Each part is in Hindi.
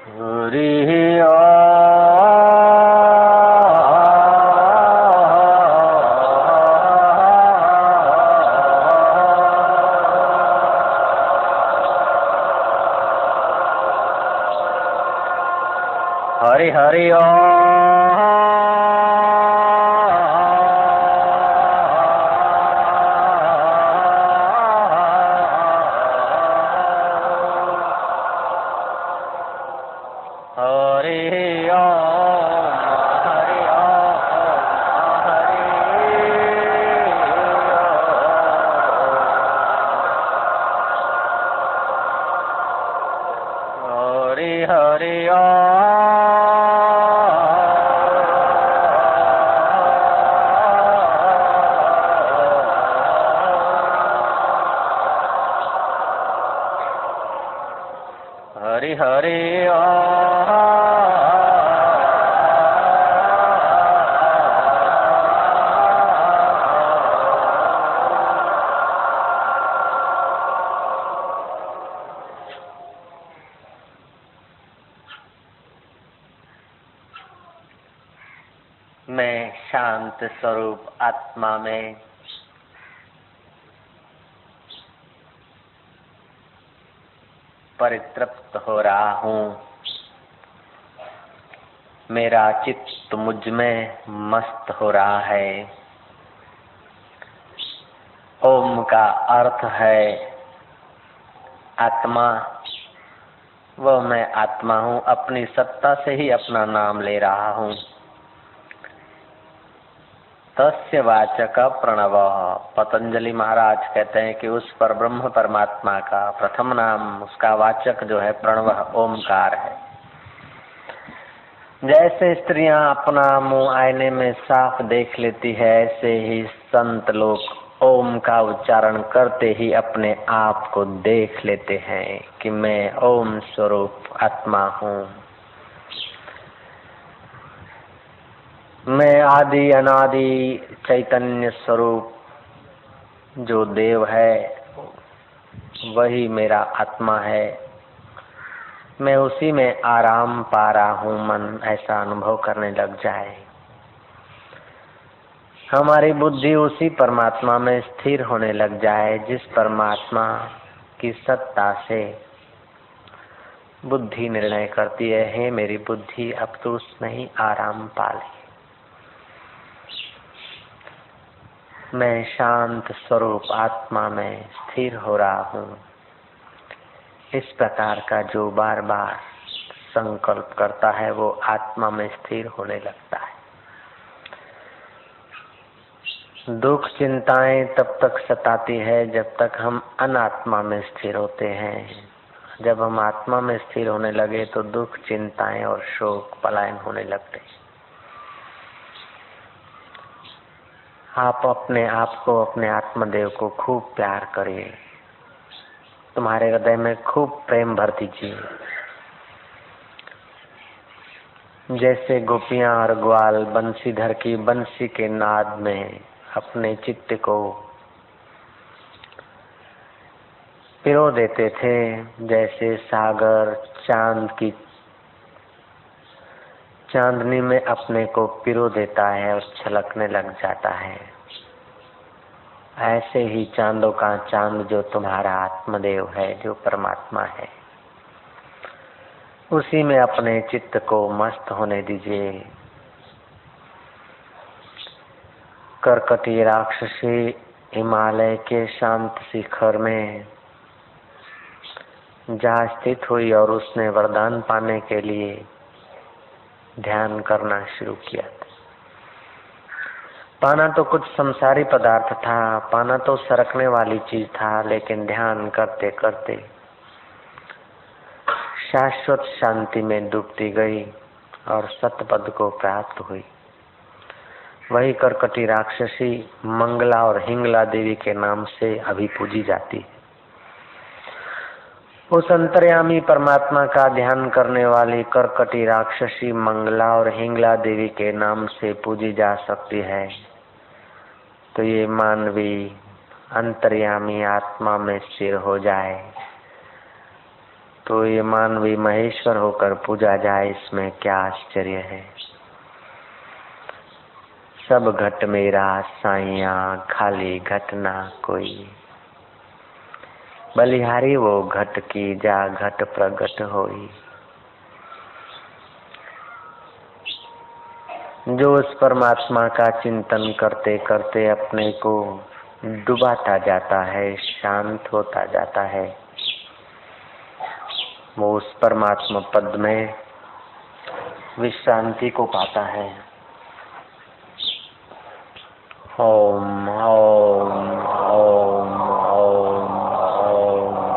हरि हरि हरि हरि हरि मैं शांत स्वरूप आत्मा में परितृप्त हो रहा हूँ। मेरा चित्त मुझ में मस्त हो रहा है। ओम का अर्थ है आत्मा। वह मैं आत्मा हूँ, अपनी सत्ता से ही अपना नाम ले रहा हूँ। तस्य वाचक प्रणव। पतंजलि महाराज कहते हैं कि उस पर ब्रह्म परमात्मा का प्रथम नाम, उसका वाचक जो है प्रणव ओमकार है। जैसे स्त्रियां अपना मुंह आईने में साफ देख लेती है, ऐसे ही संत लोग ओम का उच्चारण करते ही अपने आप को देख लेते हैं कि मैं ओम स्वरूप आत्मा हूँ। मैं आदि अनादि चैतन्य स्वरूप जो देव है वही मेरा आत्मा है। मैं उसी में आराम पा रहा हूँ। मन ऐसा अनुभव करने लग जाए। हमारी बुद्धि उसी परमात्मा में स्थिर होने लग जाए जिस परमात्मा की सत्ता से बुद्धि निर्णय करती है, हे मेरी बुद्धि अब तो उसमें ही आराम पा ले। मैं शांत स्वरूप आत्मा में स्थिर हो रहा हूँ। इस प्रकार का जो बार बार संकल्प करता है वो आत्मा में स्थिर होने लगता है। दुख चिंताएं तब तक सताती है जब तक हम अनात्मा में स्थिर होते हैं। जब हम आत्मा में स्थिर होने लगे तो दुख चिंताएं और शोक पलायन होने लगते। आप अपने आप को, अपने आत्मदेव को खूब प्यार करिए। तुम्हारे हृदय में खूब प्रेम भर दीजिए। जैसे गोपियां और ग्वाल बंसीधर की बंसी के नाद में अपने चित्त को पिरो देते थे, जैसे सागर चांदनी में अपने को पिरो देता है और छलकने लग जाता है, ऐसे ही चांदों का चांद जो तुम्हारा आत्मदेव है, जो परमात्मा है, उसी में अपने चित्त को मस्त होने दीजिए। कर्कटी राक्षसी हिमालय के शांत शिखर में जहाँ स्थित हुई और उसने वरदान पाने के लिए ध्यान करना शुरू किया। पाना तो कुछ संसारी पदार्थ था, पाना तो सरकने वाली चीज था, लेकिन ध्यान करते करते शाश्वत शांति में डूबती गई और सतपद को प्राप्त हुई। वही कर्कटी राक्षसी मंगला और हिंगला देवी के नाम से अभी पूजी जाती है। उस अंतर्यामी परमात्मा का ध्यान करने वाली कर्कटी राक्षसी मंगला और हिंगला देवी के नाम से पूजी जा सकती है, तो ये मानवी अंतर्यामी आत्मा में स्थिर हो जाए तो ये मानवी महेश्वर होकर पूजा जाए, इसमें क्या आश्चर्य है। सब घट मेरा साइया, खाली घट ना कोई। बलिहारी वो घट की, जा घट प्रगट होई। जो उस परमात्मा का चिंतन करते करते अपने को डुबाता जाता है, शांत होता जाता है, वो उस परमात्मा पद में विश्रांति को पाता है। ओम ओम ओम ओम ओम।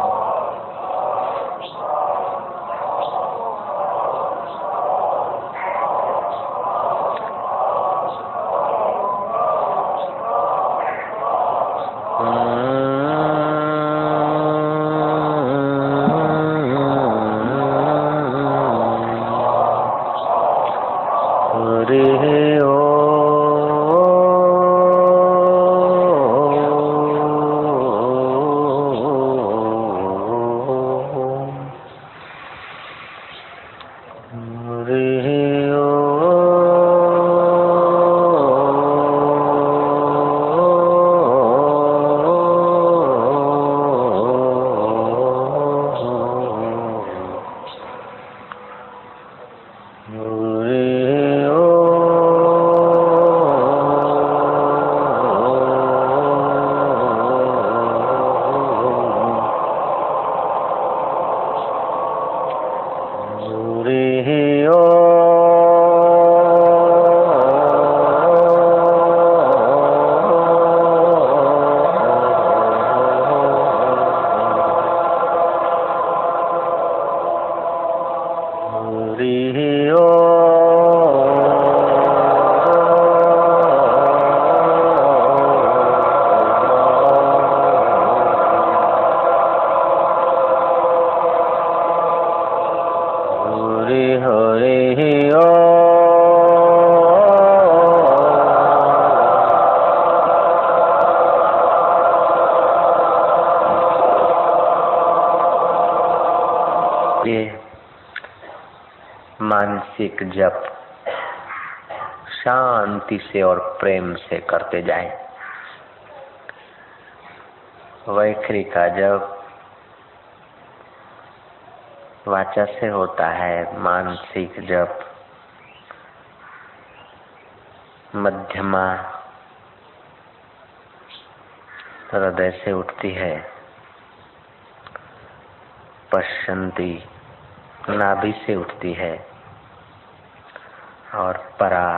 मानसिक जप शांति से और प्रेम से करते जाएं। वैखरी का जप वाचा से होता है, मानसिक जप मध्यमा हृदय से उठती है, पश्यन्ति नाभि से उठती है और परा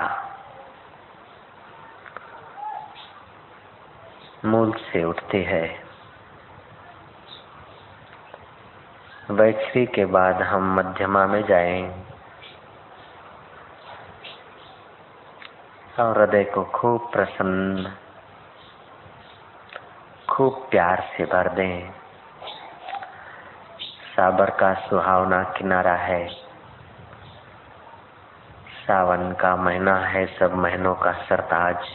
मूल से उठती है। वैखरी के बाद हम मध्यमा में जाएं और हृदय को खूब प्रसन्न, खूब प्यार से भर दें। साबर का सुहावना किनारा है, सावन का महीना है, सब महीनों का सरताज।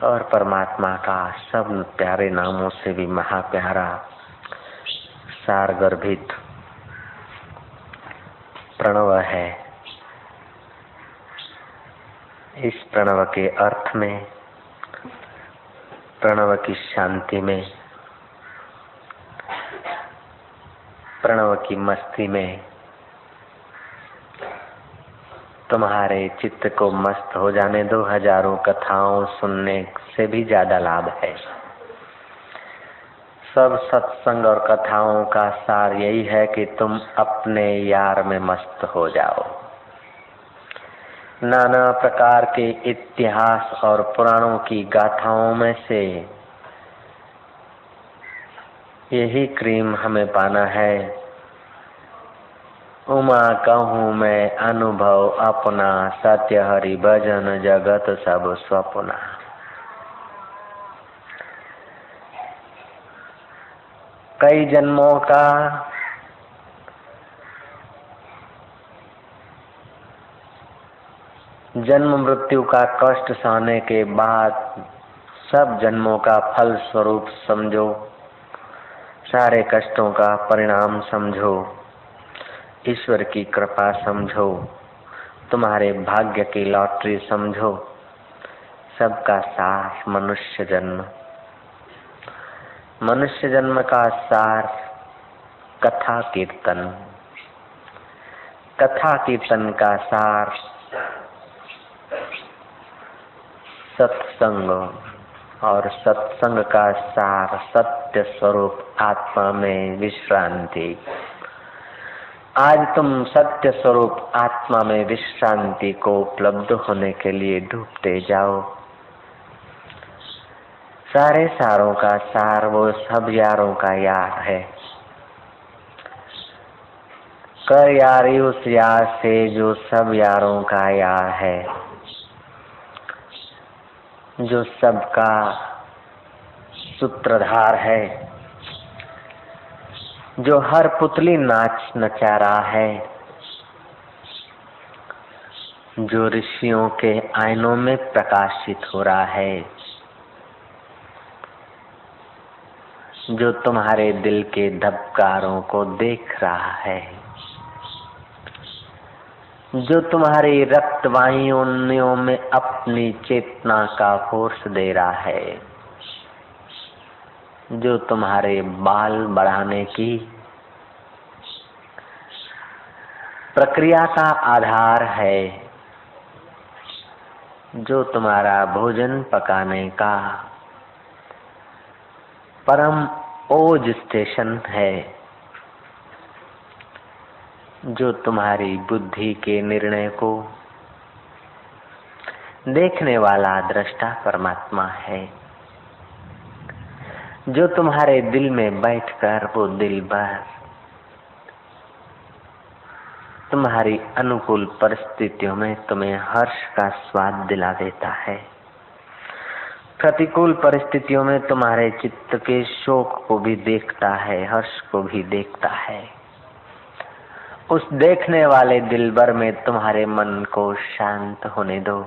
और परमात्मा का सब प्यारे नामों से भी महाप्यारा सार गर्भित प्रणव है। इस प्रणव के अर्थ में, प्रणव की शांति में, प्रणव की मस्ती में तुम्हारे चित्त को मस्त हो जाने दो। हजारों कथाओं सुनने से भी ज्यादा लाभ है। सब सत्संग और कथाओं का सार यही है कि तुम अपने यार में मस्त हो जाओ। नाना प्रकार के इतिहास और पुराणों की गाथाओं में से यही क्रीम हमें पाना है। उमा कहूँ मैं अनुभव अपना, सत्य हरि भजन जगत सब स्वप्ना। कई जन्मों का जन्म मृत्यु का कष्ट सहने के बाद सब जन्मों का फल स्वरूप समझो, सारे कष्टों का परिणाम समझो, ईश्वर की कृपा समझो, तुम्हारे भाग्य की लॉटरी समझो। सबका सार मनुष्य जन्म, मनुष्य जन्म का सार कथा कीर्तन, कथा कीर्तन का सार सत्संग, और सत्संग का सार सत्य स्वरूप आत्मा में विश्रांति। आज तुम सत्य स्वरूप आत्मा में विश्रांति को उपलब्ध होने के लिए डूबते जाओ। सारे सारों का सार वो सब यारों का यार है। कर यारी उस यार से जो सब यारों का यार है, जो सबका सूत्रधार है, जो हर पुतली नाच नचा रहा है, जो ऋषियों के आईनों में प्रकाशित हो रहा है, जो तुम्हारे दिल के धबकारों को देख रहा है, जो तुम्हारी रक्त वाहिनियों में अपनी चेतना का फोर्स दे रहा है, जो तुम्हारे बाल बढ़ाने की प्रक्रिया का आधार है, जो तुम्हारा भोजन पकाने का परम ओज स्टेशन है, जो तुम्हारी बुद्धि के निर्णय को देखने वाला दृष्टा परमात्मा है, जो तुम्हारे दिल में बैठकर वो दिल भर तुम्हारी अनुकूल परिस्थितियों में तुम्हें हर्ष का स्वाद दिला देता है, प्रतिकूल परिस्थितियों में तुम्हारे चित्त के शोक को भी देखता है, हर्ष को भी देखता है। उस देखने वाले दिलबर में तुम्हारे मन को शांत होने दो।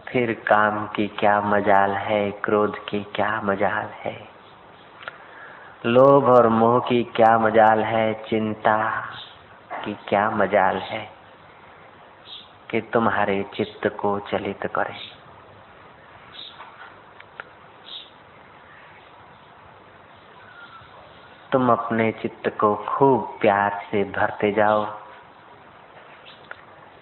फिर काम की क्या मजाल है, क्रोध की क्या मजाल है, लोभ और मोह की क्या मजाल है, चिंता की क्या मजाल है कि तुम्हारे चित्त को चलित करे। तुम अपने चित्त को खूब प्यार से भरते जाओ,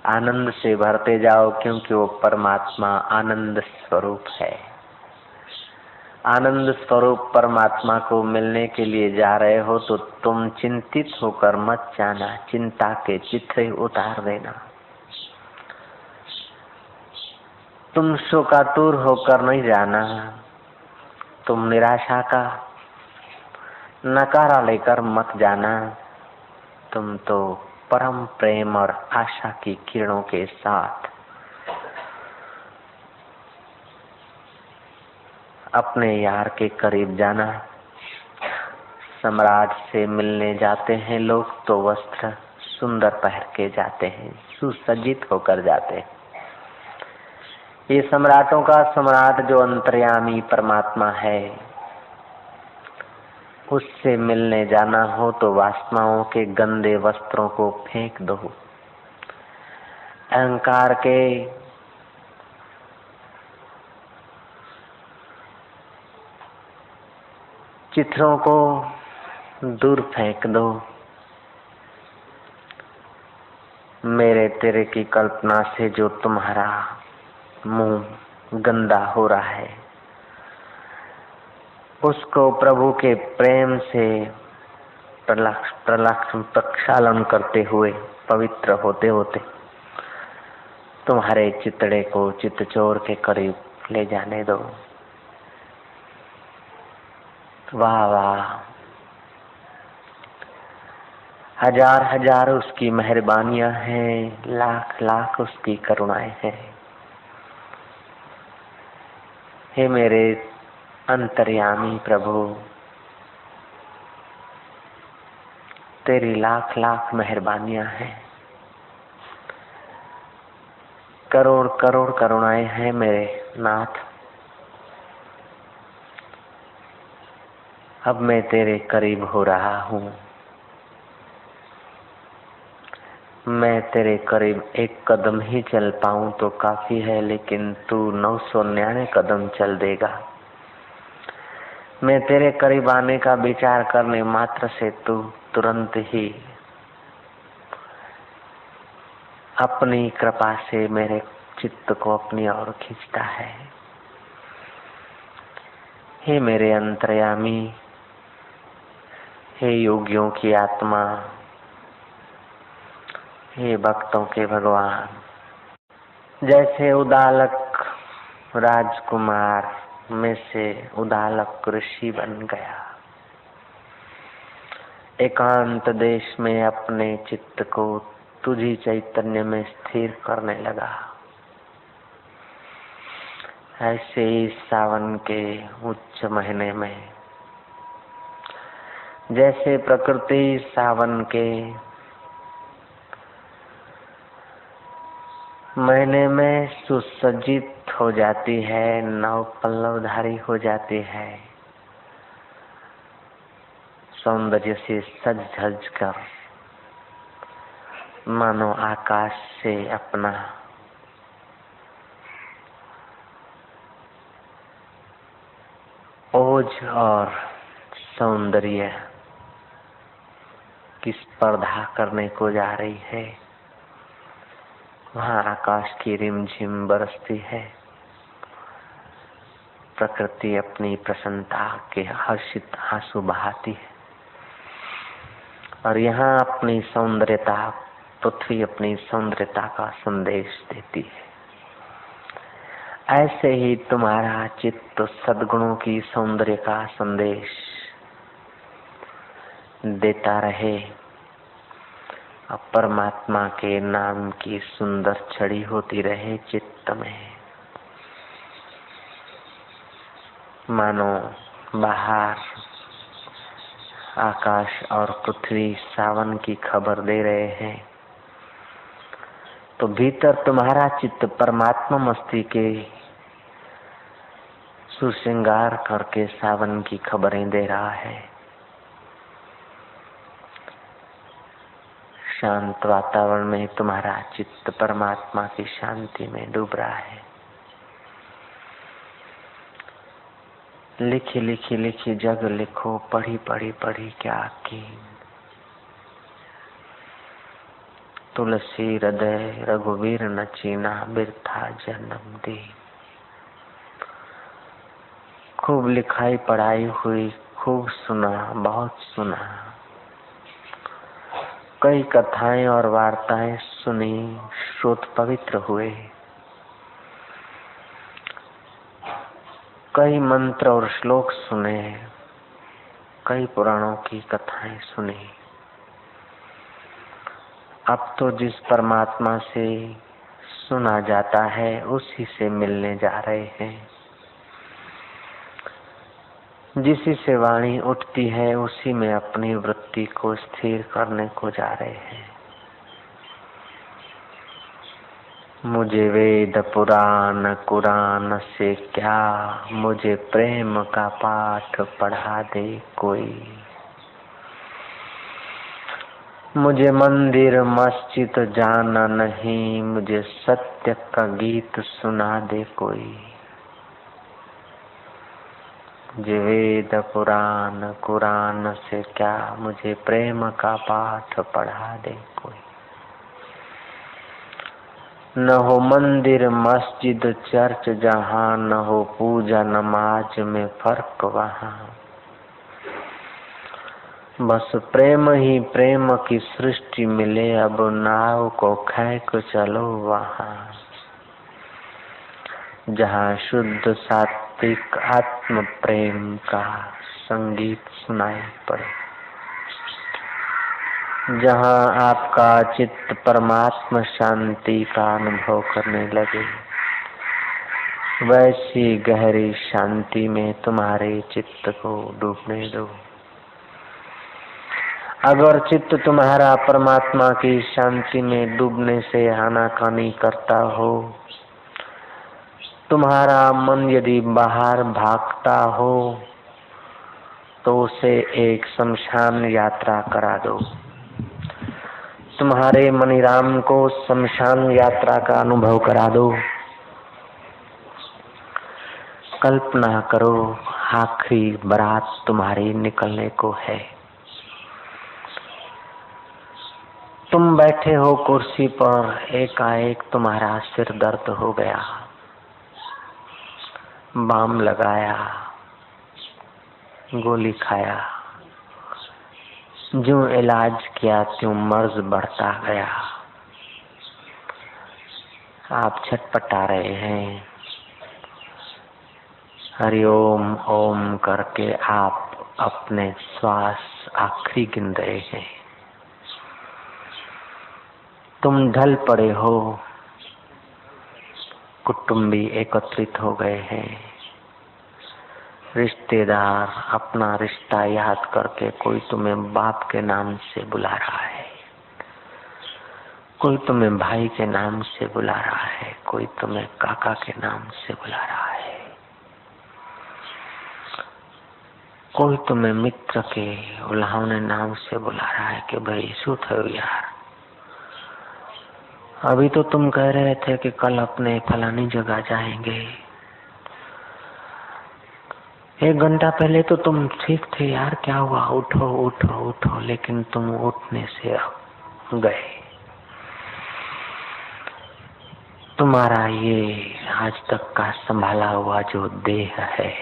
आनंद से भरते जाओ, क्योंकि वो परमात्मा आनंद स्वरूप है। आनंद स्वरूप परमात्मा को मिलने के लिए जा रहे हो तो तुम चिंतित होकर मत जाना, चिंता के चित्रे उतार देना। तुम शोकातुर होकर नहीं जाना, तुम निराशा का नकारा लेकर मत जाना, तुम तो परम प्रेम और आशा की किरणों के साथ अपने यार के करीब जाना। सम्राट से मिलने जाते हैं लोग तो वस्त्र सुंदर पहन के जाते हैं, सुसज्जित होकर जाते हैं। ये सम्राटों का सम्राट जो अंतर्यामी परमात्मा है, उससे मिलने जाना हो तो वासनाओं के गंदे वस्त्रों को फेंक दो, अहंकार के चित्रों को दूर फेंक दो। मेरे तेरे की कल्पना से जो तुम्हारा मुंह गंदा हो रहा है, उसको प्रभु के प्रेम से प्रक्षालन करते हुए पवित्र होते होते तुम्हारे चितड़े को चितचोर के करीब ले जाने दो। वाह वाह, हजार हजार उसकी मेहरबानियां हैं, लाख लाख उसकी करुणाएं हैं। हे मेरे अंतर्यामी प्रभु, तेरी लाख लाख मेहरबानियां हैं, करोड़ करोड़ करुणाएं हैं मेरे नाथ। अब मैं तेरे करीब हो रहा हूँ। मैं तेरे करीब एक कदम ही चल पाऊं तो काफी है, लेकिन तू 999 कदम चल देगा। मैं तेरे करीब आने का विचार करने मात्र से तू तुरंत ही अपनी कृपा से मेरे चित्त को अपनी ओर खींचता है। हे मेरे अंतर्यामी, हे योगियों की आत्मा, हे भक्तों के भगवान, जैसे उदालक राजकुमार में से उदालक ऋषि बन गया, एकांत देश में अपने चित्त को तुझी चैतन्य में स्थिर करने लगा, ऐसे ही सावन के उच्च महीने में जैसे प्रकृति सावन के महीने में सुसज्जित हो जाती है, नव पल्लवधारी हो जाती है, सौंदर्य से सज धज कर मानो आकाश से अपना ओज और सौंदर्य की स्पर्धा करने को जा रही है। वहाँ आकाश की रिमझिम बरसती है, प्रकृति अपनी प्रसन्नता के हर्षित आंसू बहाती है, और यहाँ अपनी सौंदर्यता, पृथ्वी अपनी सौंदर्यता का संदेश देती है। ऐसे ही तुम्हारा चित्त सद्गुणों की सौंदर्य का संदेश देता रहे, और परमात्मा के नाम की सुंदर छड़ी होती रहे चित्त में। मानो बाहर आकाश और पृथ्वी सावन की खबर दे रहे हैं, तो भीतर तुम्हारा चित्त परमात्मा मस्ती के सुश्रृंगार करके सावन की खबरें दे रहा है। शांत वातावरण में तुम्हारा चित्त परमात्मा की शांति में डूब रहा है। लिखी लिखी लिखी जग लिखो, पढ़ी पढ़ी पढ़ी क्या की। तुलसी हृदय रघुवीर न चीना, बिरथा जन्म दी। खूब लिखाई पढ़ाई हुई, खूब सुना, बहुत सुना, कई कथाएं और वार्ताएं सुनी, श्रोत पवित्र हुए, कई मंत्र और श्लोक सुने, कई पुराणों की कथाएं सुनी। अब तो जिस परमात्मा से सुना जाता है उसी से मिलने जा रहे हैं, जिसी से वाणी उठती है उसी में अपनी वृत्ति को स्थिर करने को जा रहे हैं। मुझे वेद पुराण कुरान से क्या, मुझे प्रेम का पाठ पढ़ा दे कोई। मुझे मंदिर मस्जिद जाना नहीं, मुझे सत्य का गीत सुना दे कोई। मुझे वेद पुराण कुरान से क्या, मुझे प्रेम का पाठ पढ़ा दे कोई। न हो मंदिर मस्जिद चर्च जहाँ, न हो पूजा नमाज में फर्क वहाँ। बस प्रेम ही प्रेम की सृष्टि मिले, अब नाव को खैक चलो वहाँ। जहाँ शुद्ध सात्विक आत्म प्रेम का संगीत सुनाई पड़े, जहाँ आपका चित्त परमात्मा शांति का अनुभव करने लगे, वैसी गहरी शांति में तुम्हारे चित्त को डूबने दो। अगर चित्त तुम्हारा परमात्मा की शांति में डूबने से आनाकानी करता हो, तुम्हारा मन यदि बाहर भागता हो, तो उसे एक शमशान यात्रा करा दो। तुम्हारे मनीराम को शमशान यात्रा का अनुभव करा दो। कल्पना करो, आखिरी बारात तुम्हारी निकलने को है। तुम बैठे हो कुर्सी पर, एकाएक तुम्हारा सिर दर्द हो गया, बाम लगाया, गोली खाया, जो इलाज किया त्यों मर्ज बढ़ता गया। आप छटपटा रहे हैं, हरिओम ओम करके आप अपने श्वास आखिरी गिन रहे हैं। तुम ढल पड़े हो, कुटुंबी एकत्रित हो गए हैं, रिश्तेदार अपना रिश्ता याद करके कोई तुम्हें बाप के नाम से बुला रहा है, कोई तुम्हें भाई के नाम से बुला रहा है, कोई तुम्हें काका के नाम से बुला रहा है, कोई तुम्हें मित्र के उल्हावने नाम से बुला रहा है कि भाई शू थयो यार, अभी तो तुम कह रहे थे कि कल अपने फलानी जगह जाएंगे, 1 घंटा पहले तो तुम ठीक थे यार, क्या हुआ, उठो उठो उठो, लेकिन तुम उठने से गए। तुम्हारा ये आज तक का संभाला हुआ जो देह है,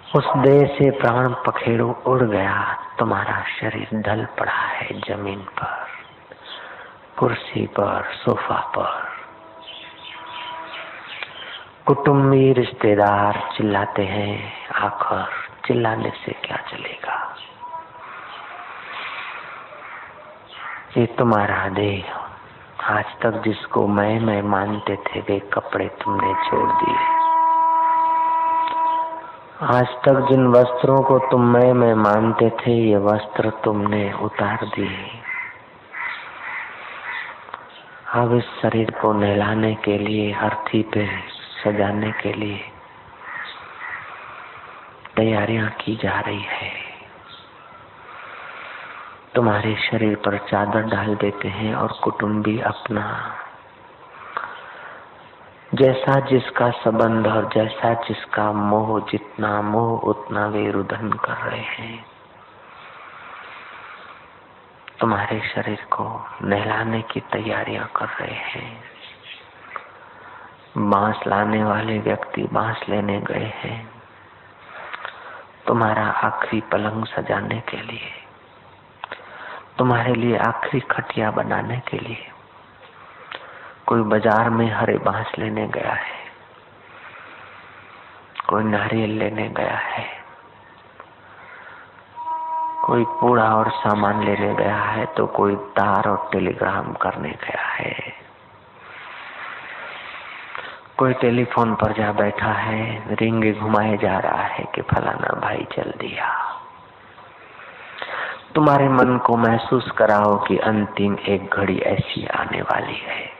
उस देह से प्राण पखेरु उड़ गया, तुम्हारा शरीर ढल पड़ा है जमीन पर, कुर्सी पर, सोफा पर। कुटुंबी रिश्तेदार चिल्लाते हैं, आखिर चिल्लाने से क्या चलेगा। ये तुम्हारा देह, आज तक जिसको मैं मानते थे, वे कपड़े तुमने छोड़ दिए। आज तक जिन वस्त्रों को तुम मैं मानते थे, ये वस्त्र तुमने उतार दिए। अब इस शरीर को नहलाने के लिए, अर्थी पे सजाने के लिए तैयारियां की जा रही है। तुम्हारे शरीर पर चादर डाल देते हैं और कुटुंबी अपना जैसा जिसका संबंध और जैसा जिसका मोह, जितना मोह उतना वे रुदन कर रहे हैं। तुम्हारे शरीर को नहलाने की तैयारियां कर रहे हैं। बांस लाने वाले व्यक्ति बांस लेने गए हैं तुम्हारा आखिरी पलंग सजाने के लिए, तुम्हारे लिए आखिरी खटिया बनाने के लिए। कोई बाजार में हरे बांस लेने गया है, कोई नारियल लेने गया है, कोई कूड़ा और सामान लेने गया है, तो कोई तार और टेलीग्राम करने गया है, कोई टेलीफोन पर जा बैठा है, रिंग घुमाए जा रहा है कि फलाना भाई चल दिया। तुम्हारे मन को महसूस कराओ कि अंतिम एक घड़ी ऐसी आने वाली है।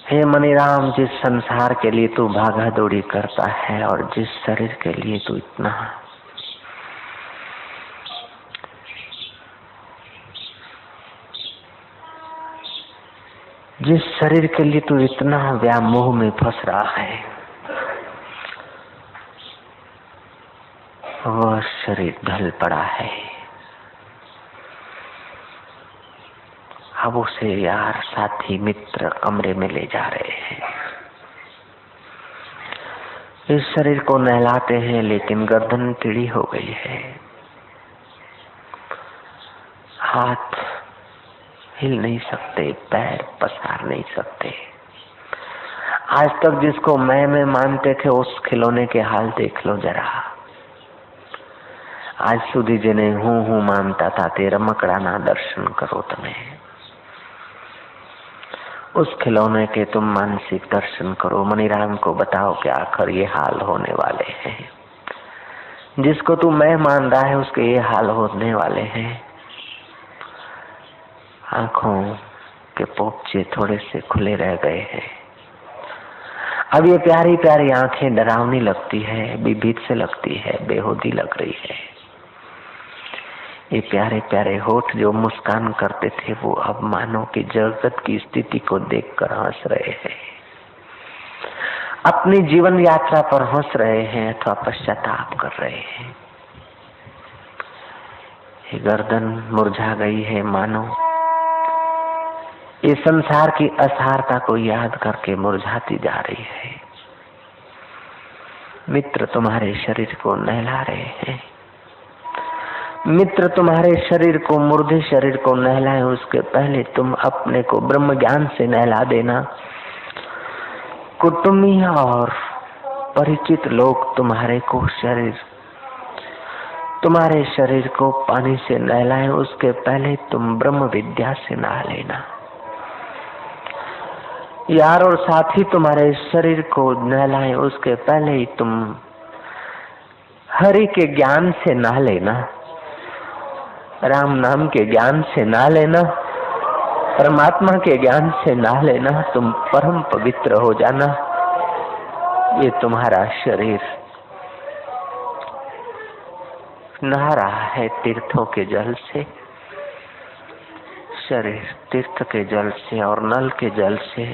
हे मनीराम, जिस संसार के लिए तू भागा दौड़ी करता है और जिस शरीर के लिए तू इतना व्यामोह में फंस रहा है, वह शरीर ढल पड़ा है। अब उसे यार साथी मित्र कमरे में ले जा रहे हैं। इस शरीर को नहलाते हैं, लेकिन गर्दन टेढ़ी हो गई है, हाथ हिल नहीं सकते, पैर पसार नहीं सकते। आज तक जिसको मैं मानते थे, उस खिलौने के हाल देख लो जरा। आज सुधी जिन्हें हूँ मानता था, ते रमकड़ा ना दर्शन करो तमे। उस खिलौने के तुम मानसिक दर्शन करो। मनीराम को बताओ कि आखिर ये हाल होने वाले हैं। जिसको तू मैं मान रहा है, उसके ये हाल होने वाले हैं। आंखों के पोपचे थोड़े से खुले रह गए हैं। अब ये प्यारी प्यारी आंखें डरावनी लगती है, भीभीत से लगती है, बेहोदी लग रही है। ये प्यारे प्यारे होठ जो मुस्कान करते थे वो अब मानो कि जगत की स्थिति को देखकर हंस रहे हैं, अपनी जीवन यात्रा पर हंस रहे हैं अथवा पश्चाताप कर रहे हैं। ये गर्दन मुरझा गई है, मानो ये संसार की असारता को याद करके मुरझाती जा रही है। मित्र तुम्हारे शरीर को नहला रहे हैं, मित्र तुम्हारे शरीर को, मुर्दे शरीर को नहलाए उसके पहले तुम अपने को ब्रह्म ज्ञान से नहला देना। कुटुंबी और परिचित लोग तुम्हारे शरीर को पानी से नहलाए उसके पहले तुम ब्रह्म विद्या से नहा लेना। यार और साथी तुम्हारे शरीर को नहलाए उसके पहले ही तुम हरि के ज्ञान से नहा लेना, राम नाम के ज्ञान से नहा लेना, परमात्मा के ज्ञान से नहा लेना। तुम परम पवित्र हो जाना। ये तुम्हारा शरीर नहा रहा है तीर्थों के जल से, शरीर तीर्थ के जल से और नल के जल से,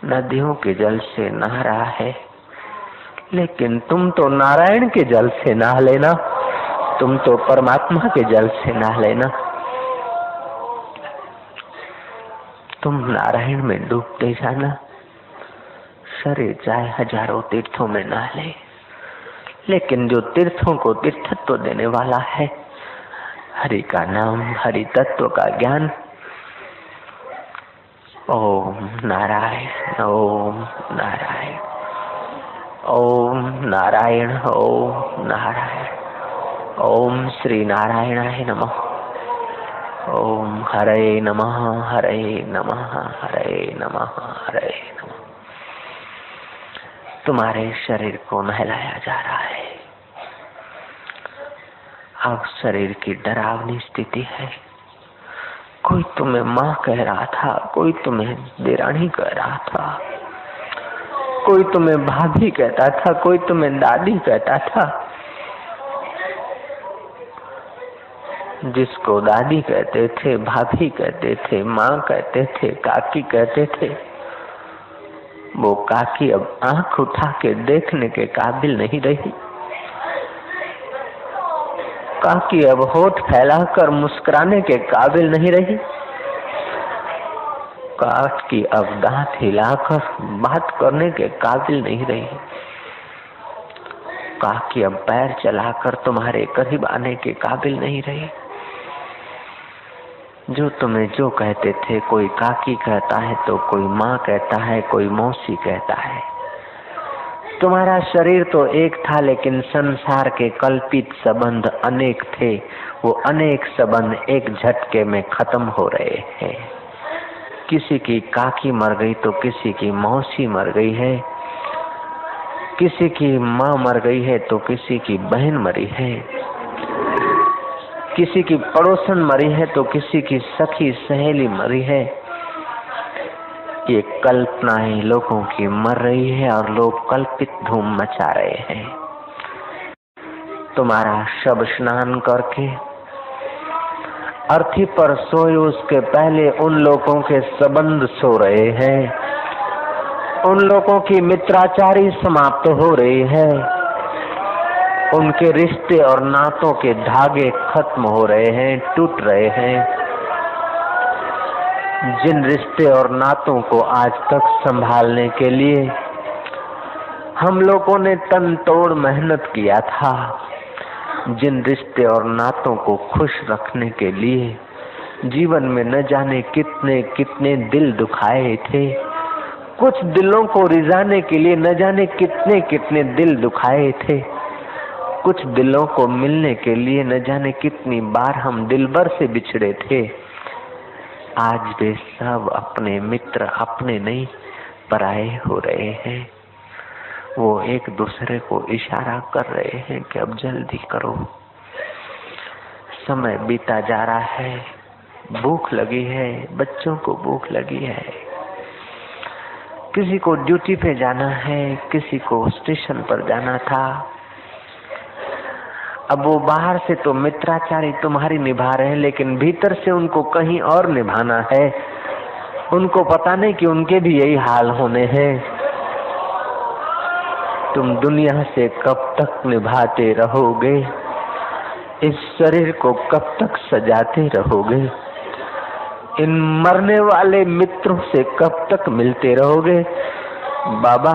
नदियों के जल से नहा रहा है। लेकिन तुम तो नारायण के जल से नहा लेना, तुम तो परमात्मा के जल से नहा लेना। तुम नारायण में डूबते जाना। शरीर चाहे हजारों तीर्थों में नहा ले, लेकिन जो तीर्थों को तीर्थत्व देने वाला है, हरि का नाम, हरि तत्व का ज्ञान, ओम नारायण, ओम नारायण, ओम नारायण, ओम नारायण, ओम श्री नारायणाय नमः, ओम हरे नमः, हरे नमः, हरे नमः, हरे नमः। तुम्हारे शरीर को नहलाया जा रहा है। अब शरीर की डरावनी स्थिति है। कोई तुम्हें माँ कह रहा था, कोई तुम्हें देरानी कह रहा था, कोई तुम्हें भाभी कहता था, कोई तुम्हें दादी कहता था। जिसको दादी कहते थे, भाभी कहते थे, माँ कहते थे, काकी कहते थे, वो काकी अब आंख उठा के देखने के काबिल नहीं रही। काकी अब होठ फैलाकर मुस्कुराने के काबिल नहीं रही। काकी अब दांत हिलाकर बात करने के काबिल नहीं रही। काकी अब पैर चलाकर तुम्हारे करीब आने के काबिल नहीं रही। जो तुम्हें जो कहते थे, कोई काकी कहता है तो कोई माँ कहता है, कोई मौसी कहता है। तुम्हारा शरीर तो एक था, लेकिन संसार के कल्पित संबंध अनेक थे। वो अनेक संबंध एक झटके में खत्म हो रहे हैं। किसी की काकी मर गई तो किसी की मौसी मर गई है, किसी की माँ मर गई है तो किसी की बहन मरी है, किसी की पड़ोसन मरी है तो किसी की सखी सहेली मरी है। ये कल्पनाएं लोगों की मर रही है और लोग कल्पित धूम मचा रहे हैं। तुम्हारा शव स्नान करके अर्थी पर सोए उसके पहले उन लोगों के संबंध सो रहे हैं, उन लोगों की मित्राचारी समाप्त हो रही है, उनके रिश्ते और नातों के धागे खत्म हो रहे हैं, टूट रहे हैं। जिन रिश्ते और नातों को आज तक संभालने के लिए हम लोगों ने तन तोड़ मेहनत किया था, जिन रिश्ते और नातों को खुश रखने के लिए जीवन में न जाने कितने कितने दिल दुखाए थे, कुछ दिलों को रिझाने के लिए न जाने कितने कितने दिल दुखाए थे, कुछ दिलों को मिलने के लिए न जाने कितनी बार हम दिलबर से बिछड़े थे। आज वे सब अपने मित्र अपने नहीं पराए हो रहे हैं। वो एक दूसरे को इशारा कर रहे हैं कि अब जल्दी करो, समय बीता जा रहा है, भूख लगी है, बच्चों को भूख लगी है, किसी को ड्यूटी पे जाना है, किसी को स्टेशन पर जाना था। अब वो बाहर से तो मित्राचारी तुम्हारी निभा रहे हैं, लेकिन भीतर से उनको कहीं और निभाना है। उनको पता नहीं कि उनके भी यही हाल होने हैं। तुम दुनिया से कब तक निभाते रहोगे? इस शरीर को कब तक सजाते रहोगे? इन मरने वाले मित्रों से कब तक मिलते रहोगे? बाबा,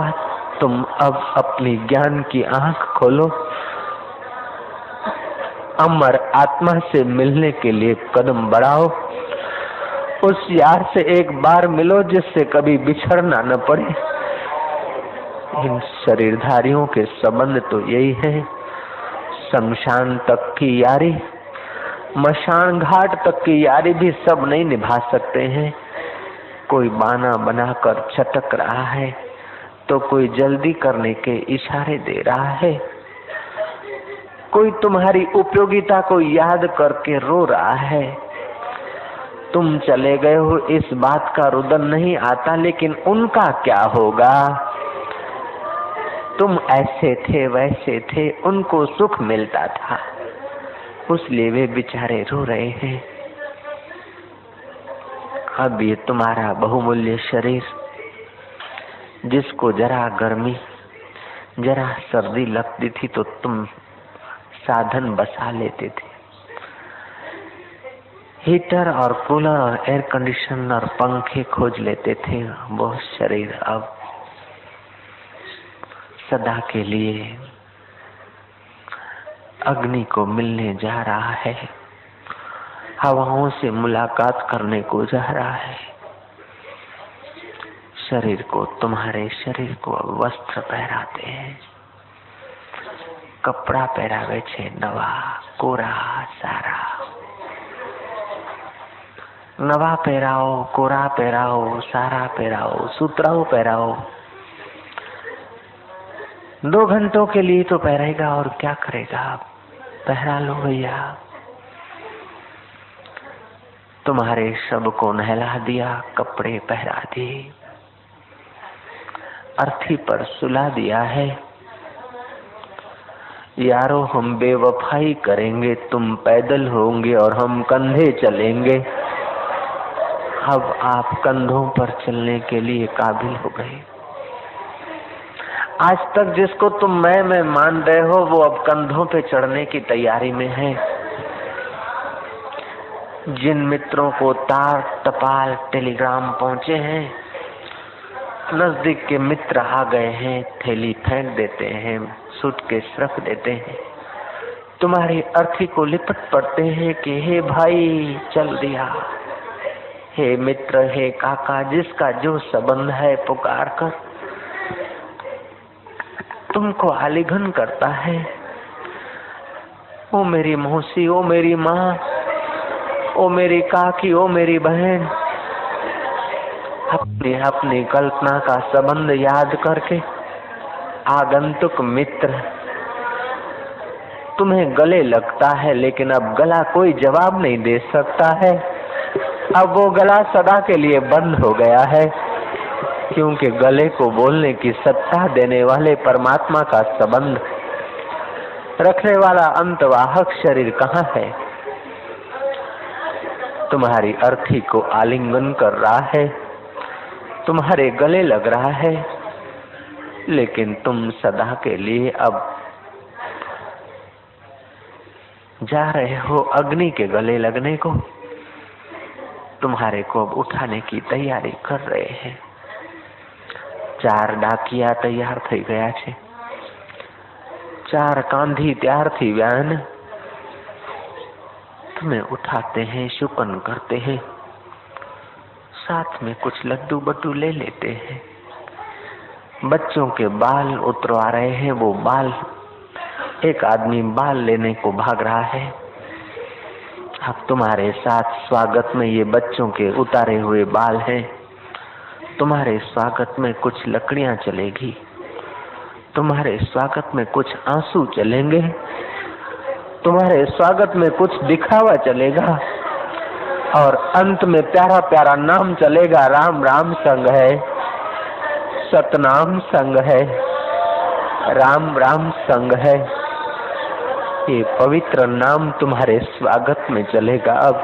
तुम अब अपनी ज्ञान की आंख खोलो। अमर आत्मा से मिलने के लिए कदम बढ़ाओ। उस यार से एक बार मिलो जिससे कभी बिछड़ना न पड़े। इन शरीरधारियों के संबंध तो यही है, शमशान तक की यारी, मशान घाट तक की यारी भी सब नहीं निभा सकते हैं। कोई बहाना बनाकर छटक रहा है तो कोई जल्दी करने के इशारे दे रहा है। कोई तुम्हारी उपयोगिता को याद करके रो रहा है। तुम चले गए हो इस बात का रुदन नहीं आता, लेकिन उनका क्या होगा? तुम ऐसे थे वैसे थे, उनको सुख मिलता था, उसलिए वे बेचारे रो रहे हैं। अब ये तुम्हारा बहुमूल्य शरीर, जिसको जरा गर्मी जरा सर्दी लगती थी तो तुम साधन बसा लेते थे, हीटर और कूलर और एयर कंडीशनर और पंखे खोज लेते थे। वो शरीर अब सदा के लिए अग्नि को मिलने जा रहा है, हवाओं से मुलाकात करने को जा रहा है। शरीर को, तुम्हारे शरीर को वस्त्र पहराते हैं, कपड़ा पहरावे छे नवा कोरा सारा। नवा पहराओ, कोरा पहराओ, सारा पहराओ, सुतराऊ पहराओ। 2 घंटों के लिए तो पहरेगा और क्या करेगा? पहरा लो भैया। तुम्हारे शव को नहला दिया, कपड़े पहरा दिए, अर्थी पर सुला दिया है। यारो, हम बेवफाई करेंगे, तुम पैदल होंगे और हम कंधे चलेंगे। अब आप कंधों पर चलने के लिए काबिल हो गए। आज तक जिसको तुम मैं मान रहे हो, वो अब कंधों पे चढ़ने की तैयारी में है। जिन मित्रों को तार, टपाल, टेलीग्राम पहुंचे हैं, नजदीक के मित्र आ गए हैं, थैली फेंक देते हैं, सूटकेस रख देते हैं, तुम्हारी अर्थी को लिपट पड़ते हैं कि हे भाई चल दिया, हे मित्र, हे काका, जिसका जो संबंध है पुकार कर तुमको आलिंगन करता है। ओ मेरी मौसी, ओ मेरी माँ, ओ मेरी काकी, ओ मेरी बहन, अपनी अपनी कल्पना का संबंध याद करके आगंतुक मित्र तुम्हें गले लगता है, लेकिन अब गला कोई जवाब नहीं दे सकता है। अब वो गला सदा के लिए बंद हो गया है, क्योंकि गले को बोलने की सत्ता देने वाले परमात्मा का संबंध रखने वाला अंतवाहक शरीर कहाँ है? तुम्हारी अर्थी को आलिंगन कर रहा है, तुम्हारे गले लग रहा है, लेकिन तुम सदा के लिए अब जा रहे हो अग्नि के गले लगने को। तुम्हारे को अब उठाने की तैयारी कर रहे हैं। 4 ડાકિયા તૈયાર થઈ ગયા છે, 4 કાંધી तैयार थी व्यान। तुम्हें उठाते हैं, शुकन करते हैं, साथ में कुछ लड्डू बड्डू ले लेते हैं। बच्चों के बाल उतरवा रहे हैं, वो बाल, एक आदमी बाल लेने को भाग रहा है। अब तुम्हारे साथ स्वागत में ये बच्चों के उतारे हुए बाल हैं। तुम्हारे स्वागत में कुछ लकड़ियां चलेगी, तुम्हारे स्वागत में कुछ आंसू चलेंगे, तुम्हारे स्वागत में कुछ दिखावा चलेगा, और अंत में प्यारा प्यारा नाम चलेगा, राम राम संग है। सतनाम संग है, राम राम संग है। ये पवित्र नाम तुम्हारे स्वागत में चलेगा। अब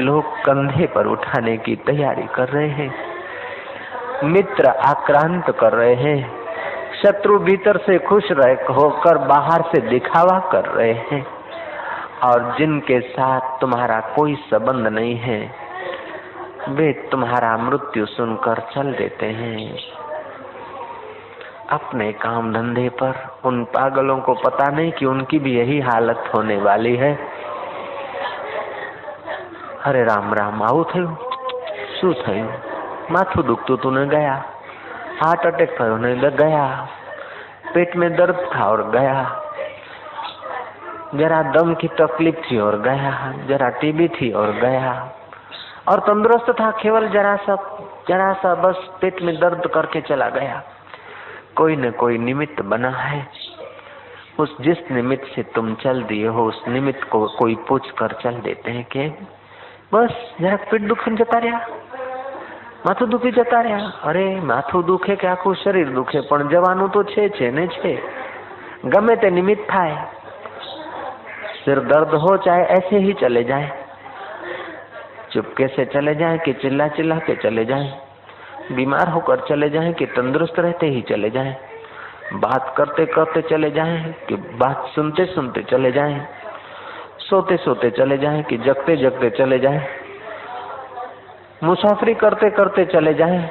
लोग कंधे पर उठाने की तैयारी कर रहे हैं, मित्र आक्रांत कर रहे हैं, शत्रु भीतर से खुश होकर बाहर से दिखावा कर रहे हैं, और जिनके साथ तुम्हारा कोई संबंध नहीं है वे तुम्हारा मृत्यु सुनकर चल देते हैं अपने काम धंधे पर। उन पागलों को पता नहीं कि उनकी भी यही हालत होने वाली है। अरे राम राम, आવું થયું? શું થયું? માથું દુખતું તું ને गया, हार्ट अटैक થયો ને गया, पेट में दर्द था और गया, जरा दम की तकलीफ थी और गया, जरा टीबी थी और गया, और तंदुरुस्त था, केवल जरा सा बस पेट में दर्द करके चला गया। कोई न कोई निमित्त बना है। उस जिस निमित्त से तुम चल दिए हो उस निमित्त को कोई पूछ कर चल देते हैं कि बस जरा पेट दुखी जता रहा, माथું દુખી જતા રહ્યા। અરે માથું દુખે કે આખું શરીર દુખે, પણ જવાનું તો છે ને છે, ગમે તે નિમિત્ત થાય। सिर दर्द हो चाहे ऐसे ही चले जाए, चुपके से चले जाए कि चिल्ला चिल्ला के चले जाए, बीमार होकर चले जाएं कि तंदुरुस्त रहते ही चले जाएं, बात करते करते चले जाएं कि बात सुनते सुनते चले जाएं, सोते सोते चले जाएं कि जगते जगते चले जाएं, मुसाफरी करते करते चले जाएं,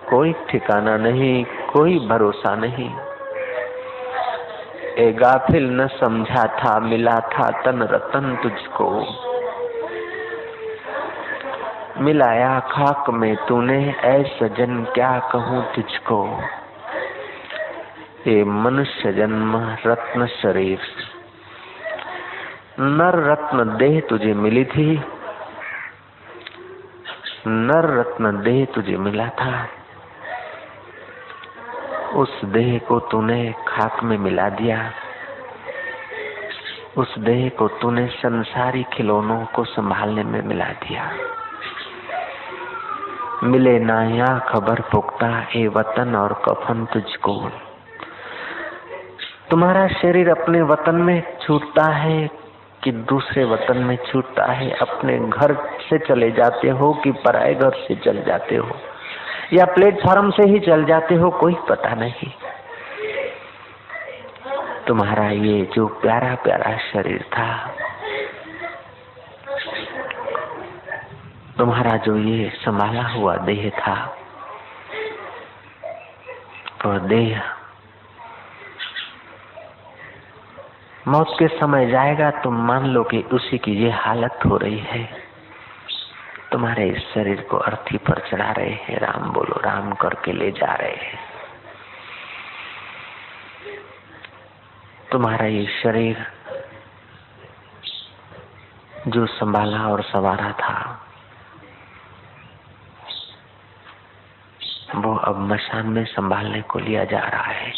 कोई ठिकाना नहीं, कोई भरोसा नहीं। ए गाफिल न समझा था मिला था तन रतन तुझको, मिलाया खाक में तूने ऐ सजन क्या कहूँ तुझको। ये मनुष्य जन्म रत्न शरीर, नर रत्न देह तुझे मिली थी, नर रत्न देह तुझे मिला था, उस देह को तूने खाक में मिला दिया, उस देह को तूने संसारी खिलौनों को संभालने में मिला दिया। मिले ना या खबर पुख्ता ए वतन और कफन तुझको। तुम्हारा शरीर अपने वतन में छूटता है कि दूसरे वतन में छूटता है, अपने घर से चले जाते हो कि पराए घर से चले जाते हो, या प्लेटफॉर्म से ही चल जाते हो, कोई पता नहीं। तुम्हारा ये जो प्यारा प्यारा शरीर था, तुम्हारा जो ये संभाला हुआ देह था, तो देह मौत के समय जाएगा। तुम मान लो कि उसी की ये हालत हो रही है। तुम्हारे इस शरीर को अर्थी पर चढ़ा रहे हैं, राम बोलो राम करके ले जा रहे हैं। तुम्हारा ये शरीर जो संभाला और संवारा था, वो अब मशान में संभालने को लिया जा रहा है।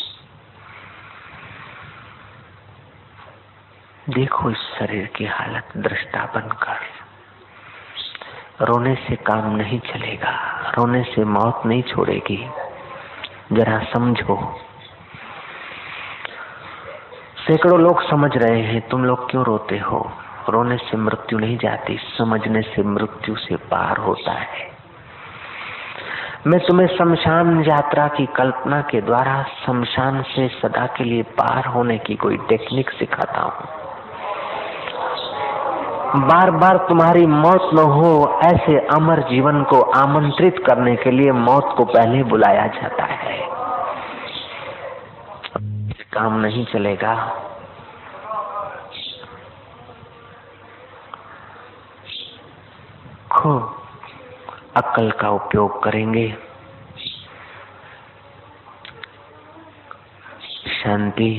देखो इस शरीर की हालत दृष्टा बनकर। रोने से काम नहीं चलेगा, रोने से मौत नहीं छोड़ेगी। जरा समझो। सैकड़ों लोग समझ रहे हैं, तुम लोग क्यों रोते हो? रोने से मृत्यु नहीं जाती, समझने से मृत्यु से पार होता है। मैं तुम्हें शमशान यात्रा की कल्पना के द्वारा शमशान से सदा के लिए पार होने की कोई टेक्निक सिखाता हूँ। बार बार तुम्हारी मौत न हो, ऐसे अमर जीवन को आमंत्रित करने के लिए मौत को पहले बुलाया जाता है। काम नहीं चलेगा। खूब अक्ल का उपयोग करेंगे। शांति,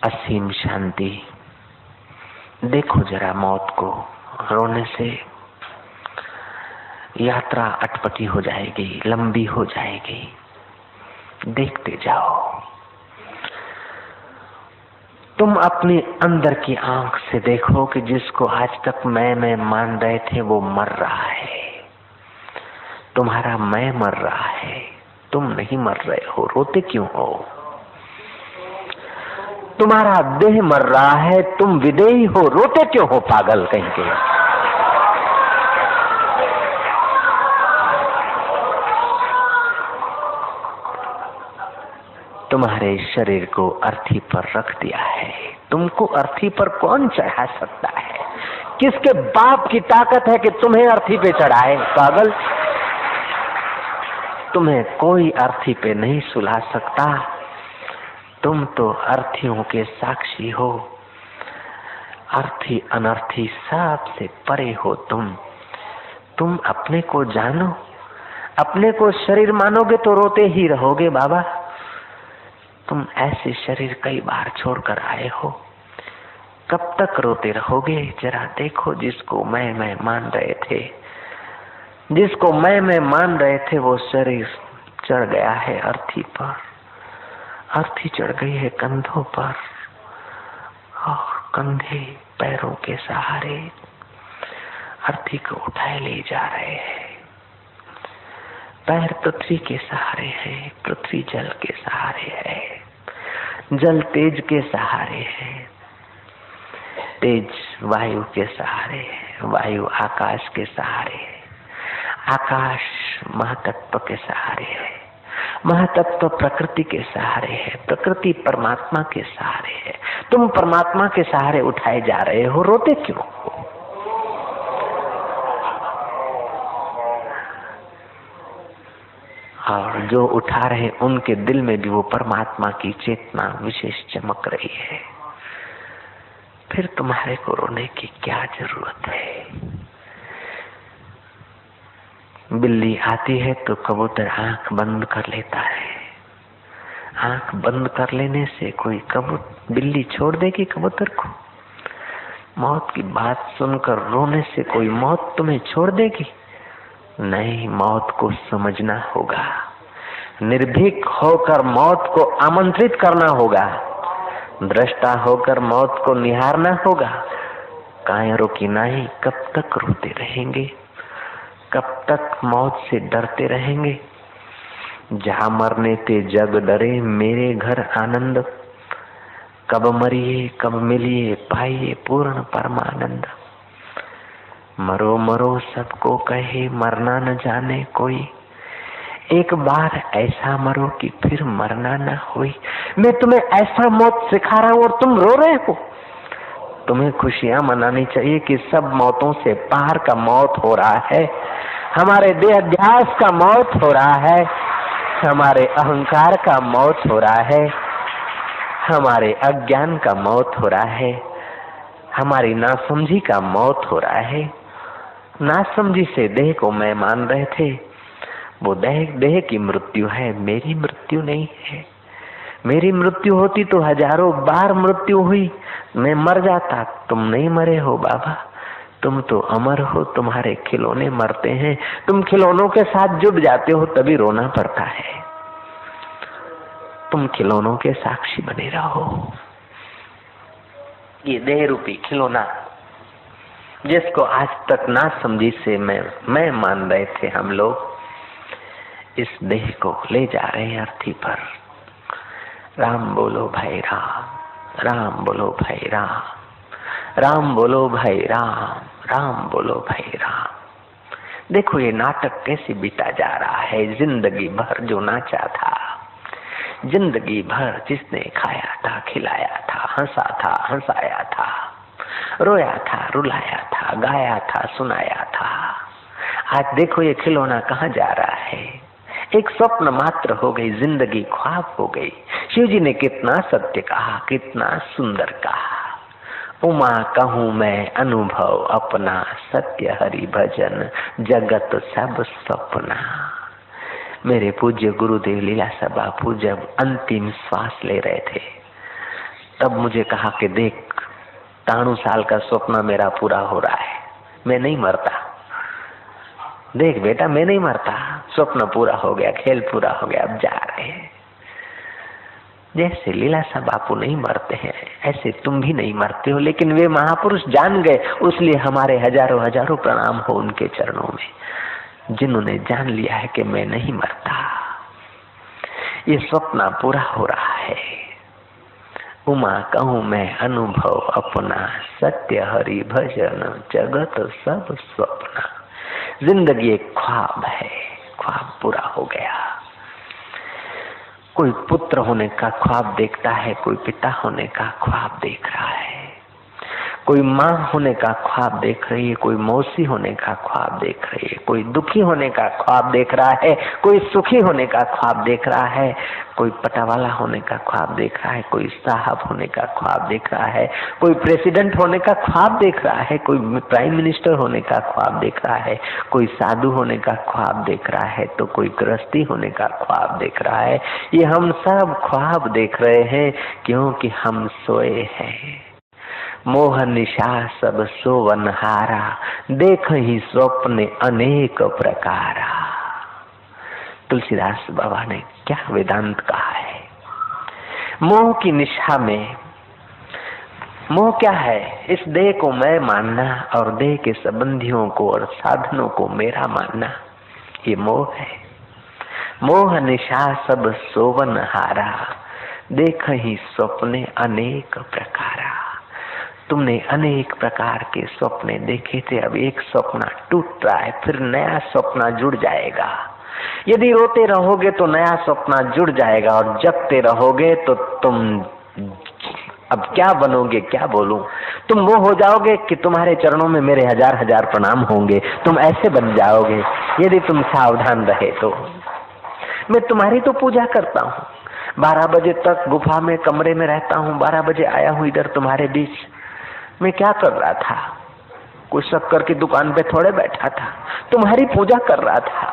असीम शांति। देखो जरा मौत को। रोने से यात्रा अटपटी हो जाएगी, लंबी हो जाएगी। देखते जाओ। तुम अपने अंदर की आंख से देखो कि जिसको आज तक मैं मान रहे थे वो मर रहा है। तुम्हारा मैं मर रहा है, तुम नहीं मर रहे हो, रोते क्यों हो? तुम्हारा देह मर रहा है, तुम विदेही हो, रोते क्यों हो पागल कहीं के? तुम्हारे शरीर को अर्थी पर रख दिया है, तुमको अर्थी पर कौन चढ़ा सकता है? किसके बाप की ताकत है कि तुम्हें अर्थी पे चढ़ाए? पागल, तुम्हें कोई अर्थी पे नहीं सुला सकता। तुम तो अर्थियों के साक्षी हो, अर्थी अनर्थी सबसे परे हो तुम अपने को जानो। अपने को शरीर मानोगे तो रोते ही रहोगे बाबा। तुम ऐसे शरीर कई बार छोड़कर आए हो, कब तक रोते रहोगे? जरा देखो, जिसको मैं मान रहे थे, जिसको मैं मान रहे थे, वो शरीर चढ़ गया है अर्थी पर, अर्थी चढ़ गई है कंधों पर, और कंधे पैरों के सहारे अर्थी को उठाए ले जा रहे हैं। पैर पृथ्वी के सहारे हैं, पृथ्वी जल के सहारे है, जल तेज के सहारे है, तेज वायु के सहारे है, वायु आकाश के सहारे है, आकाश महातत्व के सहारे है, महातत्व प्रकृति के सहारे है, प्रकृति परमात्मा के सहारे है। तुम परमात्मा के सहारे उठाए जा रहे हो, रोते क्यों? और जो उठा रहे उनके दिल में भी वो परमात्मा की चेतना विशेष चमक रही है। फिर तुम्हारे को रोने की क्या जरूरत है? बिल्ली आती है तो कबूतर आंख बंद कर लेता है। आंख बंद कर लेने से कोई बिल्ली छोड़ देगी कबूतर को? मौत की बात सुनकर रोने से कोई मौत तुम्हें छोड़ देगी? नहीं, मौत को समझना होगा, निर्भीक होकर मौत को आमंत्रित करना होगा, दृष्टा होकर मौत को निहारना होगा। कायरों की नाही कब तक रोते रहेंगे? कब तक मौत से डरते रहेंगे? जहाँ मरने ते जग डरे, मेरे घर आनंद। कब मरिए कब मिलिए, पाइए पूर्ण परमानंद। मरो मरो सबको कहे, मरना न जाने कोई। एक बार ऐसा मरो कि फिर मरना न होई। मैं तुम्हें ऐसा मौत सिखा रहा हूँ और तुम रो रहे हो। तुम्हें खुशियां मनानी चाहिए कि सब मौतों से पार का मौत हो रहा है। हमारे देहाध्यास का मौत हो रहा है, हमारे अहंकार का मौत हो रहा है, हमारे अज्ञान का मौत हो रहा है, हमारी नासमझी का मौत हो रहा है। नासमझी से देह को मैं मान रहे थे, वो देह की मृत्यु है, मेरी मृत्यु नहीं है। मेरी मृत्यु होती तो हजारों बार मृत्यु हुई, मैं मर जाता। तुम नहीं मरे हो बाबा, तुम तो अमर हो। तुम्हारे खिलौने मरते हैं, तुम खिलौनों के साथ जुट जाते हो, तभी रोना पड़ता है। तुम खिलौनों के साक्षी बने रहो। ये देह रूपी खिलौना जिसको आज तक ना समझी से मैं मान रहे थे हम लोग, इस देह को ले जा रहे हैं अर्थी पर। राम बोलो भाई राम, राम बोलो भाई राम, राम बोलो भाई राम, राम बोलो भाई राम। देखो ये नाटक कैसे बीता जा रहा है। जिंदगी भर जो नाचा था, जिंदगी भर जिसने खाया था, खिलाया था, हंसा था, हंसाया था, रोया था, रुलाया था, गाया था, सुनाया था, आज देखो ये खिलौना कहाँ जा रहा है। एक स्वप्न मात्र हो गई, जिंदगी ख्वाब हो गई। शिव जी ने कितना सत्य कहा, कितना सुंदर कहा। उमा कहूँ मैं अनुभव अपना, सत्य हरि भजन जगत सब सपना। मेरे पूज्य गुरुदेव लीलाशाह बापू जब अंतिम श्वास ले रहे थे, तब मुझे कहा कि देख 93 साल का स्वप्न मेरा पूरा हो रहा है, मैं नहीं मरता। देख बेटा, मैं नहीं मरता, स्वप्न पूरा हो गया, खेल पूरा हो गया, अब जा रहे हैं। जैसे लीलाशाह बापू नहीं मरते हैं, ऐसे तुम भी नहीं मरते हो। लेकिन वे महापुरुष जान गए, उसलिए हमारे हजारों हजारों प्रणाम हो उनके चरणों में। जिन्होंने जान लिया है कि मैं नहीं मरता, ये स्वप्न पूरा हो रहा है। उमा कहूँ मैं अनुभव अपना, सत्य हरि भजन जगत सब स्वप्न। जिंदगी एक ख्वाब है, ख्वाब पूरा हो गया। कोई पुत्र होने का ख्वाब देखता है, कोई पिता होने का ख्वाब देख रहा है, कोई माँ होने का ख्वाब देख रही है, कोई मौसी होने का ख्वाब देख रही है, कोई दुखी होने का ख्वाब देख रहा है, कोई सुखी होने का ख्वाब देख रहा है, कोई पटावाला होने का ख्वाब देख रहा है, कोई साहब होने का ख्वाब देख रहा है, कोई प्रेसिडेंट होने का ख्वाब देख रहा है, कोई प्राइम मिनिस्टर होने का ख्वाब देख रहा है, कोई साधु होने का ख्वाब देख रहा है, तो कोई गृहस्थी होने का ख्वाब देख रहा है। ये हम सब ख्वाब देख रहे हैं क्योंकि हम सोए हैं। मोह निशा सब सोवन हारा, देख ही स्वप्न अनेक प्रकारा। तुलसीदास बाबा ने क्या वेदांत कहा है। मोह की निशा में, मोह क्या है? इस देह को मैं मानना और देह के संबंधियों को और साधनों को मेरा मानना, ये मोह है। मोह निशा सब सोवन हारा, देख ही स्वप्ने अनेक प्रकारा। तुमने अनेक प्रकार के स्वप्ने देखे थे, अब एक स्वप्न टूट रहा है, फिर नया स्वप्न जुड़ जाएगा। यदि रोते रहोगे तो नया स्वप्न जुड़ जाएगा, और जगते रहोगे तो तुम अब क्या बनोगे, क्या बोलूं। तुम वो हो जाओगे कि तुम्हारे चरणों में मेरे हजार हजार प्रणाम होंगे, तुम ऐसे बन जाओगे यदि तुम सावधान रहे तो। मैं तुम्हारी तो पूजा करता हूँ, 12 बजे तक गुफा में कमरे में रहता हूँ, 12 बजे आया हूँ इधर तुम्हारे बीच। मैं क्या कर रहा था? कोई शक्कर की दुकान पे थोड़े बैठा था, तुम्हारी पूजा कर रहा था,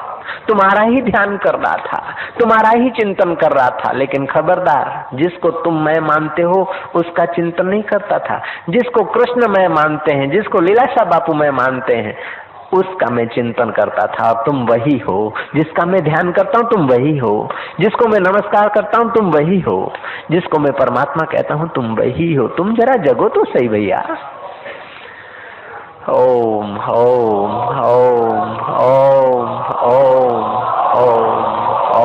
तुम्हारा ही ध्यान कर रहा था, तुम्हारा ही चिंतन कर रहा था। लेकिन खबरदार, जिसको तुम मैं मानते हो उसका चिंतन नहीं करता था। जिसको कृष्ण मैं मानते हैं, जिसको लीलाशाह बापू मैं मानते हैं, उसका मैं चिंतन करता था। और तुम वही हो। जिसका मैं ध्यान करता हूँ तुम वही हो। जिसको मैं नमस्कार करता हूँ तुम वही हो। जिसको मैं परमात्मा कहता हूँ तुम वही हो। तुम जरा जगो तो सही भैया। ओम ओम ओम ओम ओम ओम ओम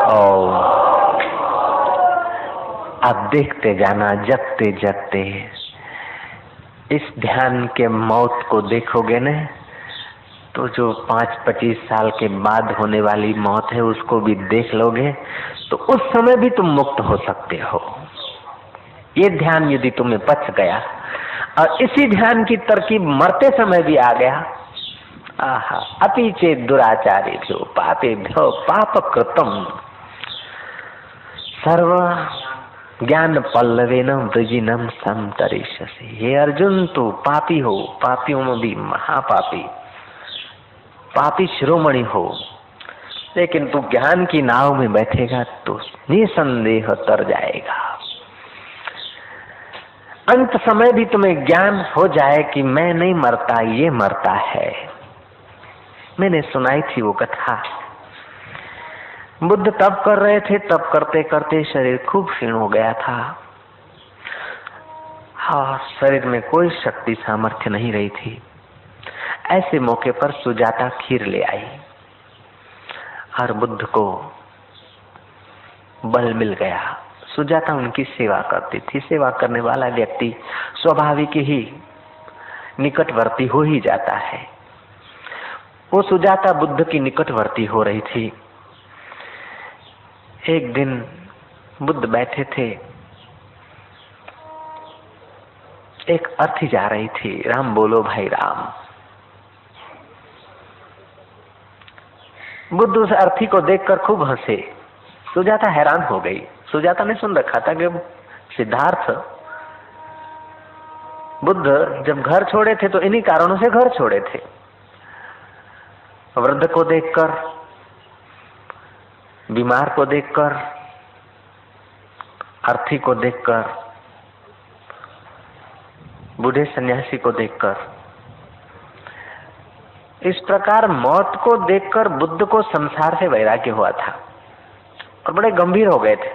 ओम अब देखते जाना, जगते जगते इस ध्यान के मौत को देखोगे न, तो जो 5-25 साल के बाद होने वाली मौत है उसको भी देख लोगे, तो उस समय भी तुम मुक्त हो सकते हो। ये ध्यान यदि तुम्हें पच गया और इसी ध्यान की तरकीब मरते समय भी आ गया, आहा, अपि चेत् दुराचारेभ्यो पापेभ्यो पाप कृतम सर्व ज्ञान पल्लवेन वृजिनम संतरिष्यसि। हे अर्जुन, तू पापी हो, पापियों में भी महापापी, पापी शिरोमणि हो, लेकिन तू ज्ञान की नाव में बैठेगा तो निसंदेह तर जाएगा। अंत समय भी तुम्हें ज्ञान हो जाए कि मैं नहीं मरता, ये मरता है। मैंने सुनाई थी वो कथा। बुद्ध तप कर रहे थे, तप करते करते शरीर खूब क्षीण हो गया था। हाँ, शरीर में कोई शक्ति सामर्थ्य नहीं रही थी। ऐसे मौके पर सुजाता खीर ले आई और बुद्ध को बल मिल गया। सुजाता उनकी सेवा करती थी। सेवा करने वाला व्यक्ति स्वाभाविक ही निकटवर्ती हो ही जाता है। वो सुजाता बुद्ध की निकटवर्ती हो रही थी। एक दिन बुद्ध बैठे थे, एक अर्थी जा रही थी, राम बोलो भाई राम। बुद्ध उस अर्थी को देखकर खूब हंसे। सुजाता हैरान हो गई। सुजाता ने सुन रखा था कि सिद्धार्थ बुद्ध जब घर छोड़े थे तो इन्हीं कारणों से घर छोड़े थे। वृद्ध को देखकर, बीमार को देखकर, अर्थी को देखकर बूढ़े सन्यासी को देखकर। इस प्रकार मौत को देखकर बुद्ध को संसार से वैराग्य हुआ था और बड़े गंभीर हो गए थे,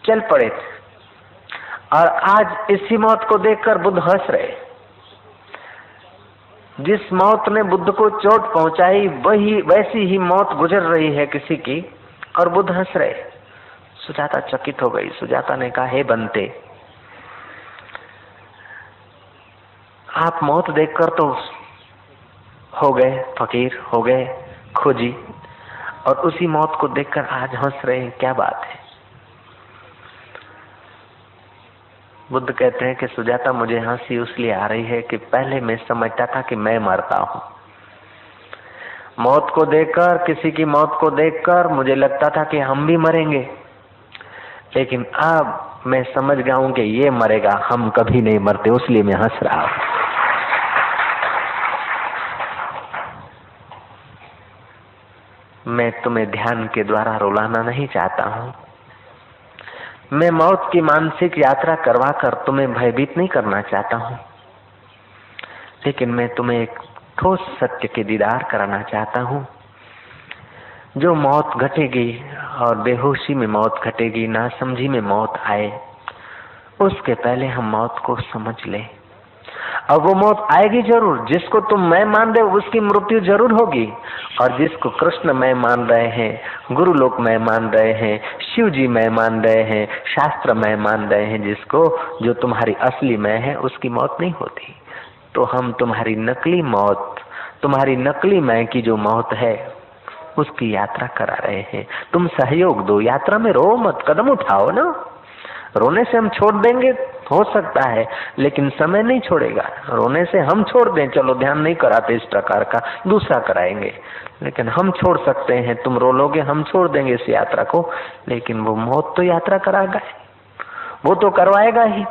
चल पड़े थे। और आज इसी मौत को देखकर बुद्ध हंस रहे। जिस मौत ने बुद्ध को चोट पहुंचाई वही वैसी ही मौत गुजर रही है किसी की, और बुद्ध हंस रहे। सुजाता चकित हो गई। सुजाता ने कहा, हे बनते, आप मौत देखकर तो हो गए फकीर, हो गए खोजी, और उसी मौत को देखकर आज हंस रहे हैं, क्या बात है? बुद्ध कहते हैं कि सुजाता, मुझे हंसी इसलिए आ रही है कि पहले मैं समझता था कि मैं मरता हूं। मौत को देखकर, किसी की मौत को देखकर मुझे लगता था कि हम भी मरेंगे, लेकिन अब मैं समझ गया हूं कि ये मरेगा, हम कभी नहीं मरते, इसलिए मैं हंस रहा हूं। मैं तुम्हें ध्यान के द्वारा रुलाना नहीं चाहता हूं। मैं मौत की मानसिक यात्रा करवाकर तुम्हें भयभीत नहीं करना चाहता हूं, लेकिन मैं तुम्हें एक ठोस सत्य के दीदार कराना चाहता हूं। जो मौत घटेगी और बेहोशी में मौत घटेगी, नासमझी में मौत आए, उसके पहले हम मौत को समझ लें। और वो मौत आएगी जरूर। जिसको तुम मैं मान रहे हो उसकी मृत्यु जरूर होगी, और जिसको कृष्ण मैं मान रहे हैं, गुरु लोक मैं मान रहे हैं, शिव जी मैं मान रहे हैं, शास्त्र मैं मान रहे हैं, जिसको जो तुम्हारी असली मैं है, उसकी मौत नहीं होती। तो हम तुम्हारी नकली मौत, तुम्हारी नकली मैं की जो मौत है, उसकी यात्रा करा रहे हैं। तुम सहयोग दो, यात्रा में रो मत, कदम उठाओ ना। रोने से हम छोड़ देंगे हो सकता है, लेकिन समय नहीं छोड़ेगा। रोने से हम छोड़ दें, चलो ध्यान नहीं कराते इस प्रकार का, दूसरा कराएंगे, लेकिन हम छोड़ सकते हैं। तुम रो लोगे, हम छोड़ देंगे इस यात्रा को, लेकिन वो मौत तो यात्रा कराएगा, वो तो करवाएगा ही।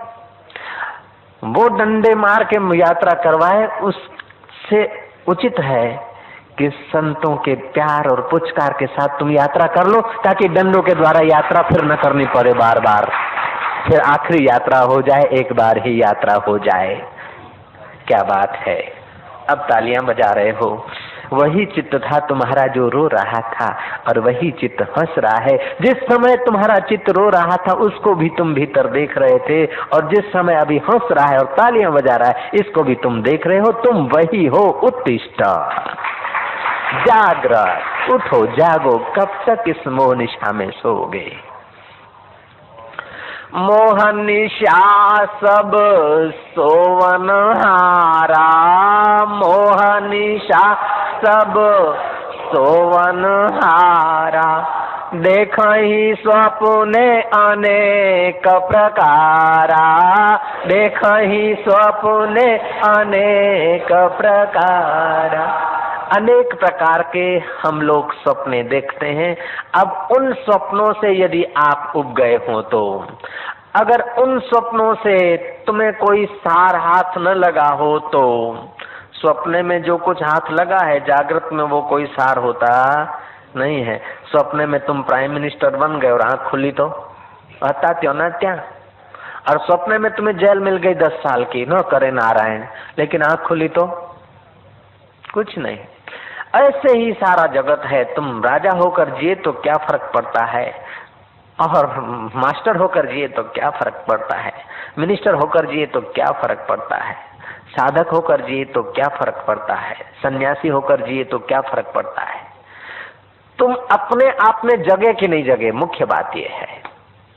वो डंडे मार के यात्रा करवाए, उससे उचित है कि संतों के प्यार और पुचकार के साथ तुम यात्रा कर लो, ताकि डंडों के द्वारा यात्रा फिर न करनी पड़े बार बार। फिर आखिरी यात्रा हो जाए, एक बार ही यात्रा हो जाए। क्या बात है? अब तालियां बजा रहे हो। वही चित्त था तुम्हारा जो रो रहा था, और वही चित्त हंस रहा है। जिस समय तुम्हारा चित्त रो रहा था, उसको भी तुम भीतर देख रहे थे, और जिस समय अभी हंस रहा है और तालियां बजा रहा है, इसको भी तुम देख रहे हो। तुम वही हो। उत्तिष्ठ, जागृत, उठो, जागो। कब तक इस मोह निशा में सोओगे? मोह निशा सब सोवन हारा, मोह निशा सब सोवन हारा। देखहि स्वप्ने अनेक प्रकारा, देखहि स्वप्ने अनेक प्रकारा। अनेक प्रकार के हम लोग सपने देखते हैं। अब उन स्वप्नों से यदि आप उब गए हो, तो अगर उन स्वप्नों से तुम्हें कोई सार हाथ न लगा हो, तो स्वप्ने में जो कुछ हाथ लगा है, जागृत में वो कोई सार होता नहीं है। स्वप्ने में तुम प्राइम मिनिस्टर बन गए और आंख खुली तो हता त्यों न त्या, और स्वप्ने में तुम्हें जेल मिल गई 10 साल की, न करे नारायण, लेकिन आंख खुली तो कुछ नहीं। ऐसे ही सारा जगत है। तुम राजा होकर जिए तो क्या फर्क पड़ता है, और मास्टर होकर जिए तो क्या फर्क पड़ता है, मिनिस्टर होकर जिए तो क्या फर्क पड़ता है, साधक होकर जिए तो क्या फर्क पड़ता है, सन्यासी होकर जिए तो क्या फर्क पड़ता है। तुम अपने आप में जगे कि नहीं जगे, मुख्य बात यह है।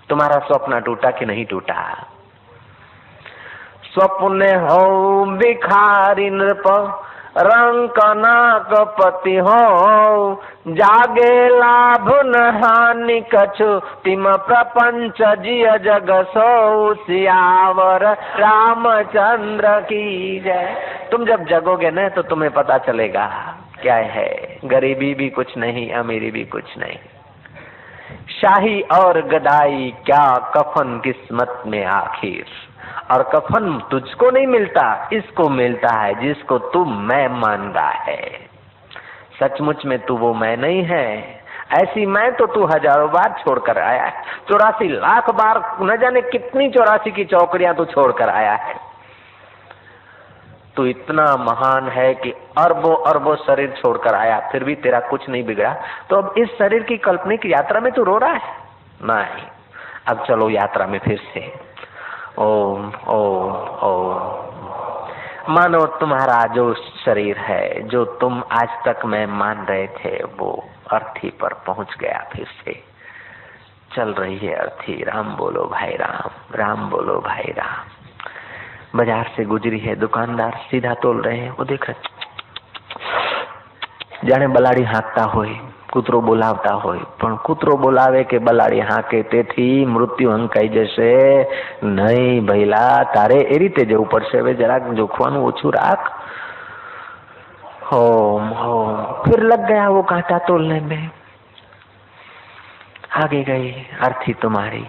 तुम्हारा स्वप्न टूटा कि नहीं टूटा। स्वप्ने हो भिखारी नृप, रंक नागपति हो, जागे लाभ न हानि कछु, तिम प्रपंच जिय जग सो, सियावर रामचंद्र की जय। तुम जब जगोगे न, तो तुम्हें पता चलेगा क्या है। गरीबी भी कुछ नहीं, अमीरी भी कुछ नहीं, शाही और गदाई क्या कफन किस्मत में आखिर। और कफन तुझको नहीं मिलता, इसको मिलता है जिसको तू मैं मान रहा है। सचमुच में तू वो मैं नहीं है। ऐसी मैं तो तू हजारों बार छोड़कर आया है, 84 लाख बार, न जाने कितनी 84 की चौकड़ियां तू छोड़कर आया है। तू इतना महान है कि अरबों अरबों शरीर छोड़कर आया, फिर भी तेरा कुछ नहीं बिगड़ा। तो अब इस शरीर की काल्पनिक यात्रा में तू रो रहा है? नहीं, अब चलो यात्रा में फिर से। ओम ओम ओम। मानो तुम्हारा जो शरीर है, जो तुम आज तक में मान रहे थे, वो अर्थी पर पहुंच गया। फिर से चल रही है अर्थी। राम बोलो भाई राम, राम बोलो भाई राम। बाजार से गुजरी है, दुकानदार सीधा तोल रहे हैं, वो देख रहे जाने बलाड़ी हाँकता होय, કૂતરો બોલાવતા હોય, પણ કૂતરો બોલાવે કે બલાડી હાંકે તેથી મૃત્યુ હંકાઈ જશે નહીં ભઈલા, તારે એ રીતે જવું પડશે। હવે જરાક જોખવાનું ઓછું રાખ। Home home. फिर लग गया वो कांटा तोलने में। आगे गई अर्थी तुम्हारी।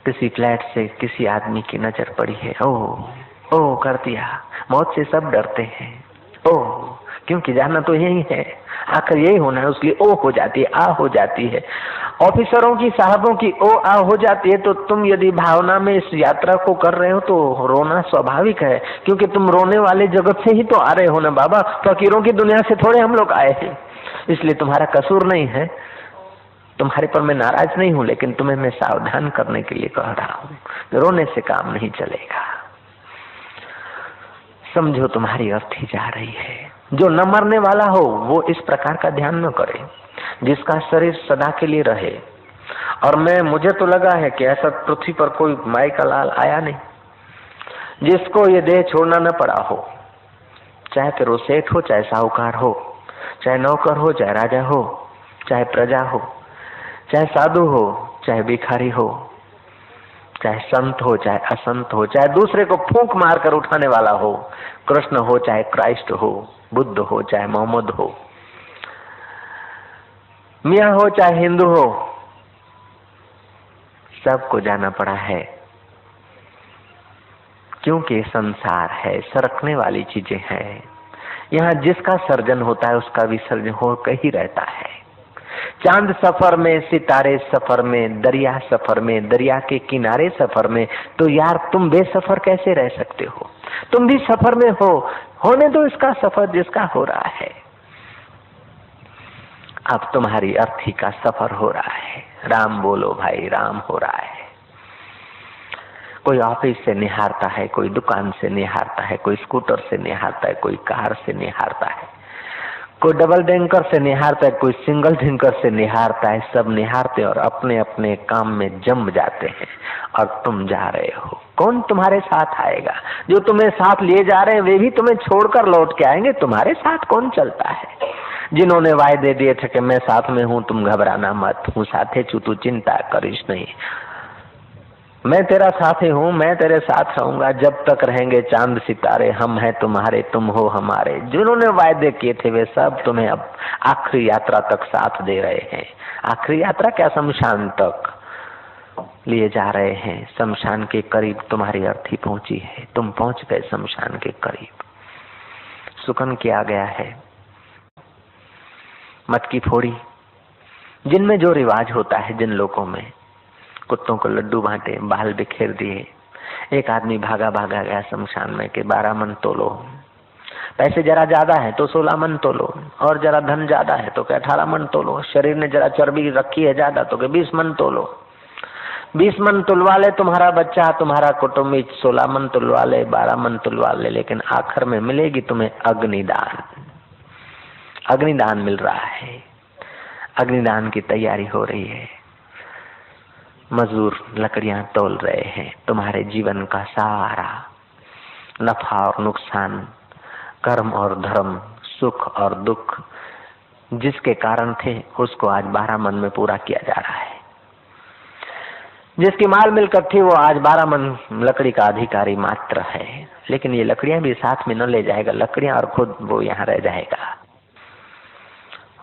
किसी फ्लैट से किसी आदमी की नजर पड़ी है। ओ कर दिया। मौत से सब डरते हैं। ओ क्योंकि जाना तो यही है, आखिर यही होना है, उसलिए ओ हो जाती है, आ हो जाती है। ऑफिसरों की, साहबों की ओ आ हो जाती है। तो तुम यदि भावना में इस यात्रा को कर रहे हो तो रोना स्वाभाविक है, क्योंकि तुम रोने वाले जगत से ही तो आ रहे हो ना बाबा। फकीरों की दुनिया से थोड़े हम लोग आए हैं, इसलिए तुम्हारा कसूर नहीं है। तुम्हारे पर मैं नाराज नहीं हूं, लेकिन तुम्हें मैं सावधान करने के लिए कह रहा हूं, रोने से काम नहीं चलेगा। समझो तुम्हारी अर्थी जा रही है। जो न मरने वाला हो वो इस प्रकार का ध्यान न करे, जिसका शरीर सदा के लिए रहे। और मुझे तो लगा है कि ऐसा पृथ्वी पर कोई माई का लाल आया नहीं जिसको ये देह छोड़ना न पड़ा हो। चाहे फिर वो सेठ हो, चाहे साहूकार हो, चाहे नौकर हो, चाहे राजा हो, चाहे प्रजा हो, चाहे साधु हो, चाहे भिखारी हो, चाहे संत हो, चाहे असंत हो, चाहे दूसरे को फूंक मारकर उठाने वाला हो, कृष्ण हो, चाहे क्राइस्ट हो, बुद्ध हो, चाहे मोहम्मद हो, मियाँ हो, चाहे हिंदू हो, सबको जाना पड़ा है। क्योंकि संसार है, सरकने वाली चीजें हैं। यहाँ जिसका सर्जन होता है उसका विसर्जन होकर ही रहता है। चांद सफर में, सितारे सफर में, दरिया सफर में, दरिया के किनारे सफर में, तो यार तुम बेसफर कैसे रह सकते हो? तुम भी सफर में हो, होने दो इसका सफर जिसका हो रहा है। अब तुम्हारी अर्थी का सफर हो रहा है। राम बोलो भाई, राम हो रहा है। कोई ऑफिस से निहारता है, कोई दुकान से निहारता है, कोई स्कूटर से निहारता है, कोई कार से निहारता है, कोई डबल डेंकर से निहारता है, कोई सिंगल डेंकर से निहारता है। सब निहारते और अपने अपने काम में जम जाते हैं। और तुम जा रहे हो, कौन तुम्हारे साथ आएगा? जो तुम्हें साथ लिए जा रहे हैं वे भी तुम्हें छोड़कर लौट के आएंगे। तुम्हारे साथ कौन चलता है? जिन्होंने वायदे दिए थे कि मैं साथ में हूँ, तुम घबराना मत, हूँ साथे छू, तू चिंता करिश नहीं, मैं तेरा साथी हूँ, मैं तेरे साथ रहूंगा जब तक रहेंगे चांद सितारे। हम हैं तुम्हारे, तुम हो हमारे। जिन्होंने वायदे किए थे वे सब तुम्हें अब आखिरी यात्रा तक साथ दे रहे हैं। आखिरी यात्रा क्या, शमशान तक लिए जा रहे हैं। शमशान के करीब तुम्हारी अर्थी पहुंची है, तुम पहुंच गए शमशान के करीब। सुकन किया गया है, मटकी फोड़ी, जिनमें जो रिवाज होता है, जिन लोगों में कुत्तों को लड्डू बांटे, बाल बिखेर दिए। एक आदमी भागा भागा गया शमशान में कि 12 मन तोलो, पैसे जरा ज्यादा है तो 16 मन तोलो, और जरा धन ज्यादा है तो 18 मन तोलो, शरीर ने जरा चर्बी रखी है ज्यादा तो 20 मन तोलो। 20 मन तुलवा ले तुम्हारा बच्चा, तुम्हारा कुटुंबी, 16 मन तुलवा ले, 12 मन तुलवा ले, लेकिन आखिर में मिलेगी तुम्हें अग्निदान। अग्निदान मिल रहा है, अग्निदान की तैयारी हो रही है। मजदूर लकड़ियां तोल रहे हैं। तुम्हारे जीवन का सारा नफा और नुकसान, कर्म और धर्म, सुख और दुख जिसके कारण थे उसको आज 12 मन में पूरा किया जा रहा है। जिसकी माल मिलकत थी वो आज 12 मन लकड़ी का अधिकारी मात्र है। लेकिन ये लकड़ियां भी साथ में न ले जाएगा, लकड़ियां और खुद वो यहाँ रह जाएगा।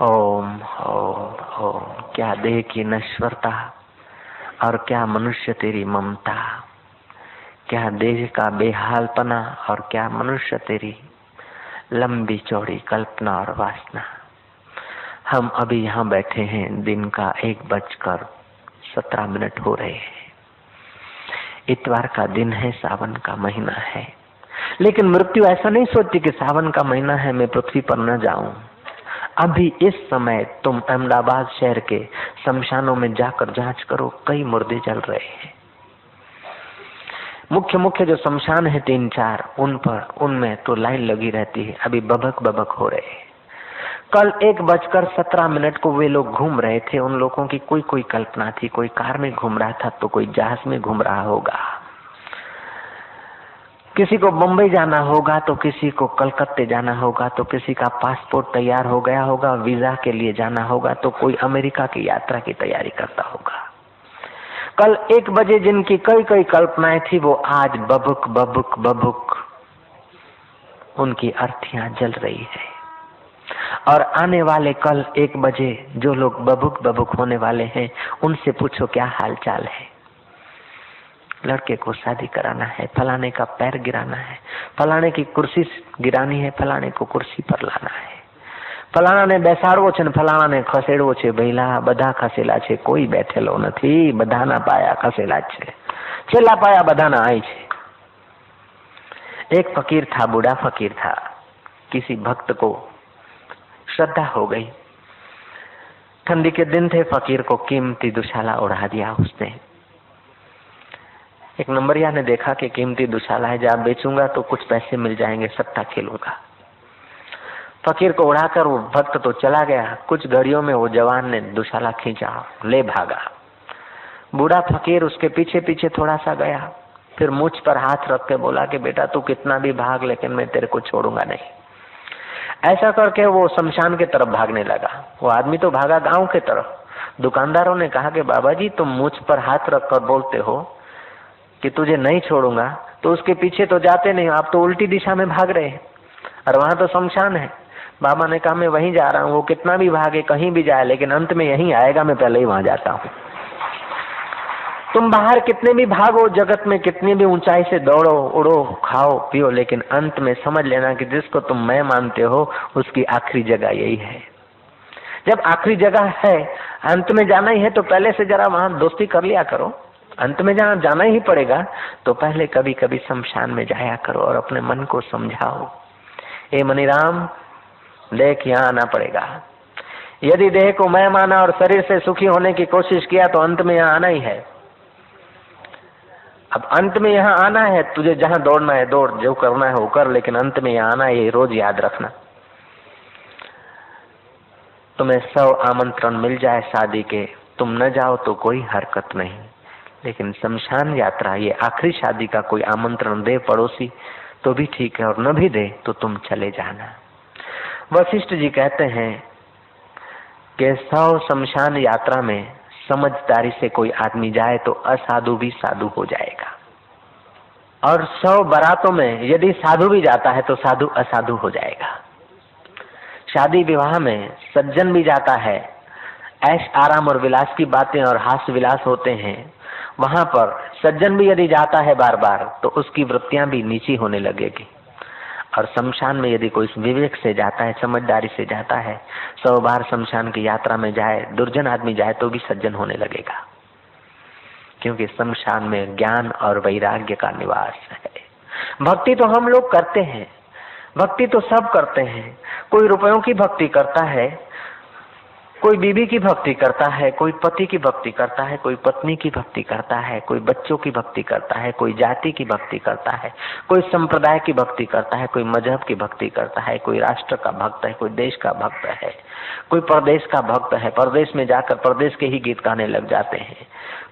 ओम ओम ओम। क्या देह की नश्वरता और क्या मनुष्य तेरी ममता, क्या देह का बेहालपना और क्या मनुष्य तेरी लंबी चौड़ी कल्पना और वासना। हम अभी यहाँ बैठे हैं, दिन का 1:17 हो रहे हैं। इतवार का दिन है, सावन का महीना है। लेकिन मृत्यु ऐसा नहीं सोचती कि सावन का महीना है, मैं पृथ्वी पर न जाऊं। अभी इस समय तुम अहमदाबाद शहर के शमशानों में जाकर जांच करो, कई मुर्दे जल रहे हैं। मुख्य मुख्य जो शमशान है 3-4, उनमें तो लाइन लगी रहती है, अभी बबक बबक हो रहे हैं। कल 1:17 को वे लोग घूम रहे थे। उन लोगों की कोई कोई कल्पना थी, कोई कार में घूम रहा था तो कोई जहाज में घूम रहा होगा, किसी को बंबई जाना होगा तो किसी को कलकत्ते जाना होगा, तो किसी का पासपोर्ट तैयार हो गया होगा, वीजा के लिए जाना होगा, तो कोई अमेरिका की यात्रा की तैयारी करता होगा। कल 1 बजे जिनकी कई कई कल्पनाएं थी, वो आज बबुक बबुक बबुक उनकी अर्थियां जल रही है। और आने वाले कल 1 बजे जो लोग बबुक बबुक होने वाले हैं, उनसे पूछो क्या हाल चाल है। लड़के को शादी कराना है, फलाने का पैर गिराना है, फलाने की कुर्सी गिरानी है, फलाने को कुर्सी पर लाना है, फलाना ने બેસાડવો છે ને ફલાણા ને ખસેડવો છે। ભઈલા બધા ખસેલા છે, કોઈ બેઠેલો નથી, બધાના પાયા ખસેલા છે, છેલ્લા પાયા બધાના આય છે। एक फकीर था, बूढ़ा फकीर था। किसी भक्त को श्रद्धा हो गई, ठंडी के दिन थे, फकीर को कीमती दुशाला उड़ा दिया उसने। एक नंबरिया ने देखा कि कीमती दुशाला है, जब बेचूंगा तो कुछ पैसे मिल जाएंगे, सट्टा खेलूंगा। फकीर को उड़ाकर वो भक्त तो चला गया। कुछ घड़ियों में वो जवान ने दुशाला खींचा, ले भागा। बूढ़ा फकीर उसके पीछे पीछे थोड़ा सा गया, फिर मुझ पर हाथ रख के बोला कि बेटा तू कितना भी भाग, लेकिन मैं तेरे को छोड़ूंगा नहीं। ऐसा करके वो शमशान के तरफ भागने लगा। वो आदमी तो भागा गांव के तरफ। दुकानदारों ने कहा कि बाबा जी तुम मुझ पर हाथ रख कर बोलते हो कि तुझे नहीं छोड़ूंगा, तो उसके पीछे तो जाते नहीं, आप तो उल्टी दिशा में भाग रहे हैं और वहां तो शमशान है। बाबा ने कहा मैं वहीं जा रहा हूँ, वो कितना भी भागे, कहीं भी जाए, लेकिन अंत में यहीं आएगा, मैं पहले ही वहां जाता हूँ। तुम बाहर कितने भी भागो, जगत में कितनी भी ऊंचाई से दौड़ो, उड़ो, खाओ पियो, लेकिन अंत में समझ लेना कि जिसको तुम मैं मानते हो उसकी आखिरी जगह यही है। जब आखिरी जगह है, अंत में जाना ही है, तो पहले से जरा वहां दोस्ती कर लिया करो। अंत में जहाँ जाना ही पड़ेगा तो पहले कभी कभी शमशान में जाया करो और अपने मन को समझाओ, ए मनीराम देख यहाँ आना पड़ेगा। यदि देह को मैं माना और शरीर से सुखी होने की कोशिश किया तो अंत में यहाँ आना ही है। अब अंत में यहाँ आना है, तुझे जहाँ दौड़ना है दौड़, जो करना है वो कर, लेकिन अंत में यहाँ आना है, ये रोज याद रखना। तुम्हें 100 आमंत्रण मिल जाए शादी के, तुम न जाओ तो कोई हरकत नहीं, लेकिन शमशान यात्रा, ये आखिरी शादी का कोई आमंत्रण दे पड़ोसी तो भी ठीक है, और न भी दे तो तुम चले जाना। वशिष्ठ जी कहते हैं कि 100 शमशान यात्रा में समझदारी से कोई आदमी जाए तो असाधु भी साधु हो जाएगा, और 100 बारातों में यदि साधु भी जाता है तो साधु असाधु हो जाएगा। शादी विवाह में सज्जन भी जाता है, ऐश आराम और विलास की बातें और हास्य विलास होते हैं, वहां पर सज्जन भी यदि जाता है बार बार तो उसकी वृत्तियां भी नीची होने लगेगी। और शमशान में यदि कोई विवेक से जाता है, समझदारी से जाता है, 100 बार शमशान की यात्रा में जाए, दुर्जन आदमी जाए तो भी सज्जन होने लगेगा, क्योंकि शमशान में ज्ञान और वैराग्य का निवास है। भक्ति तो हम लोग करते हैं, भक्ति तो सब करते हैं। कोई रुपयों की भक्ति करता है, कोई बीवी की भक्ति करता है, कोई पति की भक्ति करता है, कोई पत्नी की भक्ति करता है, कोई बच्चों की भक्ति करता है, कोई जाति की भक्ति करता है, कोई संप्रदाय की भक्ति करता है, कोई मजहब की भक्ति करता है, कोई राष्ट्र का भक्त है, कोई देश का भक्त है, कोई प्रदेश का भक्त है, प्रदेश में जाकर प्रदेश के ही गीत गाने लग जाते हैं,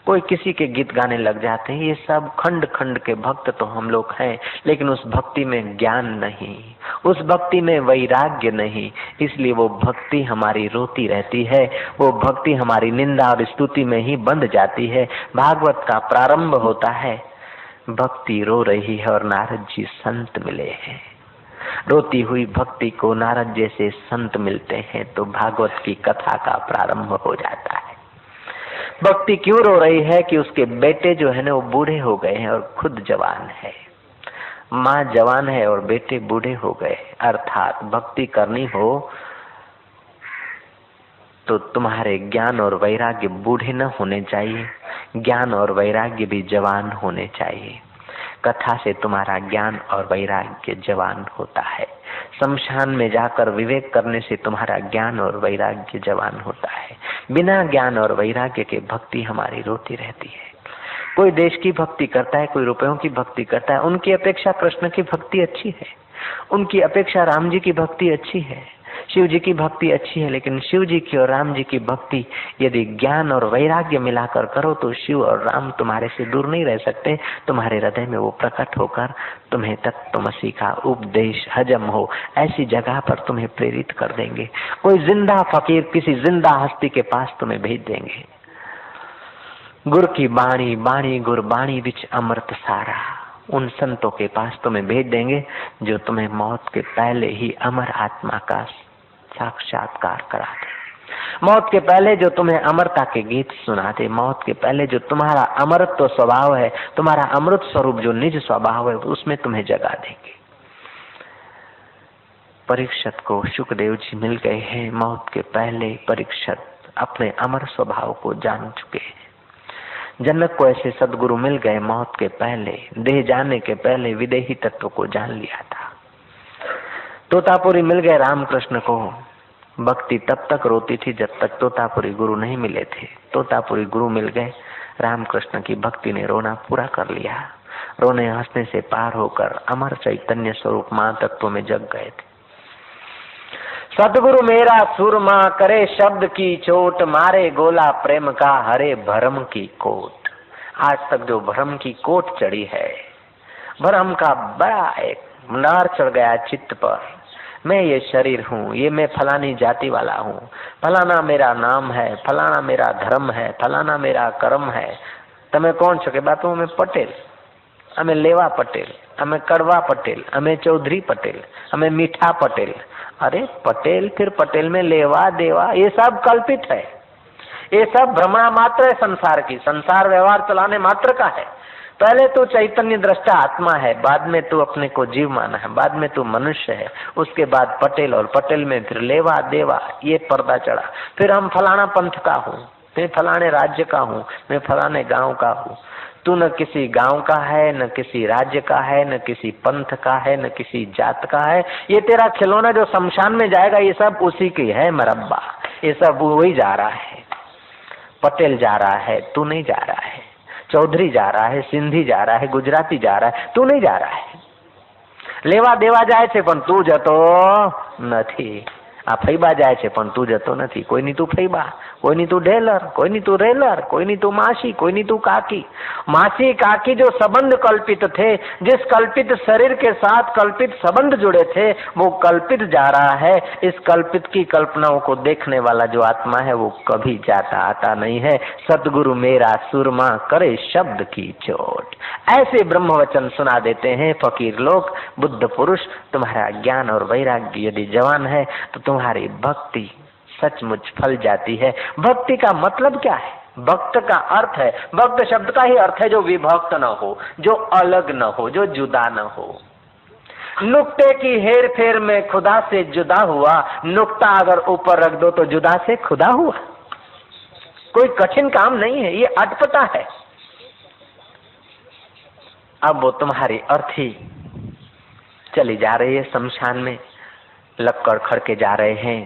कोई किसी के गीत गाने लग जाते हैं। ये सब खंड खंड के भक्त तो हम लोग हैं, लेकिन उस भक्ति में ज्ञान नहीं, उस भक्ति में वैराग्य नहीं, इसलिए वो भक्ति हमारी रोती रहती है, वो भक्ति हमारी निंदा और स्तुति में ही बंध जाती है। भागवत का प्रारंभ होता है, भक्ति रो रही है और नारद जी संत मिले हैं। रोती हुई भक्ति को नारद जैसे संत मिलते हैं तो भागवत की कथा का प्रारंभ हो जाता है। भक्ति क्यों रो रही है कि उसके बेटे जो है ना वो बूढ़े हो गए हैं और खुद जवान है, माँ जवान है और बेटे बूढ़े हो गए। अर्थात भक्ति करनी हो तो तुम्हारे ज्ञान और वैराग्य बूढ़े न होने चाहिए, ज्ञान और वैराग्य भी जवान होने चाहिए। कथा से तुम्हारा ज्ञान और वैराग्य जवान होता है। शमशान में जाकर विवेक करने से तुम्हारा ज्ञान और वैराग्य जवान होता है। बिना ज्ञान और वैराग्य के भक्ति हमारी रोती रहती है। कोई देश की भक्ति करता है, कोई रुपयों की भक्ति करता है, उनकी अपेक्षा कृष्ण की भक्ति अच्छी है, उनकी अपेक्षा राम जी की भक्ति अच्छी है, शिव जी की भक्ति अच्छी है। लेकिन शिव जी की और राम जी की भक्ति यदि ज्ञान और वैराग्य मिलाकर करो तो शिव और राम तुम्हारे से दूर नहीं रह सकते। तुम्हारे हृदय में वो प्रकट होकर तुम्हें तत्वमसी का उपदेश हजम हो ऐसी जगह पर तुम्हें प्रेरित कर देंगे। कोई जिंदा फकीर किसी जिंदा हस्ती के पास तुम्हें भेज देंगे। गुर की बाणी बाणी गुर बाणी विच अमृत सारा, उन संतों के पास तुम्हें भेज देंगे जो तुम्हें मौत के पहले ही अमर आत्मा का साक्षात्कार करा दे। मौत के पहले जो तुम्हें अमरता के गीत सुना दे, मौत के पहले जो तुम्हारा अमरत्व स्वभाव है, तुम्हारा अमृत स्वरूप जो निज स्वभाव है, उसमें तुम्हें जगा देंगे। परीक्षित को सुखदेव जी मिल गए हैं। मौत के पहले परीक्षित अपने अमर स्वभाव को जान चुके हैं। जनक को ऐसे सदगुरु मिल गए, मौत के पहले, देह जाने के पहले विदेही तत्व को जान लिया था। तोतापुरी मिल गए रामकृष्ण को। भक्ति तब तक रोती थी जब तक तोतापुरी गुरु नहीं मिले थे। तोतापुरी गुरु मिल गए, रामकृष्ण की भक्ति ने रोना पूरा कर लिया। रोने हंसने से पार होकर अमर चैतन्य स्वरूप मां तत्व में जग गए थे। सतगुरु मेरा सुरमा करे शब्द की चोट, मारे गोला प्रेम का हरे भरम की कोट। आज तक जो भरम की कोट चढ़ी है, भरम का बड़ा एक नार चढ़ गया चित्त पर। मैं ये शरीर हूँ, ये मैं फलानी जाति वाला हूँ, फलाना मेरा नाम है, फलाना मेरा धर्म है, फलाना मेरा कर्म है। तमे कौन छो? के बापू मैं पटेल, अमे लेवा पटेल, अमे कड़वा पटेल, अमे चौधरी पटेल, अमे मीठा पटेल। अरे पटेल फिर पटेल में लेवा देवा ये सब कल्पित है, ये सब भ्रमणा मात्र है संसार की। संसार व्यवहार चलाने मात्र का है। पहले तू चैतन्य दृष्टा आत्मा है, बाद में तू अपने को जीव माना है, बाद में तू मनुष्य है, उसके बाद पटेल, और पटेल में फिर लेवा देवा ये पर्दा चढ़ा। फिर हम फलाना पंथ का हूँ, मैं फलाने राज्य का हूँ, मैं फलाने गांव का हूँ। तू न किसी गांव का है, न किसी राज्य का है, न किसी पंथ का है, न किसी जात का है। ये तेरा खिलौना जो शमशान में जाएगा ये सब उसी की है मरब्बा। ये सब वही जा रहा है। पटेल जा रहा है, तू नहीं जा रहा है। चौधरी जा रहा है, सिंधी जा रहा है, गुजराती जा रहा है, तू नहीं जा रहा है। लेवा देवा जाए છે પણ તું જતો નથી। આ ફૈબા જાય છે પણ તું જતો નથી। કોઈની તું ફૈબા, કોઈની તું ઢેલર, કોઈની તું રેલર, કોઈની તું मासी, कोईनी तू काकी। मासी काकी जो संबंध कल्पित थे, जिस कल्पित शरीर के साथ कल्पित संबंध जुड़े थे, वो कल्पित जा रहा है। इस कल्पित की कल्पनाओं को देखने वाला जो आत्मा है वो कभी जाता आता नहीं है। सतगुरु मेरा सुरमा करे शब्द की चोट, ऐसे ब्रह्म वचन सुना देते हैं फकीर लोग। बुद्ध पुरुष, तुम्हारा ज्ञान और वैराग्य यदि जवान है तो तुम्हारी भक्ति सचमुच फल जाती है। भक्ति का मतलब क्या है? भक्त का अर्थ है, भक्त शब्द का ही अर्थ है जो विभक्त न हो, जो अलग न हो, जो जुदा न हो। नुक्ते की हेर फेर में खुदा से जुदा हुआ। नुक्ता अगर ऊपर रख दो तो जुदा से खुदा हुआ। कोई कठिन काम नहीं है, ये अटपटा है। अब वो तुम्हारी अर्थी चली जा रही है शमशान में, लक्कड़ खड़के जा रहे हैं,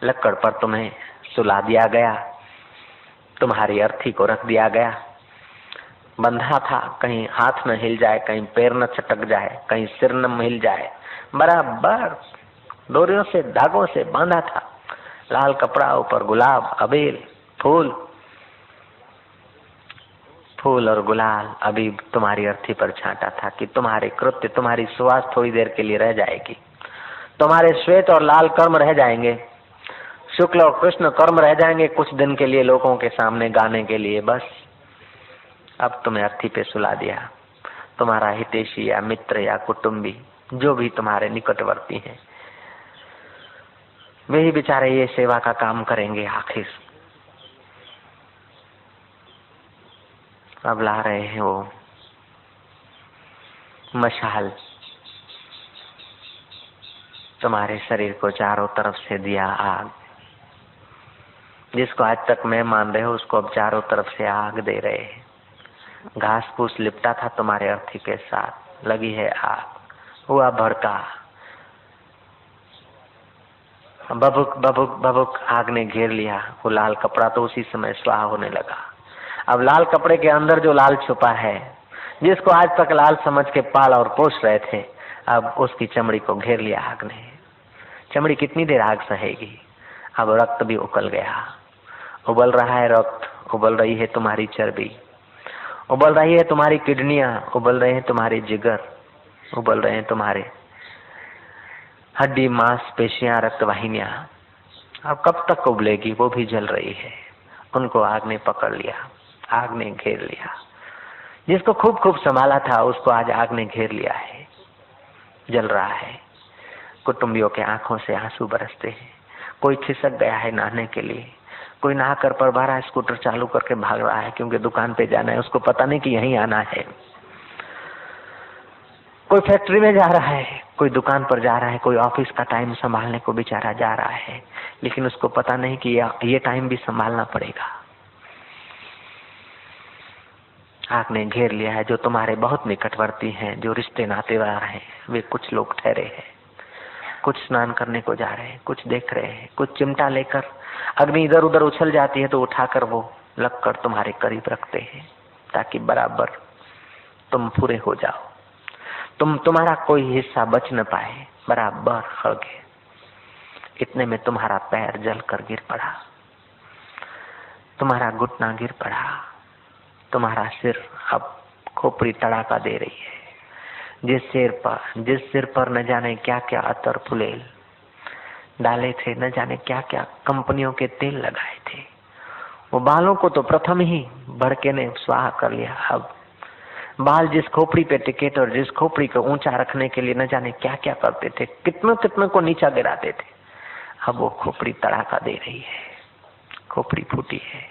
लक्कड़ पर तुम्हें सुला दिया गया, तुम्हारी अर्थी को रख दिया गया। बंधा था, कहीं हाथ न हिल जाए, कहीं पैर न छटक जाए, कहीं सिर न हिल जाए, बराबर डोरियों से धागों से बांधा था। लाल कपड़ा, ऊपर गुलाब, अबीर, फूल, फूल और गुलाल अभी तुम्हारी अर्थी पर छांटा था कि तुम्हारे कृत्य, तुम्हारी सुवास थोड़ी देर के लिए रह जाएगी, तुम्हारे श्वेत और लाल कर्म रह जाएंगे, शुक्ल और कृष्ण कर्म रह जाएंगे कुछ दिन के लिए लोगों के सामने गाने के लिए। बस अब तुम्हें अर्थी पे सुला दिया। तुम्हारा हितैषी या मित्र या कुटुंबी जो भी तुम्हारे निकटवर्ती हैं, वे ही बेचारे ये सेवा का काम करेंगे। आखिर अब ला रहे हैं वो मशाल, तुम्हारे शरीर को चारों तरफ से दिया आग, जिसको आज तक मैं मान रहे हो उसको अब चारों तरफ से आग दे रहे हैं। घास फूस लिपटा था तुम्हारे अर्थी के साथ, लगी है आग, हुआ भड़का, बबुक बबुक बबुक आग ने घेर लिया। वो लाल कपड़ा तो उसी समय स्वाह होने लगा। अब लाल कपड़े के अंदर जो लाल छुपा है, जिसको आज तक लाल समझ के पाल और पोष रहे थे, अब उसकी चमड़ी को घेर लिया आग ने। चमड़ी कितनी देर आग सहेगी? अब रक्त भी उबल गया, उबल रहा है रक्त, उबल रही है तुम्हारी चर्बी, उबल रही है तुम्हारी किडनियां, उबल रहे हैं तुम्हारे जिगर, उबल रहे हैं तुम्हारे हड्डी मांस पेशियां रक्तवाहिनियां। अब कब तक उबलेगी? वो भी जल रही है। उनको आग ने पकड़ लिया, आग ने घेर लिया। जिसको खूब खूब संभाला था उसको आज आग ने घेर लिया है, जल रहा है। कुटुंबियों के आंखों से आंसू बरसते हैं। कोई खिसक गया है नहाने के लिए, कोई नहाकर परबारा स्कूटर चालू करके भाग रहा है क्योंकि दुकान पे जाना है, उसको पता नहीं कि यहीं आना है। कोई फैक्ट्री में जा रहा है, कोई दुकान पर जा रहा है, कोई ऑफिस का टाइम संभालने को बेचारा जा रहा है, लेकिन उसको पता नहीं कि ये टाइम भी संभालना पड़ेगा। आग ने घेर लिया है। जो तुम्हारे बहुत निकटवर्ती हैं, जो रिश्ते नातेदार हैं, वे कुछ लोग ठहरे हैं, कुछ स्नान करने को जा रहे हैं, कुछ देख रहे हैं, कुछ चिमटा लेकर अग्नि इधर उधर उछल जाती है तो उठाकर वो लगकर तुम्हारे करीब रखते हैं ताकि बराबर तुम पूरे हो जाओ, तुम्हारा कोई हिस्सा बच न पाए, बराबर हड़के। इतने में तुम्हारा पैर जल कर गिर पड़ा, तुम्हारा घुटना गिर पड़ा, तुम्हारा सिर अब खोपड़ी तड़ाका दे रही है। जिस सिर पर न जाने क्या क्या अतर फुलेल डाले थे, न जाने क्या क्या कंपनियों के तेल लगाए थे, वो बालों को तो प्रथम ही भड़के ने स्वाहा कर लिया। अब बाल जिस खोपड़ी पे टिके और जिस खोपड़ी को ऊंचा रखने के लिए न जाने क्या क्या करते थे, कितनों कितनों को नीचा गिराते थे, अब वो खोपड़ी तड़ाका दे रही है, खोपड़ी फूटी है,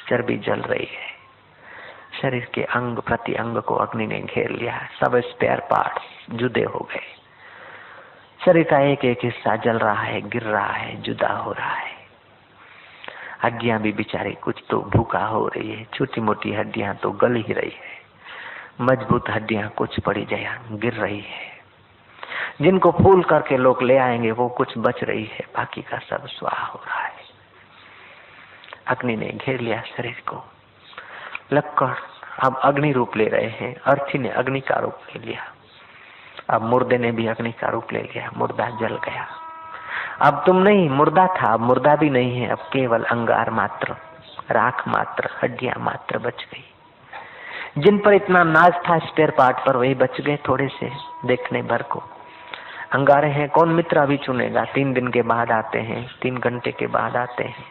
चर्बी जल रही है, शरीर के अंग प्रति अंग को अग्नि ने घेर लिया। सब स्पेयर पार्ट्स जुदे हो गए, शरीर का एक एक हिस्सा जल रहा है, गिर रहा है, जुदा हो रहा है। हड्डियां भी बेचारी कुछ तो भूखा हो रही है, छोटी मोटी हड्डियां तो गल ही रही है, मजबूत हड्डियां कुछ पड़ी जया गिर रही है। जिनको फूल करके लोग ले आएंगे वो कुछ बच रही है, बाकी का सब स्वाहा हो रहा है। अग्नि ने घेर लिया शरीर को। लक्कड़ अब अग्नि रूप ले रहे हैं, अर्थी ने अग्नि का रूप ले लिया, अब मुर्दे ने भी अग्नि का रूप ले लिया, मुर्दा जल गया। अब तुम नहीं मुर्दा था, अब मुर्दा भी नहीं है, अब केवल अंगार मात्र, राख मात्र, हड्डियां मात्र बच गई। जिन पर इतना नाज था स्पेयर पार्ट पर, वही बच गए थोड़े से देखने भर को। अंगारे हैं, कौन मित्र अभी चुनेगा? 3 दिन के बाद आते हैं, 3 घंटे के बाद आते हैं,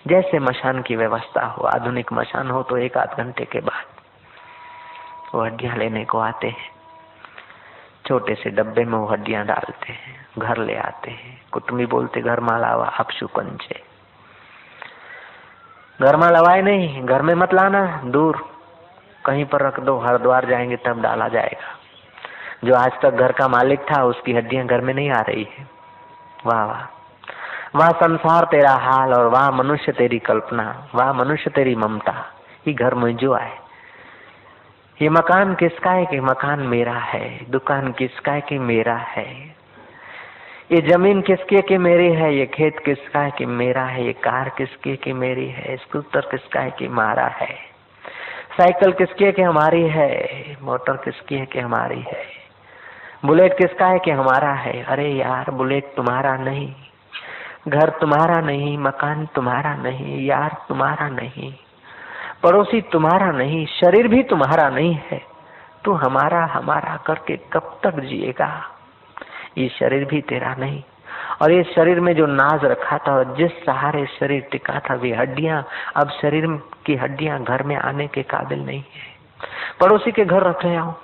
जैसे मशान की व्यवस्था हो, आधुनिक मशान हो तो 1-8 घंटे के बाद वो हड्डियां लेने को आते हैं। छोटे से डब्बे में वो हड्डियां डालते हैं, घर ले आते हैं। कुटुंबी बोलते घर में लावा अपशु कंचे, घर में लवाए नहीं, घर में मत लाना, दूर कहीं पर रख दो, हरिद्वार जाएंगे तब डाला जाएगा। जो आज तक घर का मालिक था उसकी हड्डियां घर में नहीं आ रही है। वाह वाह, वाह संसार तेरा हाल और वाह मनुष्य तेरी कल्पना, वाह मनुष्य तेरी ममता। ये घर में जो आए, ये मकान किसका है कि मकान मेरा है, दुकान किसका है कि मेरा है, ये जमीन किसकी है कि मेरी है, ये खेत किसका है कि मेरा है, ये कार किसकी है कि मेरी है, स्कूटर किसका है कि हमारा है, साइकिल किसकी है कि हमारी है, मोटर किसकी है कि हमारी है, बुलेट किसका है कि हमारा है। अरे यार, बुलेट तुम्हारा नहीं, घर तुम्हारा नहीं, मकान तुम्हारा नहीं, यार तुम्हारा नहीं, पड़ोसी तुम्हारा नहीं, शरीर भी तुम्हारा नहीं है। तू हमारा हमारा करके कब तक जिएगा? ये शरीर भी तेरा नहीं, और ये शरीर में जो नाज रखा था, जिस सहारे शरीर टिका था, वे हड्डियां अब शरीर की हड्डियां घर में आने के काबिल नहीं है। पड़ोसी के घर रख ले आओ,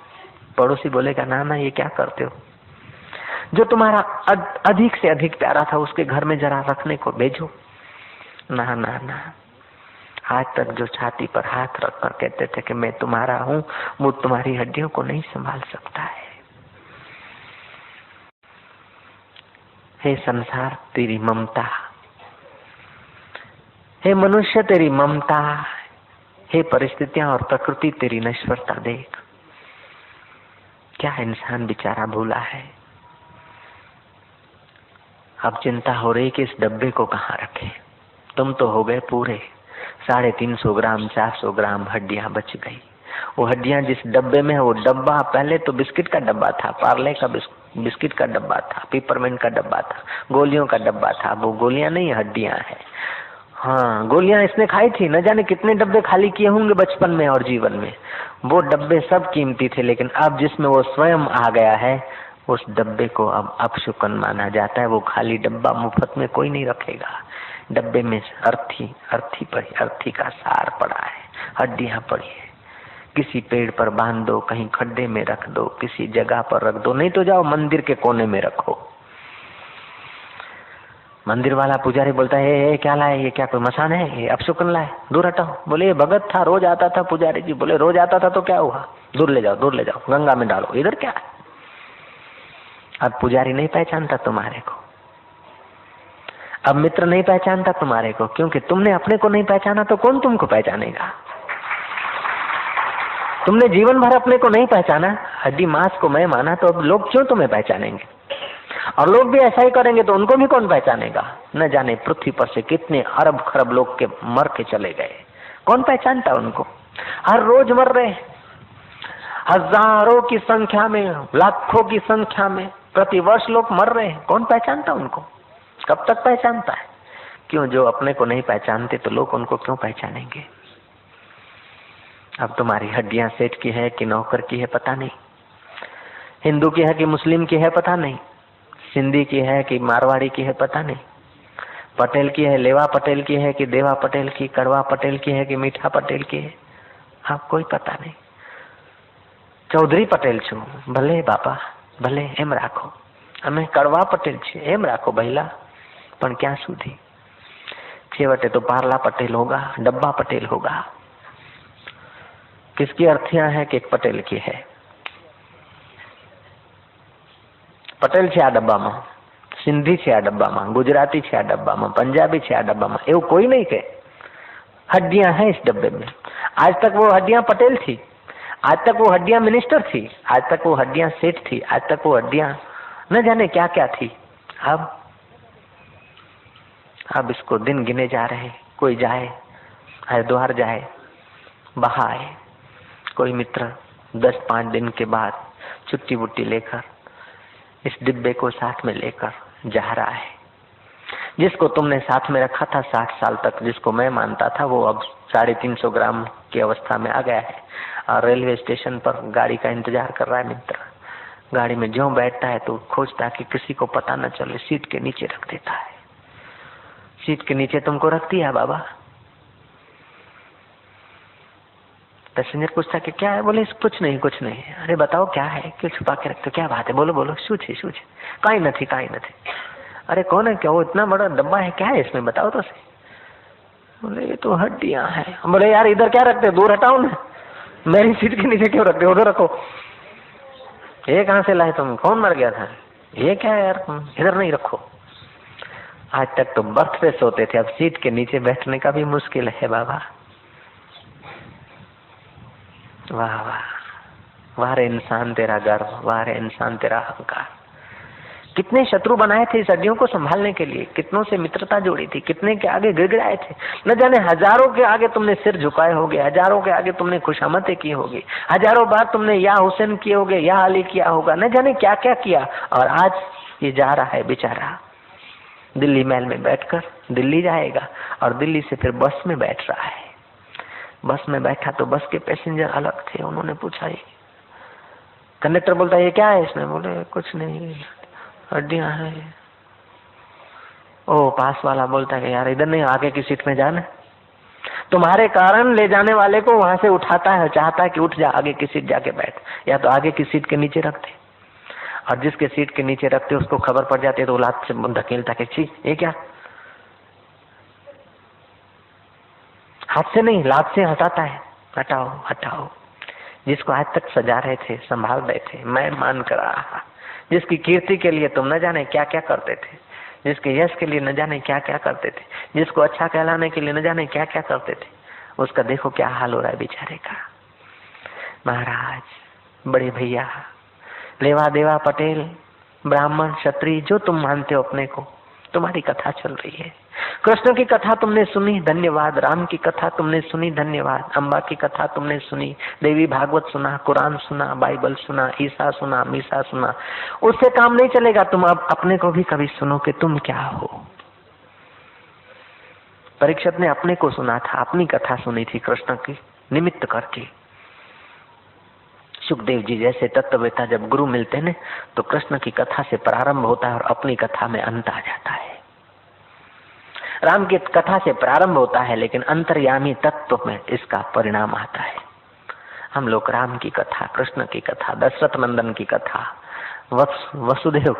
पड़ोसी बोलेगा ना ना ये क्या करते हो? जो तुम्हारा अधिक से अधिक प्यारा था उसके घर में जरा रखने को भेजो। ना ना ना, आज तक जो छाती पर हाथ रखकर कहते थे कि मैं तुम्हारा हूँ, वो तुम्हारी हड्डियों को नहीं संभाल सकता है। हे संसार तेरी ममता, हे मनुष्य तेरी ममता, हे परिस्थितियां और प्रकृति तेरी नश्वरता देख। क्या इंसान बेचारा भूला है। अब चिंता हो रही कि इस डब्बे को कहाँ रखे। तुम तो हो गए पूरे, 350 ग्राम 400 ग्राम हड्डियां बच गई। वो हड्डियां जिस डब्बे में है, वो डब्बा पहले तो बिस्किट का डब्बा था, पार्ले का बिस्किट का डब्बा था, पिपरमेंट का डब्बा था, गोलियों का डब्बा था। वो गोलियां नहीं, हड्डियां है। हाँ, गोलियां इसने खाई थी, न जाने कितने डब्बे खाली किए होंगे बचपन में और जीवन में। वो डब्बे सब कीमती थे, लेकिन अब जिसमें वो स्वयं आ गया है, उस डब्बे को अब अपशुकन माना जाता है। वो खाली डब्बा मुफ्त में कोई नहीं रखेगा। डब्बे में अर्थी पड़ी, अर्थी का सार पड़ा है, हड्डियां पड़ी है। किसी पेड़ पर बांध दो, कहीं खड्डे में रख दो, किसी जगह पर रख दो, नहीं तो जाओ मंदिर के कोने में रखो। मंदिर वाला पुजारी बोलता है, ए, क्या लाए, ये क्या कोई मसान है, ये अपशुकन लाए, दूर हटाओ। बोले ये भगत था, रोज आता था। पुजारी जी बोले रोज आता था तो क्या हुआ, दूर ले जाओ, दूर ले जाओ, गंगा में डालो, इधर क्या है। अब पुजारी नहीं पहचानता तुम्हारे को, अब मित्र नहीं पहचानता तुम्हारे को, क्योंकि तुमने अपने को नहीं पहचाना तो कौन तुमको पहचानेगा। तुमने जीवन भर अपने को नहीं पहचाना, हड्डी मांस को मैं माना, तो अब लोग क्यों तुम्हें पहचानेंगे। और लोग भी ऐसा ही करेंगे तो उनको भी कौन पहचानेगा। न जाने पृथ्वी पर से कितने अरब खरब लोग के मर के चले गए, कौन पहचानता उनको। हर रोज मर रहे, हजारों की संख्या में, लाखों की संख्या में प्रति वर्ष लोग मर रहे हैं, कौन पहचानता उनको। कब तक पहचानता है। क्यों, जो अपने को नहीं पहचानते तो लोग उनको क्यों पहचानेंगे। अब तुम्हारी हड्डियां सेठ की है कि नौकर की है पता नहीं, हिंदू की है कि मुस्लिम की है पता नहीं, सिंधी की है कि मारवाड़ी की है पता नहीं, पटेल की है, लेवा पटेल की है कि देवा पटेल की, कड़वा पटेल की है कि मीठा पटेल की है, आप कोई पता नहीं। चौधरी पटेल छू, भले बापा भले, एम राखो। અમે કડવા પટેલ છે એમ રાખો ભઈલા, પણ ક્યાં સુધી। છેવટે तो पारला पटेल होगा, डब्बा पटेल होगा। किसकी अर्थियां है कि एक पटेल की है। पटेल છે આ ડબ્બામાં, સિંધી છે આ ડબ્બામાં, गुजराती છે આ डब्बाમાં, पंजाबी છે આ डब्बाમાં, એવું कोई नहीं કે। हड्डियां हैं इस डब्बे में। आज तक वो हड्डियां पटेल थी, आज तक वो हड्डियां मिनिस्टर थी, आज तक वो हड्डियां सेठ थी, आज तक वो हड्डियां न जाने क्या क्या थी। अब इसको दिन गिने जा रहे। कोई जाए, हरिद्वार जाए, बहाए, कोई मित्र 10-5 दिन के बाद छुट्टी वुट्टी लेकर इस डिब्बे को साथ में लेकर जा रहा है। जिसको तुमने साथ में रखा था 60 साल तक, जिसको मैं मानता था, वो अब 350 ग्राम की अवस्था में आ गया है और रेलवे स्टेशन पर गाड़ी का इंतजार कर रहा है। मित्र गाड़ी में ज्यों बैठता है तो खोजता है कि किसी को पता न चले, सीट के नीचे रख देता है। सीट के नीचे तुमको रख दिया बाबा। पैसेंजर पूछता कि क्या है, बोले कुछ नहीं कुछ नहीं। अरे बताओ क्या है, क्यों छुपा के रखते, क्या बात है, बोलो बोलो, शू छे काई नहीं काई नहीं। अरे कौन है, क्या वो इतना बड़ा डब्बा है, क्या है इसमें, बताओ तो सही। बोले ये तो हड्डियां हैं। बोले यार इधर क्या रखते, दूर हटाओ ना, मेरी सीट के नीचे क्यों रखते, उधर रखो। ये कहाँ से लाए तुम, कौन मर गया था, ये क्या है यार, इधर नहीं रखो। आज तक तो बर्थ पे सोते थे, अब सीट के नीचे बैठने का भी मुश्किल है बाबा। वाह वाह वाह रे इंसान तेरा गर्व, वाह रे इंसान तेरा अहंकार। कितने शत्रु बनाए थे इस हड्डियों को संभालने के लिए, कितनों से मित्रता जोड़ी थी, कितने के आगे गिड़गिड़ाए थे। न जाने हजारों के आगे तुमने सिर झुकाए होगे, हजारों के आगे तुमने खुशामतें की होगी, हजारों बार तुमने या हुसैन किए होगे या अली किया होगा, न जाने क्या क्या किया। और आज ये जा रहा है बेचारा, दिल्ली महल में बैठकर दिल्ली जाएगा और दिल्ली से फिर बस में बैठ रहा है। बस में बैठा तो बस के पैसेंजर अलग थे। उन्होंने पूछा, ये कंडक्टर बोलता है ये क्या है इसमें, बोले कुछ नहीं हड्डियां हैं। ओ पास वाला बोलता है कि यार इधर नहीं, आगे की सीट में जाना। तुम्हारे कारण ले जाने वाले को वहां से उठाता है, चाहता है कि उठ जा, आगे की सीट जाके बैठ, या तो आगे की सीट के नीचे रखते। और जिसके सीट के नीचे रखते उसको खबर पड़ जाती है तो लात से धकेलता कि छी ये क्या, हाथ से नहीं लात से हटाता है, हटाओ हटाओ। जिसको आज तक सजा रहे थे, संभाल रहे थे, मैं मान कर रहा, जिसकी कीर्ति के लिए तुम न जाने क्या क्या करते थे, जिसके यश के लिए न जाने क्या क्या करते थे, जिसको अच्छा कहलाने के लिए न जाने क्या क्या करते थे, उसका देखो क्या हाल हो रहा है बेचारे का। महाराज, बड़े भैया, लेवा देवा, पटेल, ब्राह्मण, क्षत्रिय, जो तुम मानते हो अपने को, तुम्हारी कथा चल रही है। कृष्ण की कथा तुमने सुनी, धन्यवाद। राम की कथा तुमने सुनी, धन्यवाद। अम्बा की कथा तुमने सुनी, देवी भागवत सुना, कुरान सुना, बाइबल सुना, ईसा सुना, मीसा सुना। उससे काम नहीं चलेगा। तुम अब अपने को भी कभी सुनो कि तुम क्या हो। परीक्षित ने अपने को सुना था, अपनी कथा सुनी थी कृष्ण की निमित्त करके। सुखदेव जी जैसे तत्ववेता जब गुरु मिलते हैं तो कृष्ण की कथा से प्रारंभ होता है और अपनी कथा में अंत आ जाता है। राम की कथा से प्रारंभ होता है लेकिन अंतर्यामी तत्व में इसका परिणाम आता है। हम लोग राम की कथा, कृष्ण की कथा, दशरथ नंदन की कथा, वसुदेव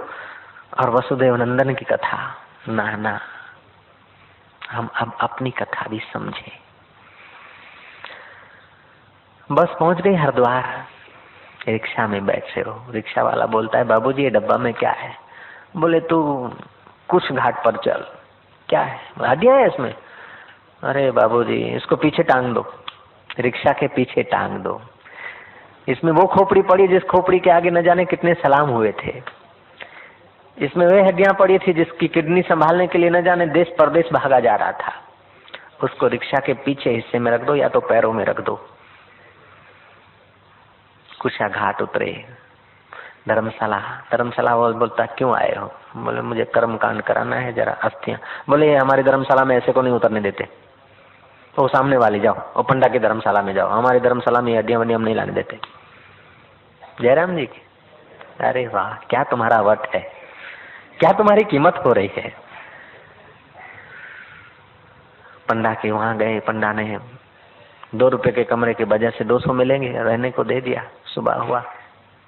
और वसुदेव नंदन की कथा ना, हम अब अपनी कथा भी समझे। बस पहुंच गई हरिद्वार, रिक्शा में बैठे हो। रिक्शा वाला बोलता है, बाबूजी ये डब्बा में क्या है? बोले तू कुछ घाट पर चल। क्या है? हड्डियां है इसमें। अरे बाबूजी इसको पीछे टांग दो, रिक्शा के पीछे टांग दो। इसमें वो खोपड़ी पड़ी जिस खोपड़ी के आगे न जाने कितने सलाम हुए थे। इसमें वे हड्डियां पड़ी थी जिसकी किडनी संभालने के लिए न जाने देश परदेश भागा जा रहा था। उसको रिक्शा के पीछे हिस्से में रख दो या तो पैरों में रख दो। कुशा घाट उतरे, धर्मशाला वो बोलता क्यों आए हो? बोले मुझे कर्म कांड कराना है, जरा अस्थियां। बोले हमारी धर्मशाला में ऐसे को नहीं उतरने देते, तो सामने वाली जाओ, और पंडा की धर्मशाला में जाओ, हमारी धर्मशाला में हड्डियां वड्डियां हम नहीं लाने देते। जयराम जी की, अरे वाह, क्या तुम्हारा वट है, क्या तुम्हारी कीमत हो रही है। पंडा के वहां गए, पंडा ने 2 रुपए के कमरे के बजाय से 200 मिलेंगे रहने को दे दिया। सुबह हुआ,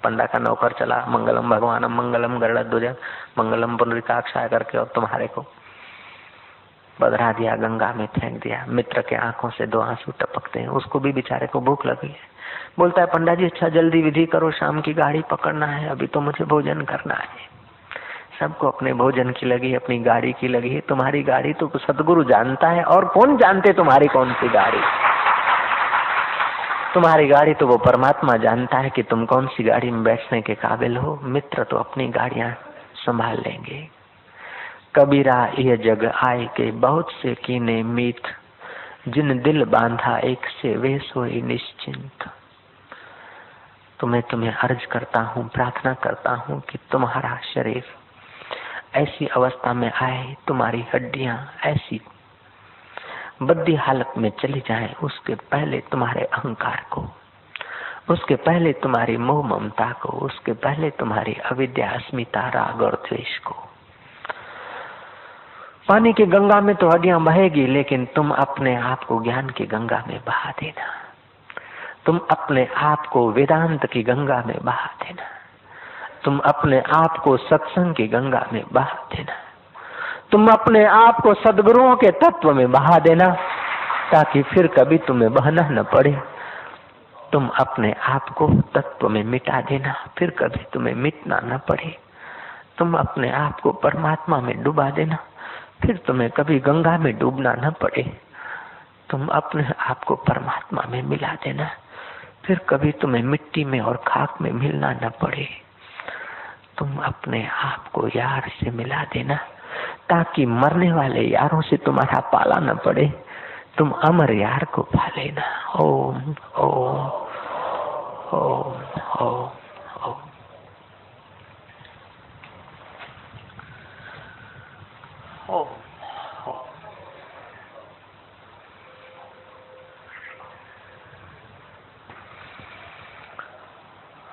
पंडा का नौकर चला, मंगलम भगवानम मंगलम गरुड़ध्वज मंगलम पुनरीकाक्षाय करके और तुम्हारे को बदरा दिया, गंगा में फेंक दिया। मित्र के आंखों से 2 आंसू टपकते हैं, उसको भी बेचारे को भूख लगी है। बोलता है पंडा जी अच्छा जल्दी विधि करो, शाम की गाड़ी पकड़ना है, अभी तो मुझे भोजन करना है। सबको अपने भोजन की लगी है, अपनी गाड़ी की लगी है। तुम्हारी गाड़ी तो सदगुरु जानता है, और कौन जानते तुम्हारी कौन सी गाड़ी। तुम्हारी गाड़ी तो वो परमात्मा जानता है कि तुम कौन सी गाड़ी में बैठने के काबिल हो। मित्र तो अपनी गाड़ियां संभाल लेंगे। कबीरा यह जग आए के बहुत से कीने मीत, जिन दिल बांधा एक से वे सोई निश्चिंत। तुम्हें अर्ज करता हूँ, प्रार्थना करता हूँ कि तुम्हारा शरीर ऐसी अवस्था में आए, तुम्हारी हड्डियां ऐसी बद्दी हालत में चली जाए, उसके पहले तुम्हारे अहंकार को, उसके पहले तुम्हारी मोह ममता को, उसके पहले तुम्हारी अविद्या अस्मिता राग और द्वेष को। पानी की गंगा में तो हड्डियां बहेगी, लेकिन तुम अपने आप को ज्ञान की गंगा में बहा देना। तुम अपने आप को वेदांत की गंगा में बहा देना। तुम अपने आप को सत्संग की गंगा में बहा देना। तुम अपने आप को सद्गुरुओं के तत्व में बहा देना, ताकि फिर कभी तुम्हें बहना न पड़े। तुम अपने आप को तत्व में मिटा देना, फिर कभी तुम्हें मिटना न पड़े। तुम अपने आप को परमात्मा में डुबा देना, फिर तुम्हें कभी गंगा में डूबना न पड़े। तुम अपने आप को परमात्मा में मिला देना, फिर कभी तुम्हें मिट्टी में और खाक में मिलना न पड़े। तुम अपने आप को यार से मिला देना, ताकि मरने वाले यारों से तुम्हारा पाला न पड़े। तुम अमर यार को पा लेना। ओम ओम ओम ओम ओम। ओम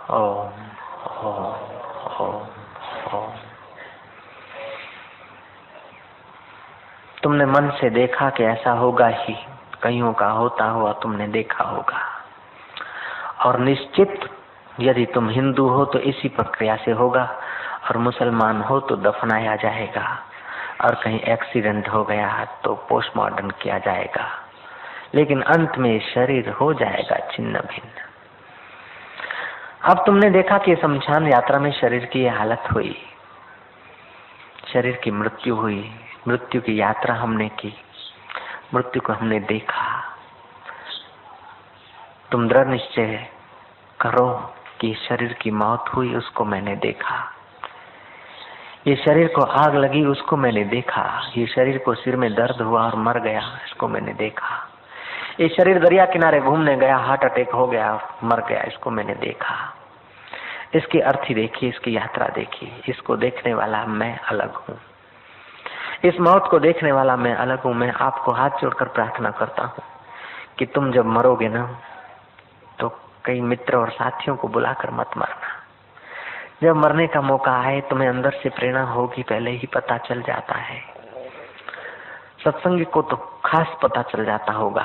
ओम ओम ओम ओम। तुमने मन से देखा कि ऐसा होगा ही, कईयों का होता हुआ तुमने देखा होगा। और निश्चित यदि तुम हिंदू हो तो इसी प्रक्रिया से होगा, और मुसलमान हो तो दफनाया जाएगा, और कहीं एक्सीडेंट हो गया तो पोस्टमार्टम किया जाएगा, लेकिन अंत में शरीर हो जाएगा छिन्न भिन्न। अब तुमने देखा कि शमशान यात्रा में शरीर की ये हालत हुई। शरीर की मृत्यु हुई, मृत्यु की यात्रा हमने की, मृत्यु को हमने देखा। तुम दृढ़ निश्चय करो कि शरीर की मौत हुई, उसको मैंने देखा। ये शरीर को आग लगी, उसको मैंने देखा। ये शरीर को सिर में दर्द हुआ और मर गया, इसको मैंने देखा। ये शरीर दरिया किनारे घूमने गया, हार्ट अटैक हो गया, मर गया, इसको मैंने देखा। इसकी अर्थी देखी, इसकी यात्रा देखी। इसको देखने वाला मैं अलग हूँ, इस मौत को देखने वाला मैं अलग हूँ। मैं आपको हाथ जोड़कर प्रार्थना करता हूँ कि तुम जब मरोगे ना, तो कई मित्र और साथियों को बुलाकर मत मरना। जब मरने का मौका आए तुम्हें अंदर से प्रेरणा होगी, पहले ही पता चल जाता है। सत्संगी को तो खास पता चल जाता होगा,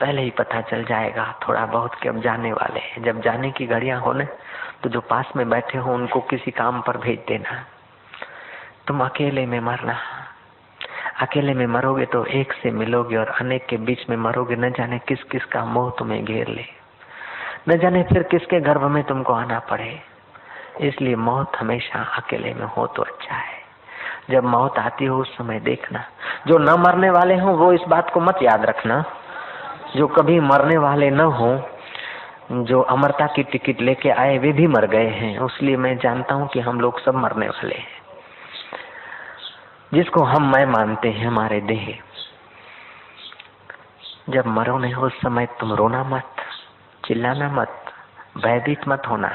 पहले ही पता चल जाएगा थोड़ा बहुत कि अब जाने वाले हैं। जब जाने की घड़ियां हो न, तो जो पास में बैठे हो उनको किसी काम पर भेज देना। तुम अकेले में मरना, अकेले में मरोगे तो एक से मिलोगे और अनेक के बीच में मरोगे। न जाने किस किस का मोह तुम्हें घेर ले, न जाने फिर किसके गर्भ में तुमको आना पड़े। इसलिए मौत हमेशा अकेले में हो तो अच्छा है। जब मौत आती हो उस समय देखना। जो न मरने वाले हो वो इस बात को मत याद रखना, जो कभी मरने वाले न हो, जो अमरता की टिकट लेके आए वे भी मर गए हैं। इसलिए मैं जानता हूँ कि हम लोग सब मरने वाले हैं। जिसको हम मैं मानते हैं हमारे देह, जब मरो नहीं उस समय तुम रोना मत, चिल्लाना मत, भयभीत मत होना।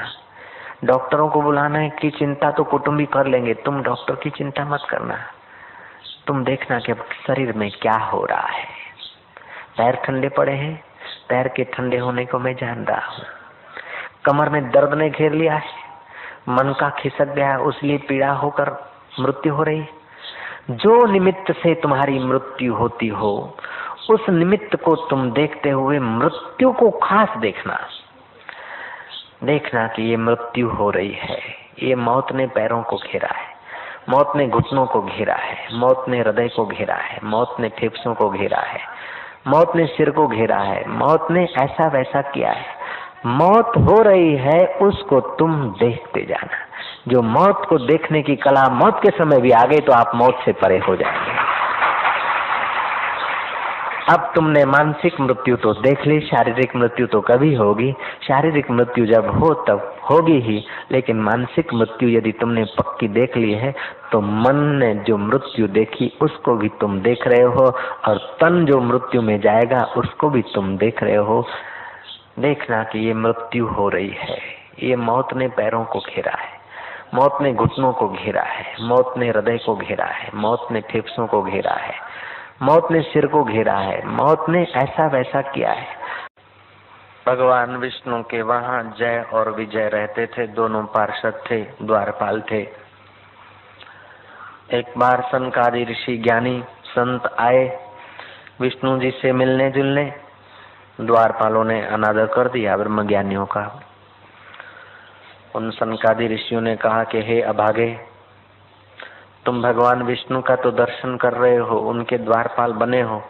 डॉक्टरों को बुलाने की चिंता तो कुटुंबी कर लेंगे, तुम डॉक्टर की चिंता मत करना। तुम देखना कि शरीर में क्या हो रहा है। पैर ठंडे पड़े हैं, पैर के ठंडे होने को मैं जान रहा हूँ। कमर में दर्द ने घेर लिया है, मन का खिसक गया, उसलिए पीड़ा होकर मृत्यु हो रही। जो निमित्त से तुम्हारी मृत्यु होती हो, उस निमित्त को तुम देखते हुए मृत्यु को खास देखना। देखना कि ये मृत्यु हो रही है। ये मौत ने पैरों को घेरा है, मौत ने घुटनों को घेरा है, मौत ने हृदय को घेरा है, मौत ने फेफड़ों को घेरा है, मौत ने सिर को घेरा है, मौत ने ऐसा वैसा किया है। मौत हो रही है, उसको तुम देखते जाना। जो मौत को देखने की कला मौत के समय भी आ गई तो आप मौत से परे हो जाएंगे। अब तुमने मानसिक मृत्यु तो देख ली, शारीरिक मृत्यु तो कभी होगी। शारीरिक मृत्यु जब हो तब होगी ही, लेकिन मानसिक मृत्यु यदि तुमने पक्की देख ली है तो मन ने जो मृत्यु देखी उसको भी तुम देख रहे हो, और तन जो मृत्यु में जाएगा उसको भी तुम देख रहे हो। देखना कि ये मृत्यु हो रही है। ये मौत ने पैरों को घेरा है, मौत ने घुटनों को घेरा है, मौत ने हृदय को घेरा है, मौत ने फेफड़ों को घेरा है, मौत ने सिर को घेरा है, मौत ने ऐसा वैसा किया है। भगवान विष्णु के वहां जय और विजय रहते थे, दोनों पार्षद थे, द्वारपाल थे। एक बार सनकादि ऋषि ज्ञानी संत आए विष्णु जी से मिलने जुलने। द्वारपालों ने अनादर कर दिया ब्रह्म ज्ञानियों का। उन सनकादि ऋषियों ने कहा कि हे अभागे, तुम भगवान विष्णु का तो दर्शन कर रहे हो, उनके द्वारपाल बने हो,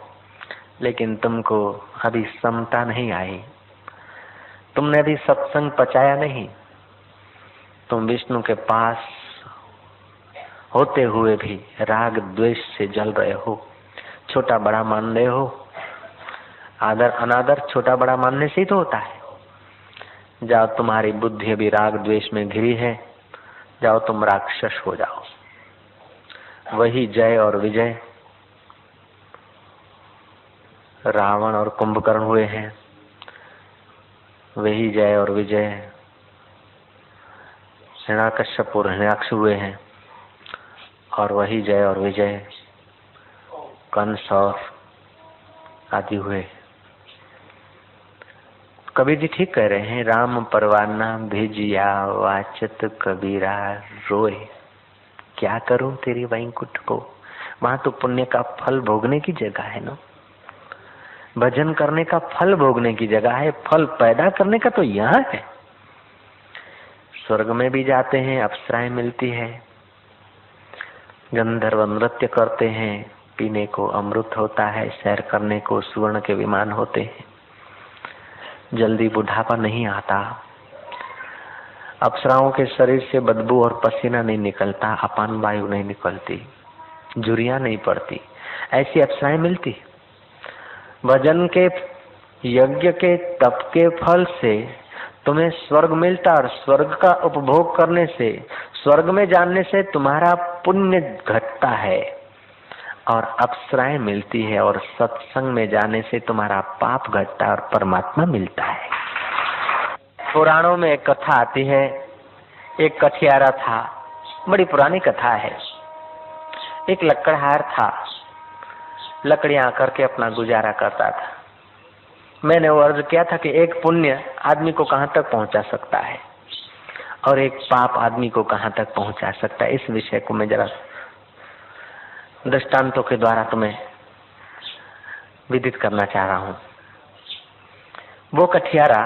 लेकिन तुमको अभी समता नहीं आई, तुमने अभी सत्संग पचाया नहीं। तुम विष्णु के पास होते हुए भी राग द्वेष से जल रहे हो, छोटा बड़ा मान रहे हो। आदर अनादर छोटा बड़ा मानने से ही तो होता है। जाओ, तुम्हारी बुद्धि अभी राग द्वेष में घिरी है, जाओ तुम राक्षस हो जाओ। वही जय और विजय रावण और कुंभकर्ण हुए हैं, वही जय और विजय हिरण्यकश्यप और हिरण्याक्ष हुए हैं, और वही जय और विजय कंस और आदि हुए। कबीर जी ठीक कह रहे हैं, राम परवाना भेजिया वाचत कबीरा रोए। क्या करूं तेरी वैकुंठ को। वहां तो पुण्य का फल भोगने की जगह है ना, भजन करने का फल भोगने की जगह है, फल पैदा करने का तो यहाँ है। स्वर्ग में भी जाते हैं, अप्सराएं मिलती है, गंधर्व नृत्य करते हैं, पीने को अमृत होता है, सैर करने को सुवर्ण के विमान होते हैं, जल्दी बुढ़ापा नहीं आता। अप्सराओं के शरीर से बदबू और पसीना नहीं निकलता, अपान वायु नहीं निकलती, झुर्रियां नहीं पड़ती, ऐसी अप्सराएं मिलती। भजन के, यज्ञ के, तप के फल से तुम्हें स्वर्ग मिलता, और स्वर्ग का उपभोग करने से, स्वर्ग में जाने से तुम्हारा पुण्य घटता है और अप्सराएं मिलती है, और सत्संग में जाने से तुम्हारा पाप घटता है और परमात्मा मिलता है। पुराणों में एक कथा आती है, एक कठियारा था, बड़ी पुरानी कथा है। एक लकड़हार था, लकड़ियां करके अपना गुजारा करता था। मैंने वो अर्ज किया था कि एक पुण्य आदमी को कहाँ तक पहुंचा सकता है और एक पाप आदमी को कहाँ तक पहुंचा सकता है। इस विषय को मैं जरा दृष्टांतों के द्वारा तुम्हें विदित करना चाह रहा हूं। वो कठियारा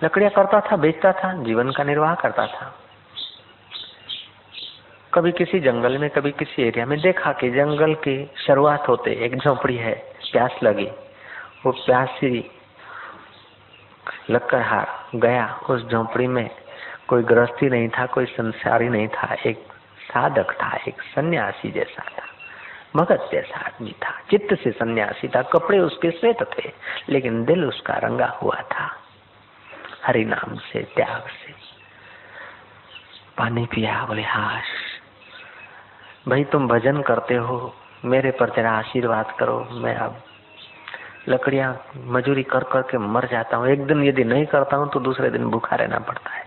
लकड़ियां करता था, बेचता था, जीवन का निर्वाह करता था। कभी किसी जंगल में, कभी किसी एरिया में देखा कि जंगल की शुरुआत होते एक झोपड़ी है, प्यास लगी। वो प्यासी लकड़हार गया उस झोपड़ी में। कोई गृहस्थी नहीं था, कोई संसारी नहीं था, एक साधक था, एक सन्यासी जैसा था, भगत जैसा आदमी था, चित्त से सन्यासी था। कपड़े उसके श्वेत थे, लेकिन दिल उसका रंगा हुआ था हरि नाम से, त्याग से। पानी पिया, बोले हाश भाई तुम भजन करते हो, मेरे पर तेरा आशीर्वाद करो। मैं अब लकड़ियां मजूरी कर कर के मर जाता हूँ, एक दिन यदि नहीं करता हूँ तो दूसरे दिन भूखा रहना पड़ता है।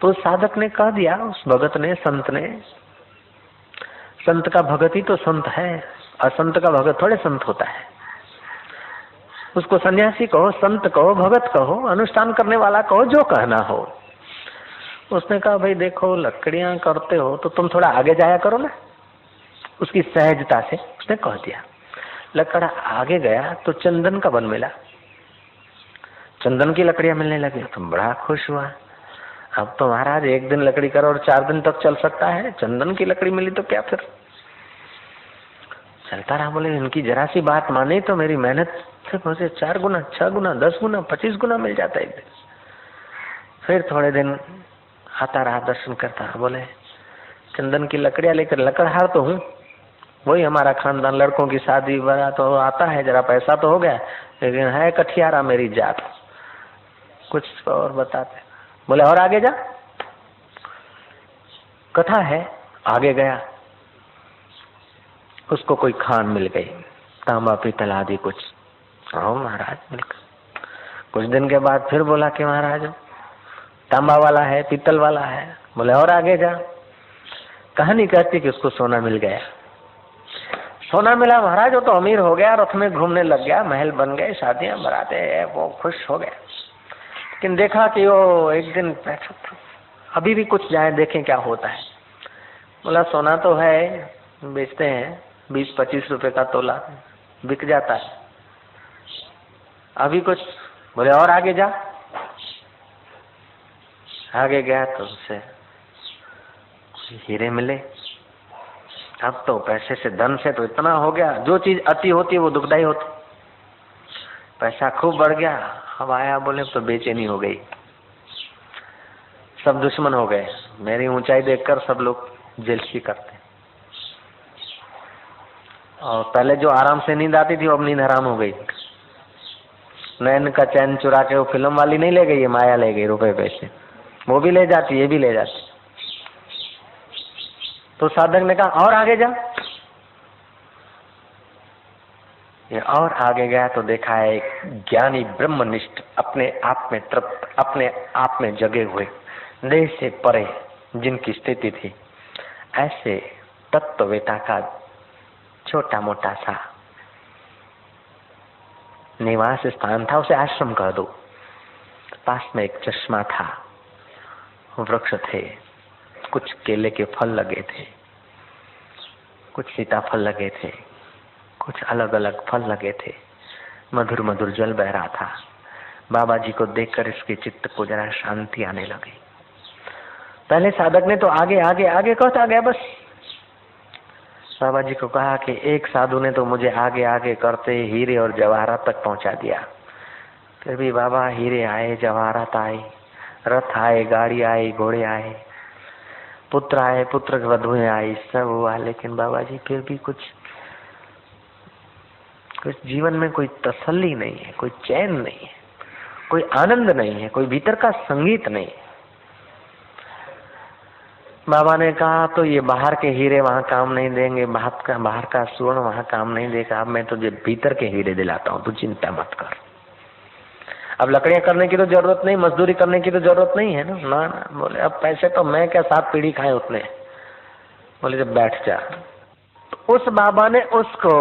तो साधक ने कह दिया, उस भगत ने, संत ने, संत का भगत ही तो संत है, असंत का भगत थोड़े संत होता है। उसको सन्यासी कहो, संत कहो, भगत कहो, अनुष्ठान करने वाला कहो, जो कहना हो। उसने कहा भाई देखो लकड़ियां करते हो तो तुम थोड़ा आगे जाया करो ना, उसकी सहजता से उसने कह दिया। लकड़ा आगे गया तो चंदन का वन मिला, चंदन की लकड़ियां मिलने लगी तो बड़ा खुश हुआ। अब तो महाराज एक दिन लकड़ी करो और 4 दिन तक चल सकता है, चंदन की लकड़ी मिली तो क्या फिर चलता रहा। बोले इनकी जरा सी बात माने तो मेरी मेहनत से मुझे 4 गुना, 6 गुना, 10 गुना, 25 गुना मिल जाता है एक दिन। फिर थोड़े दिन आता रहा, दर्शन करता रहा। बोले चंदन की लकड़ियां लेकर, लकड़हार तो हूँ, वही हमारा खानदान, लड़कों की शादी बड़ा तो आता है, जरा पैसा तो हो गया, लेकिन है कठियारा मेरी जात। कुछ और बताते। बोले और आगे जा, कथा है। आगे गया, उसको कोई खान मिल गई, तांबा पीतल आदि कुछ। आओ महाराज मिलकर। कुछ दिन के बाद फिर बोला कि महाराज तांबा वाला है, पीतल वाला है। बोले और आगे जा। कहानी कहती कि उसको सोना मिल गया। सोना मिला महाराज, वो तो अमीर हो गया, रथ में घूमने लग गया, महल बन गए, शादियां बराते, वो खुश हो गया। लेकिन देखा कि वो एक दिन अभी भी कुछ जाए देखें क्या होता है। बोला सोना तो है, बेचते हैं 20-25 रुपए का तोला, बिक जाता है, अभी कुछ। बोले और आगे जा। आगे गया तो उसे हीरे मिले। अब तो पैसे से, धन से तो इतना हो गया, जो चीज अति होती है वो दुखदाई होती। पैसा खूब बढ़ गया। अब आया, बोले तो बेचैनी हो गई, सब दुश्मन हो गए। मेरी ऊंचाई देखकर सब लोग जेलसी करते। और पहले जो आराम से नींद आती थी वो अब नींद हराम हो गई। नैन का चैन चुरा के वो फिल्म वाली नहीं ले गई, ये माया ले गई, रुपए पैसे वो भी ले जाती, ये भी ले जाती। तो साधक ने कहा और आगे जा। ये और आगे गया तो देखा है एक ज्ञानी ब्रह्मनिष्ठ, अपने आप में तृप्त, अपने आप में जगे हुए, देह से परे जिनकी स्थिति थी, ऐसे तत्ववेता का छोटा मोटा सा निवास स्थान था। उसे आश्रम कह दो। पास में एक चश्मा था, वृक्ष थे, कुछ केले के फल लगे थे, कुछ सीताफल लगे थे, कुछ अलग अलग फल लगे थे, मधुर मधुर जल बह रहा था। बाबा जी को देखकर इसके चित्त को जरा शांति आने लगी। पहले साधक ने तो आगे आगे आगे कहता गया बस। बाबा जी को कहा कि एक साधु ने तो मुझे आगे आगे करते हीरे और जवाहरात तक पहुंचा दिया, फिर भी बाबा हीरे आए, जवाहरात आए, रथ आए, गाड़ी आई, घोड़े आए, पुत्र आए, पुत्र वधुएं आई, सब हुआ, लेकिन बाबा जी फिर भी कुछ जीवन में कोई तसल्ली नहीं है, कोई चैन नहीं है, कोई आनंद नहीं है, कोई भीतर का संगीत नहीं है। बाबा ने कहा तो ये बाहर के हीरे वहां काम नहीं देंगे, बाहर का स्वर्ण वहां काम नहीं देगा, अब मैं तुझे भीतर के हीरे दिलाता हूँ, तू चिंता मत कर। अब लकड़ियां करने की तो जरूरत नहीं, मजदूरी करने की तो जरूरत नहीं है ना। ना बोले अब पैसे तो मैं क्या 7 पीढ़ी खाए उतने। बोले जब बैठ जा। तो उस बाबा ने उसको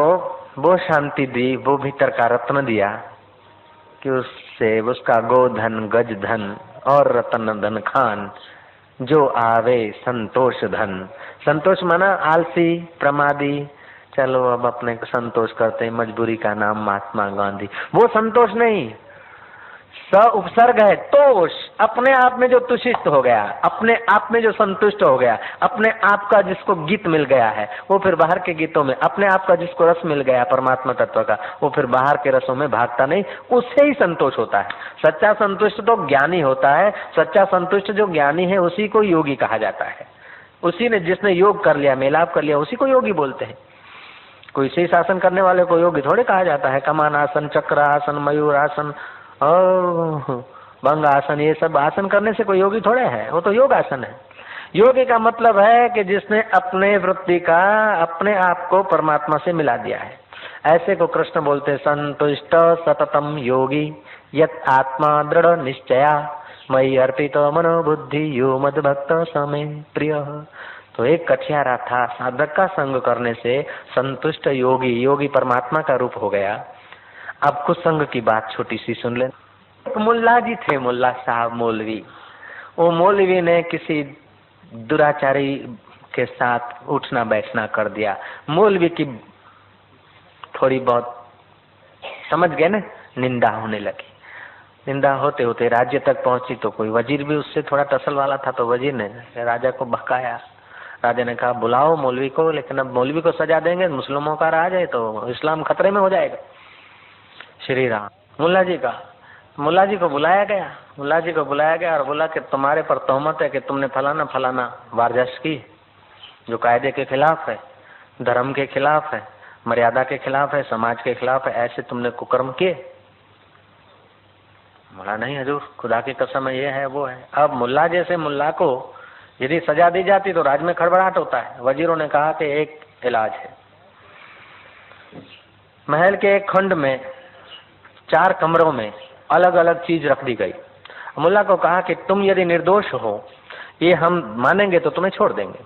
वो शांति दी, वो भीतर का रत्न दिया कि उससे उसका गोधन, गज धन और रतन धन खान जो आवे संतोष धन। संतोष माना आलसी, प्रमादी, चलो अब अपने संतोष करते हैं, मजबूरी का नाम महात्मा गांधी, वो संतोष नहीं। स उपसर्ग है तोष, अपने आप में जो तुषित हो गया, अपने आप में जो संतुष्ट हो गया, अपने आप का जिसको गीत मिल गया है, वो फिर बाहर के गीतों में, अपने आप का जिसको रस मिल गया परमात्मा तत्व का, वो फिर बाहर के रसों में भागता नहीं, उससे ही संतोष होता है। सच्चा संतुष्ट तो ज्ञानी होता है। सच्चा संतुष्ट जो ज्ञानी है उसी को योगी कहा जाता है। उसी ने जिसने योग कर लिया, मेलाप कर लिया, उसी को योगी बोलते हैं। कोई सही शासन करने वाले को योगी थोड़े कहा जाता है। कमान आसन, चक्र आसन, मयूर आसन और भंग आसन, ये सब आसन करने से कोई योगी थोड़े है, वो तो योग आसन है। योगी का मतलब है कि जिसने अपने वृत्ति का, अपने आप को परमात्मा से मिला दिया है। ऐसे को कृष्ण बोलते संतुष्ट सततम योगी यत आत्मा दृढ़ निश्चया मयि अर्पित मनोबुद्धि यो मद भक्त समे प्रिय। तो एक कठियारा था, साधक का संग करने से संतुष्ट योगी, योगी परमात्मा का रूप हो गया। अब कुछ संग की बात छोटी सी सुन ले। एक मुल्ला जी थे, मुल्ला साहब मौलवी। वो मौलवी ने किसी दुराचारी के साथ उठना बैठना कर दिया। मौलवी की थोड़ी बहुत समझ गए ना, निंदा होने लगी। निंदा होते होते राज्य तक पहुंची तो कोई वजीर भी उससे थोड़ा टसल वाला था, तो वजीर ने राजा को भड़काया। राजा ने कहा बुलाओ मौलवी को, लेकिन अब मौलवी को सजा देंगे, मुस्लिमों का राज है तो इस्लाम खतरे में हो जाएगा। श्री राम। मुल्ला जी को बुलाया गया। मुल्ला जी को बुलाया गया और बोला कि तुम्हारे पर तोहमत है कि तुमने फलाना फलाना वारजश की, जो कायदे के खिलाफ है, धर्म के खिलाफ है, मर्यादा के खिलाफ है, समाज के खिलाफ है, ऐसे तुमने कुकर्म किए। बोला नहीं हजूर, खुदा की कसम है, ये है वो है। अब मुल्ला जैसे मुल्ला को यदि सजा दी जाती तो राज में खड़बड़ाहट होता है। वजीरों ने कहा कि एक इलाज है। महल के एक खंड में 4 कमरों में अलग अलग चीज रख दी गई। मुल्ला को कहा कि तुम यदि निर्दोष हो, ये हम मानेंगे तो तुम्हें छोड़ देंगे।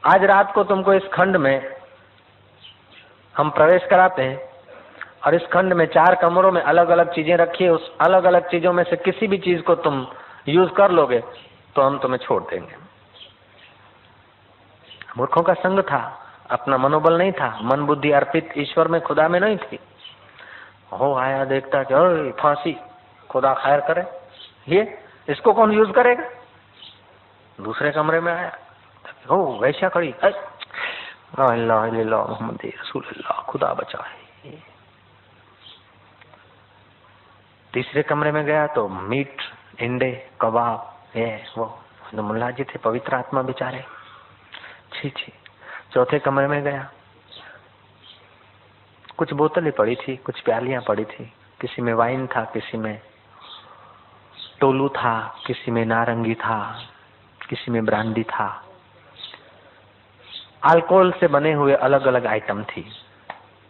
आज रात को तुमको इस खंड में हम प्रवेश कराते हैं और इस खंड में 4 कमरों में अलग अलग चीजें रखी है। उस अलग अलग चीजों में से किसी भी चीज को तुम यूज कर लोगे तो हम तुम्हें छोड़ देंगे। मूर्खों का संग था, अपना मनोबल नहीं था, मन बुद्धि अर्पित ईश्वर में, खुदा में नहीं थी। हो आया देखता कि ओए फांसी, खुदा खैर करे, ये इसको कौन यूज करेगा। दूसरे कमरे में आया, हो वैश्या खड़ी, अल्लाह अल्लाह मोहम्मद रसूलुल्लाह, खुदा बचाए। तीसरे कमरे में गया तो मीट, इंडे, कबाब, ये वो। मुल्ला जी थे पवित्र आत्मा बेचारे, छी छी। चौथे कमरे में गया, कुछ बोतलें पड़ी थी, कुछ प्यालियां पड़ी थी, किसी में वाइन था, किसी में टोलू था, किसी में नारंगी था, किसी में ब्रांडी था। अल्कोहल से बने हुए अलग अलग आइटम थी।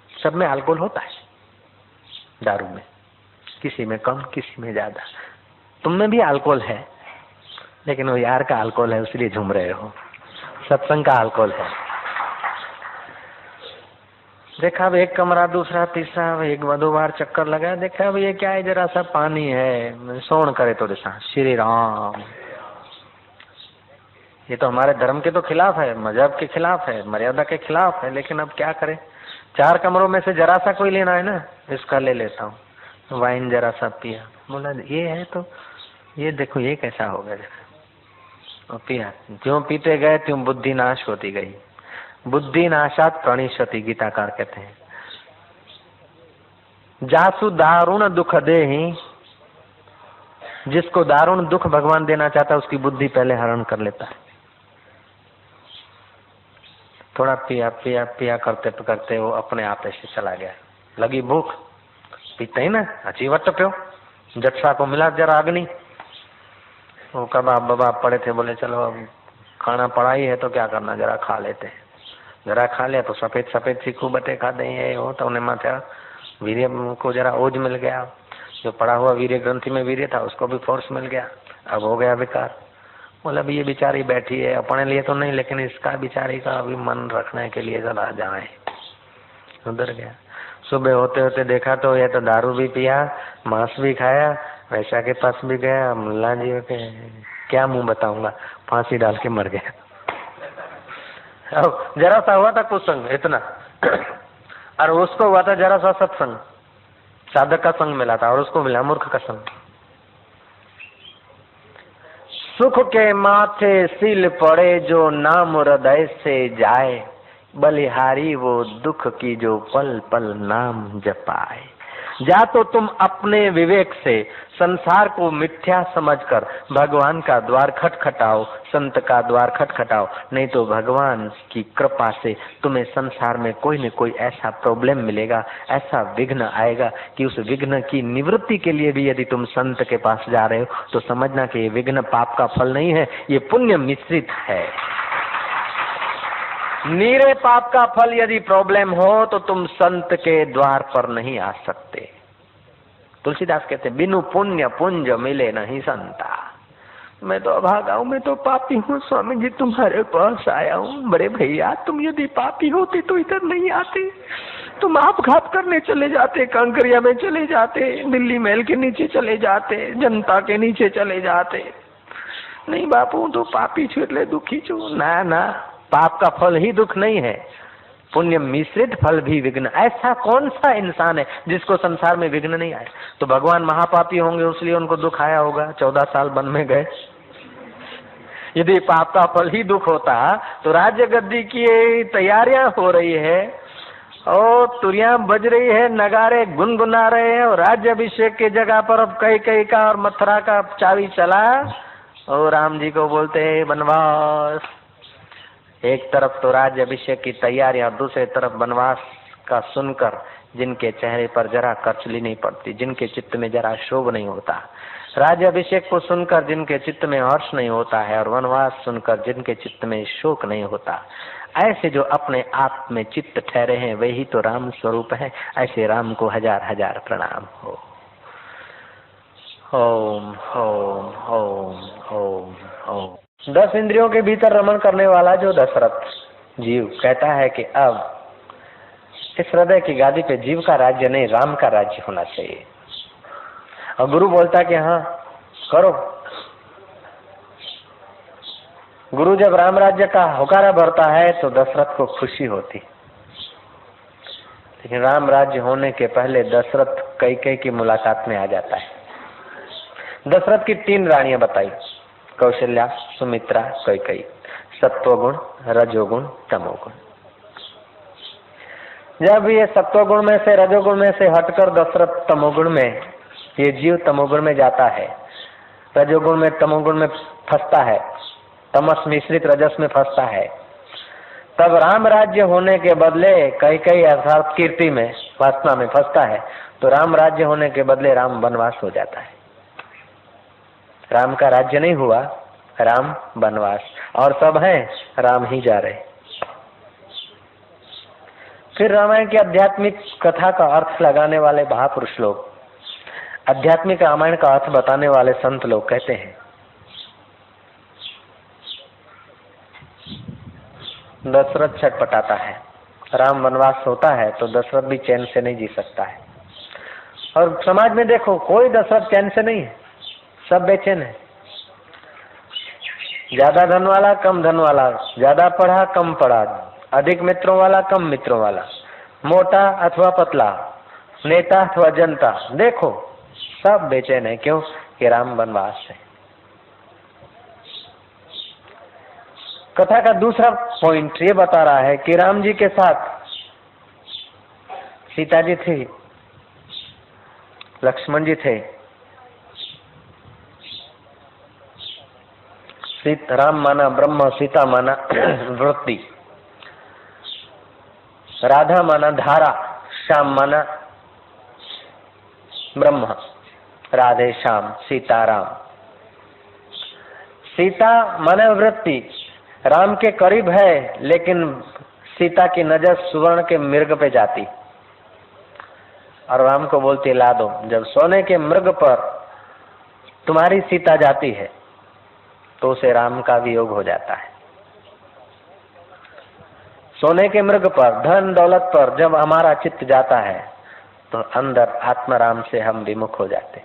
सब में अल्कोहल होता है दारू में, किसी में कम, किसी में ज्यादा। तुम में भी अल्कोहल है, लेकिन वो यार का अल्कोहल है इसलिए झूम रहे हो, सत्संग का अल्कोहल है। देखा अब एक कमरा, दूसरा, तीसरा, एक 2 बार चक्कर लगा, देखा अब ये क्या है, जरा सा पानी है, सोन करे थोड़े सा। श्री राम। ये तो हमारे धर्म के तो खिलाफ है, मजहब के खिलाफ है, मर्यादा के खिलाफ है, लेकिन अब क्या करें। 4 कमरों में से जरा सा कोई लेना है ना, इसका ले लेता हूँ। वाइन जरा सा पिया, बोला ये है तो ये देखो ये कैसा हो गया। और पिया, ज्यों पीते गए त्यों बुद्धि नाश होती गई। बुद्धि नाशात प्रणिशति, गीताकार कहते हैं। जासु दारुण दुख देहि, जिसको दारुण दुख भगवान देना चाहता है उसकी बुद्धि पहले हरण कर लेता है। थोड़ा पिया पिया पिया करते करते वो अपने आप ऐसे चला गया। लगी भूख, पीते ही ना अच्छी वट प्यो, जटसा को मिला जरा अग्नि, वो कबाब बबाब पड़े थे, बोले चलो अब खाना पड़ा ही है तो क्या करना, जरा खा लेते हैं। जरा खा लिया तो सफेद सफेद सीखू बटे खाते हैं वो तो उन्हें माथा वीर्य को जरा ओज मिल गया, जो पड़ा हुआ वीर्य ग्रंथि में वीर्य था उसको भी फोर्स मिल गया, अब हो गया विकार। बोला अभी ये बेचारी बैठी है अपने लिए तो नहीं, लेकिन इसका बेचारी का अभी मन रखने के लिए जरा जाए, उधर गया। सुबह होते होते देखा तो ये तो दारू भी पिया, मांस भी खाया, वैसा के पास भी गया, मुल्ला जी के क्या मुंह बताऊंगा, फांसी डाल के मर गया। अब जरा सा हुआ था कुसंग इतना और उसको हुआ था जरा सा सत्संग, साधक का संग मिला था और उसको मिला मूर्ख का संग। सुख के माथे सिल पड़े जो नाम हृदय से जाए, बलिहारी वो दुख की जो पल पल नाम जपाए। या तो तुम अपने विवेक से संसार को मिथ्या समझकर भगवान का द्वार खटखटाओ, संत का द्वार खटखटाओ, नहीं तो भगवान की कृपा से तुम्हें संसार में कोई न कोई ऐसा प्रॉब्लम मिलेगा, ऐसा विघ्न आएगा कि उस विघ्न की निवृत्ति के लिए भी यदि तुम संत के पास जा रहे हो तो समझना कि ये विघ्न पाप का फल नहीं है, ये पुण्य मिश्रित है। नीरे पाप का फल यदि प्रॉब्लम हो तो तुम संत के द्वार पर नहीं आ सकते। तुलसीदास कहते बिनु पुण्य पुंज मिले नहीं संता। मैं तो अभागा हूँ, मैं तो पापी हूँ, स्वामी जी तुम्हारे पास आया हूँ। बड़े भैया तुम यदि पापी होते तो इधर नहीं आते, तुम आप घात करने चले जाते, कंकरिया में चले जाते, दिल्ली महल के नीचे चले जाते, जनता के नीचे चले जाते। नहीं बापू तो पापी छू એટલે दुखी छू। ना ना, पाप का फल ही दुख नहीं है, पुण्य मिश्रित फल भी विघ्न। ऐसा कौन सा इंसान है जिसको संसार में विघ्न नहीं आए? तो भगवान महापापी होंगे इसलिए उनको दुख आया होगा, 14 साल वन में गए। यदि पाप का फल ही दुख होता तो राज्य गद्दी की तैयारियां हो रही है और तुरियां बज रही है, नगारे गुनगुना रहे हैं और राज्य अभिषेक की जगह पर अब कई का और मथुरा का चाबी चला और राम जी को बोलते हैं वनवास। एक तरफ तो राज्य अभिषेक की तैयारियां, दूसरे तरफ वनवास का सुनकर जिनके चेहरे पर जरा करचली नहीं पड़ती, जिनके चित्त में जरा शोभ नहीं होता, राज्य अभिषेक को सुनकर जिनके चित्त में हर्ष नहीं होता है और वनवास सुनकर जिनके चित्त में शोक नहीं होता, ऐसे जो अपने आप में चित्त ठहरे हैं वही तो राम स्वरूप है। ऐसे राम को हजार हजार प्रणाम हो। ओम ओम ओम ओम ओम। 10 इंद्रियों के भीतर रमण करने वाला जो दशरथ जीव कहता है कि अब इस हृदय की गादी पे जीव का राज्य नहीं राम का राज्य होना चाहिए। और गुरु बोलता कि हाँ करो। गुरु जब राम राज्य का हुकारा भरता है तो दशरथ को खुशी होती, लेकिन राम राज्य होने के पहले दशरथ कैकेयी की मुलाकात में आ जाता है। दशरथ की 3 रानियां बताई, कौशल्या, सुमित्रा, कैकेयी। सत्वगुण, रजोगुण, तमोगुण। जब ये सत्वगुण में से रजोगुण में से हटकर दशरथ तमोगुण में, ये जीव तमोगुण में जाता है, रजोगुण में तमोगुण में फंसता है, तमस मिश्रित रजस में फंसता है, तब राम राज्य होने के बदले कैकेयी अर्थात कीर्ति में वासना में फंसता है, तो राम राज्य होने के बदले राम वनवास हो जाता है। राम का राज्य नहीं हुआ, राम वनवास, और सब हैं राम ही जा रहे। फिर रामायण की आध्यात्मिक कथा का अर्थ लगाने वाले महापुरुष लोग, आध्यात्मिक रामायण का अर्थ बताने वाले संत लोग कहते हैं दशरथ छटपटाता है, राम वनवास होता है तो दशरथ भी चैन से नहीं जी सकता है। और समाज में देखो कोई दशरथ चैन से नहीं है, सब बेचैन है। ज्यादा धन वाला, कम धन वाला, ज्यादा पढ़ा, कम पढ़ा, अधिक मित्रों वाला, कम मित्रों वाला, मोटा अथवा पतला, नेता अथवा जनता, देखो सब बेचैन है। क्यों? कि राम वनवास है। कथा का दूसरा पॉइंट ये बता रहा है कि राम जी के साथ सीता जी थी, लक्ष्मण जी थे, राम माना ब्रह्म, सीता माना वृत्ति, राधा माना धारा, श्याम माना ब्रह्म। राधे श्याम सीताराम। सीता माना वृत्ति, राम के करीब है लेकिन सीता की नजर सुवर्ण के मृग पे जाती और राम को बोलती ला दो। जब सोने के मृग पर तुम्हारी सीता जाती है तो उसे राम का वियोग हो जाता है। सोने के मृग पर, धन दौलत पर जब हमारा चित्त जाता है तो अंदर आत्माराम से हम विमुख हो जाते।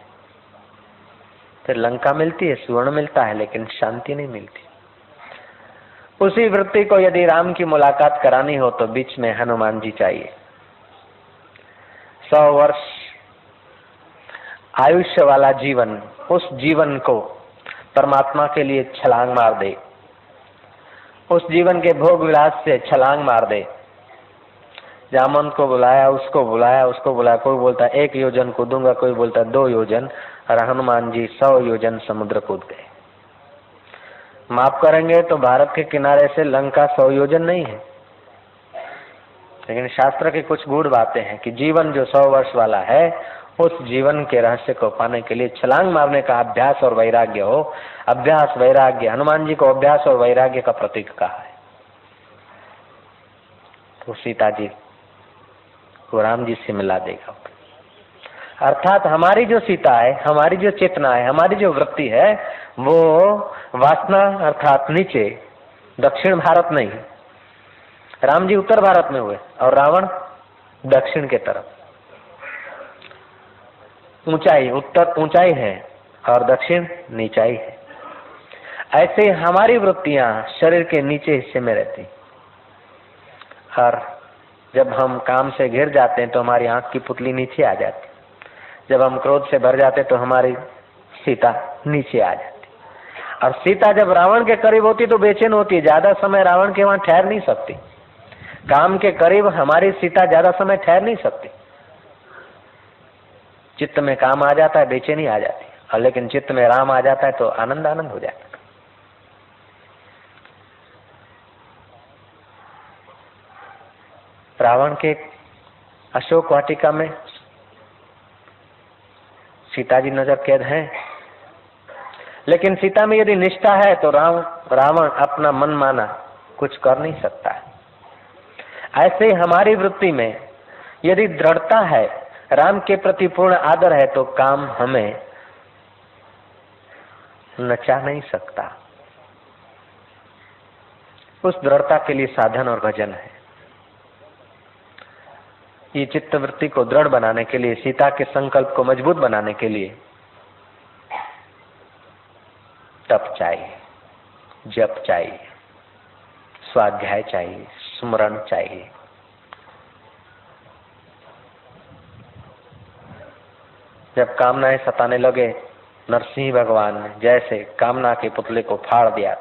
फिर लंका मिलती है, सुवर्ण मिलता है, लेकिन शांति नहीं मिलती। उसी वृत्ति को यदि राम की मुलाकात करानी हो तो बीच में हनुमान जी चाहिए। 100 वर्ष आयुष्य वाला जीवन, उस जीवन को परमात्मा के लिए छलांग मार दे, उस जीवन के भोग विलास से छलांग मार दे। जामन को बुलाया, उसको बुलाया, उसको बुलाया, कोई बोलता 1 योजन कूदूंगा, कोई बोलता 2 योजन, और हनुमान जी 100 योजन समुद्र कूद गए। माफ करेंगे तो भारत के किनारे से लंका 100 योजन नहीं है, लेकिन शास्त्र की कुछ गूढ़ बातें हैं कि जीवन जो 100 वर्ष वाला है, उस जीवन के रहस्य को पाने के लिए छलांग मारने का अभ्यास और वैराग्य हो। अभ्यास वैराग्य, हनुमान जी को अभ्यास और वैराग्य का प्रतीक कहा है। तो सीता जी को राम जी से मिला देगा। अर्थात हमारी जो सीता है, हमारी जो चेतना है, हमारी जो वृत्ति है, वो वासना अर्थात नीचे दक्षिण भारत नहीं। राम जी उत्तर भारत में हुए और रावण दक्षिण के तरफ। ऊंचाई, उत्तर ऊंचाई है और दक्षिण नीचाई है। ऐसे हमारी वृत्तियां शरीर के नीचे हिस्से में रहती, और जब हम काम से घिर जाते हैं तो हमारी आंख की पुतली नीचे आ जाती। जब हम क्रोध से भर जाते तो हमारी सीता नीचे आ जाती। और सीता जब रावण के करीब होती तो बेचैन होती, ज्यादा समय रावण के वहां ठहर नहीं सकती। काम के करीब हमारी सीता ज्यादा समय ठहर नहीं सकती। चित्त में काम आ जाता है, बेचैनी आ जाती है, और लेकिन चित्त में राम आ जाता है तो आनंद आनंद हो जाता है। रावण के अशोक वाटिका में सीता जी नजर कैद हैं, लेकिन सीता में यदि निष्ठा है तो रावण अपना मन माना कुछ कर नहीं सकता है। ऐसे हमारी वृत्ति में यदि दृढ़ता है, राम के प्रति पूर्ण आदर है, तो काम हमें नचा नहीं सकता। उस दृढ़ता के लिए साधन और भजन है। ये चित्त वृत्ति को दृढ़ बनाने के लिए, सीता के संकल्प को मजबूत बनाने के लिए तप चाहिए, जप चाहिए, स्वाध्याय चाहिए, स्मरण चाहिए। जब कामनाएं सताने लगे, नरसिंह भगवान ने जैसे कामना के पुतले को फाड़ दिया,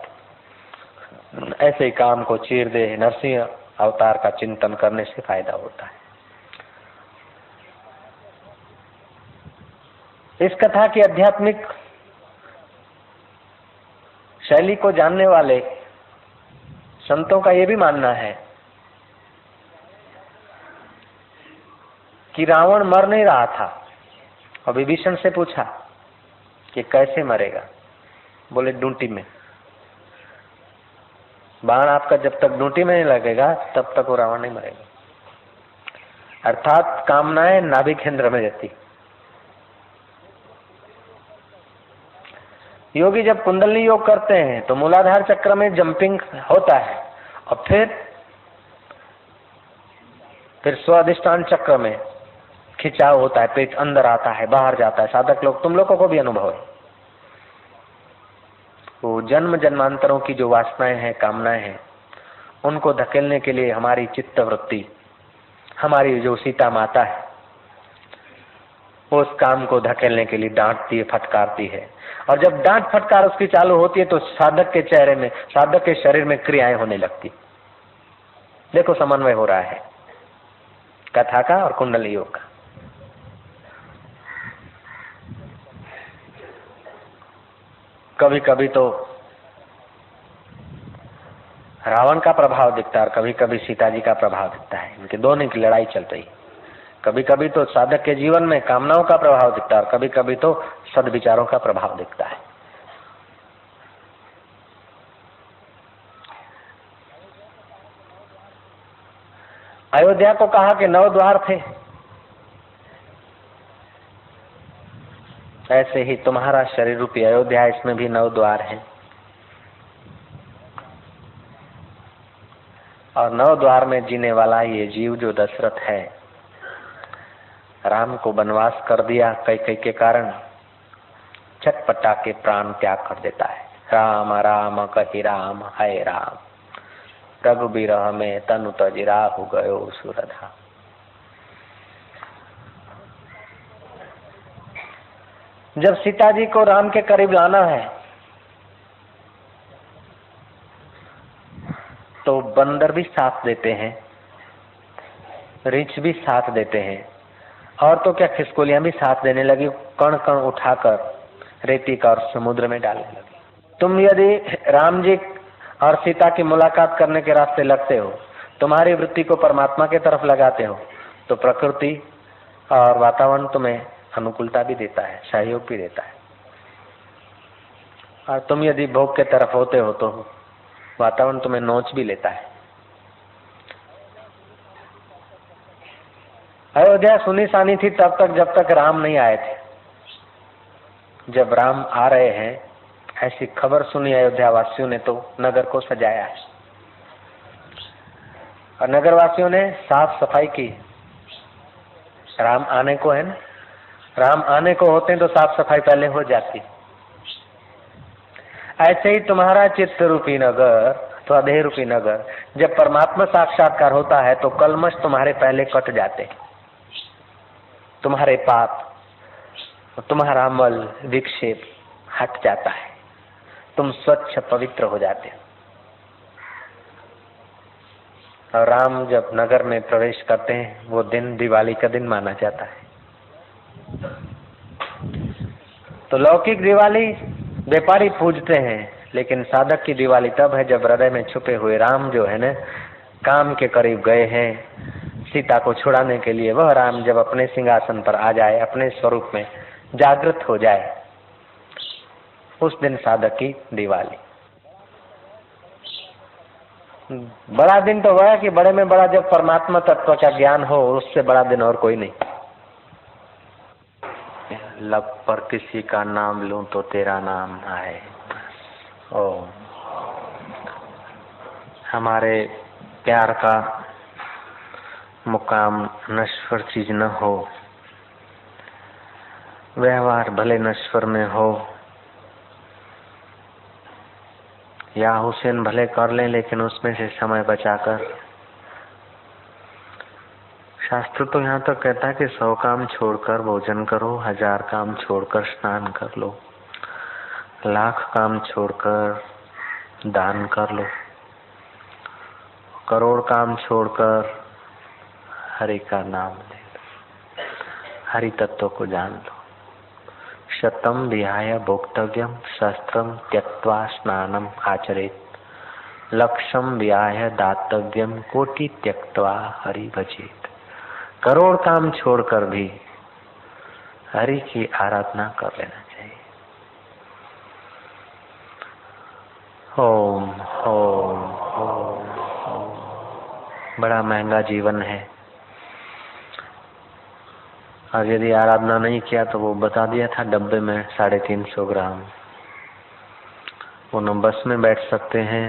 ऐसे ही काम को चीर दे। नरसिंह अवतार का चिंतन करने से फायदा होता है। इस कथा की आध्यात्मिक शैली को जानने वाले संतों का यह भी मानना है कि रावण मर नहीं रहा था, और विभीषण से पूछा कि कैसे मरेगा, बोले डूंटी में। बाण आपका जब तक डूंटी में नहीं लगेगा तब तक वो रावण नहीं मरेगा। अर्थात कामनाएं नाभि केंद्र में रहती। योगी जब कुंडलनी योग करते हैं तो मूलाधार चक्र में जंपिंग होता है, और फिर स्वाधिष्ठान चक्र में खिंचाव होता है, पेट अंदर आता है, बाहर जाता है। साधक लोग, तुम लोगों को भी अनुभव है। वो जन्म जन्मांतरों की जो वासनाएं हैं, कामनाएं हैं, उनको धकेलने के लिए हमारी चित्त वृत्ति, हमारी जो सीता माता है, वो उस काम को धकेलने के लिए डांटती है, फटकारती है। और जब डांट फटकार उसकी चालू होती है तो साधक के चेहरे में, साधक के शरीर में क्रियाएं होने लगती। देखो समन्वय हो रहा है कथा का और कुंडली योग का। कभी कभी तो रावण का प्रभाव दिखता है और कभी कभी सीता जी का प्रभाव दिखता है। इनके दोनों की लड़ाई चल रही। कभी कभी तो साधक के जीवन में कामनाओं का प्रभाव दिखता है और कभी कभी तो सद्विचारों का प्रभाव दिखता है। अयोध्या को कहा कि 9 द्वार थे, ऐसे ही तुम्हारा शरीर रूपी अयोध्या, इसमें भी 9 द्वार हैं। और 9 द्वार में जीने वाला ये जीव जो दशरथ है, राम को वनवास कर दिया कैकेयी के कारण, चटपटा के प्राण त्याग कर देता है। राम राम कहि राम है राम, रघुबीर में तनु तजि राहु गयो सुरधा। जब सीता जी को राम के करीब लाना है तो बंदर भी साथ देते हैं, रीछ भी साथ देते हैं, और तो क्या खिसकोलियां भी साथ देने लगी, कण कण उठाकर रेती का और समुद्र में डालने लगी। तुम यदि राम जी और सीता की मुलाकात करने के रास्ते लगते हो, तुम्हारी वृत्ति को परमात्मा के तरफ लगाते हो, तो प्रकृति और वातावरण तुम्हें अनुकूलता भी देता है, सहयोग भी देता है। और तुम यदि भोग के तरफ होते हो तो वातावरण तुम्हें नोच भी लेता है। अयोध्या सुनी सानी थी तब तक जब तक राम नहीं आए थे। जब राम आ रहे हैं ऐसी खबर सुनी अयोध्या वासियों ने तो नगर को सजाया है और नगर वासियों ने साफ सफाई की। राम आने को है ना, राम आने को होते तो साफ सफाई पहले हो जाती। ऐसे ही तुम्हारा चित्त रूपी नगर, तो अधेय रूपी नगर, जब परमात्मा साक्षात्कार होता है तो कलमश तुम्हारे पहले कट जाते, तुम्हारे पाप, तुम्हारा मल विक्षेप हट जाता है, तुम स्वच्छ पवित्र हो जाते हो। और राम जब नगर में प्रवेश करते हैं वो दिन दिवाली का दिन माना जाता है। तो लौकिक दिवाली व्यापारी पूजते हैं, लेकिन साधक की दिवाली तब है जब हृदय में छुपे हुए राम जो है न, काम के करीब गए हैं सीता को छुड़ाने के लिए, वह राम जब अपने सिंहासन पर आ जाए, अपने स्वरूप में जागृत हो जाए, उस दिन साधक की दिवाली। बड़ा दिन तो वह है कि बड़े में बड़ा जब परमात्मा तत्व का ज्ञान हो, उससे बड़ा दिन और कोई नहीं। लब पर किसी का नाम लूं तो तेरा नाम आए। ओ हमारे प्यार का मुकाम नश्वर चीज न हो, व्यवहार भले नश्वर में हो, या हुसैन भले कर लें लेकिन उसमें से समय बचाकर। शास्त्र तो यहाँ तक कहता है कि 100 काम छोड़कर भोजन करो, 1000 काम छोड़कर स्नान कर लो, 1,00,000 काम छोड़कर दान कर लो, करोड़ काम छोड़कर हरि का नाम ले लो, हरि तत्व को जान लो। शतम विहाय भोक्तव्यम शस्त्रम त्यक्त्वा स्नानम आचरेत, लक्ष्यम विहाय दातव्यम कोटि त्यक्त्वा हरि भजेत। करोड़ काम छोड़कर भी हरि की आराधना कर लेना चाहिए। ओम ओम ओम ओम। बड़ा महंगा जीवन है, और यदि आराधना नहीं किया तो वो बता दिया था डब्बे में 350 ग्राम। वो न बस में बैठ सकते हैं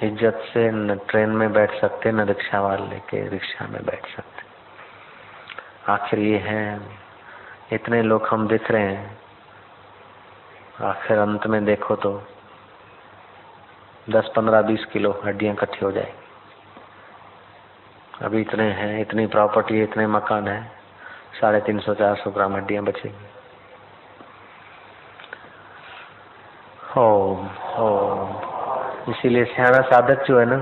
इज्जत से, न ट्रेन में बैठ सकते, न रिक्शा वाले के रिक्शा में बैठ सकते। आखिर ये है, इतने लोग हम दिख रहे हैं, आखिर अंत में देखो तो 10, 15, 20 किलो हड्डियां इकट्ठी हो जाएगी। अभी इतने हैं, इतनी प्रॉपर्टी है, इतने मकान है, 350, 400 ग्राम हड्डियां बचेगी। ओम ओम। इसीलिए सियाना साधक जो है ना,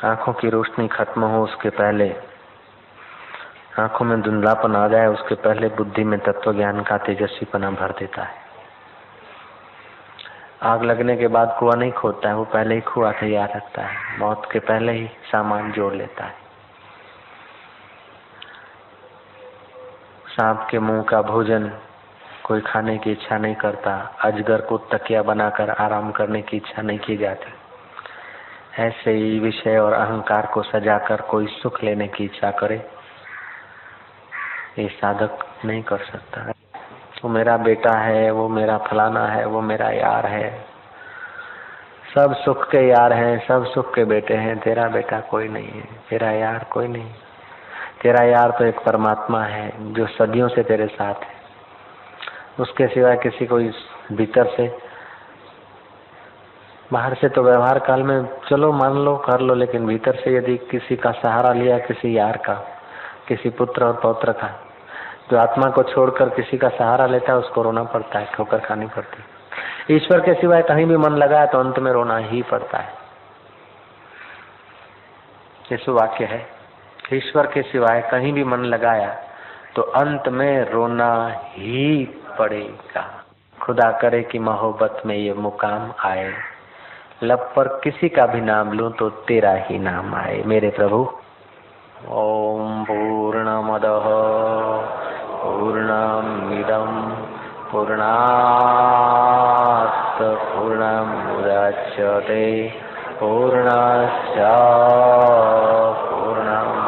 आंखों की रोशनी खत्म हो उसके पहले आंखों में धुंधलापन आ जाए उसके पहले बुद्धि में तत्व ज्ञान का तेजस्वीपना भर देता है। आग लगने के बाद कुआं नहीं खोदता है, वो पहले ही कुआं तैयार रखता है, मौत के पहले ही सामान जोड़ लेता है। सांप के मुंह का भोजन कोई खाने की इच्छा नहीं करता, अजगर को तकिया बनाकर आराम करने की इच्छा नहीं की जाती। ऐसे ही विषय और अहंकार को सजाकर कोई सुख लेने की इच्छा करे, ये साधक नहीं कर सकता। वो मेरा बेटा है, वो मेरा फलाना है, वो मेरा यार है, सब सुख के यार हैं, सब सुख के बेटे हैं। तेरा बेटा कोई नहीं है, तेरा यार कोई नहीं। तेरा यार तो एक परमात्मा है जो सदियों से तेरे साथ है। उसके सिवाय किसी को इस भीतर से, बाहर से तो व्यवहार काल में चलो मान लो कर लो, लेकिन भीतर से यदि किसी का सहारा लिया, किसी यार का, किसी पुत्र और पौत्र का, जो आत्मा को छोड़कर किसी का सहारा लेता है उसको रोना पड़ता है, ठोकर खानी पड़ती है। ईश्वर के सिवाय कहीं भी मन लगाया तो अंत में रोना ही पड़ता है। ये वाक्य है, ईश्वर के सिवाय कहीं भी मन लगाया तो अंत में रोना ही पड़ेगा। खुदा करे कि मोहब्बत में ये मुकाम आए, लब पर किसी का भी नाम लूं तो तेरा ही नाम आए मेरे प्रभु। ओम पूर्णमदः पूर्णमिदं पूर्णात् पूर्णमुदच्यते पूर्णस्य पूर्णम्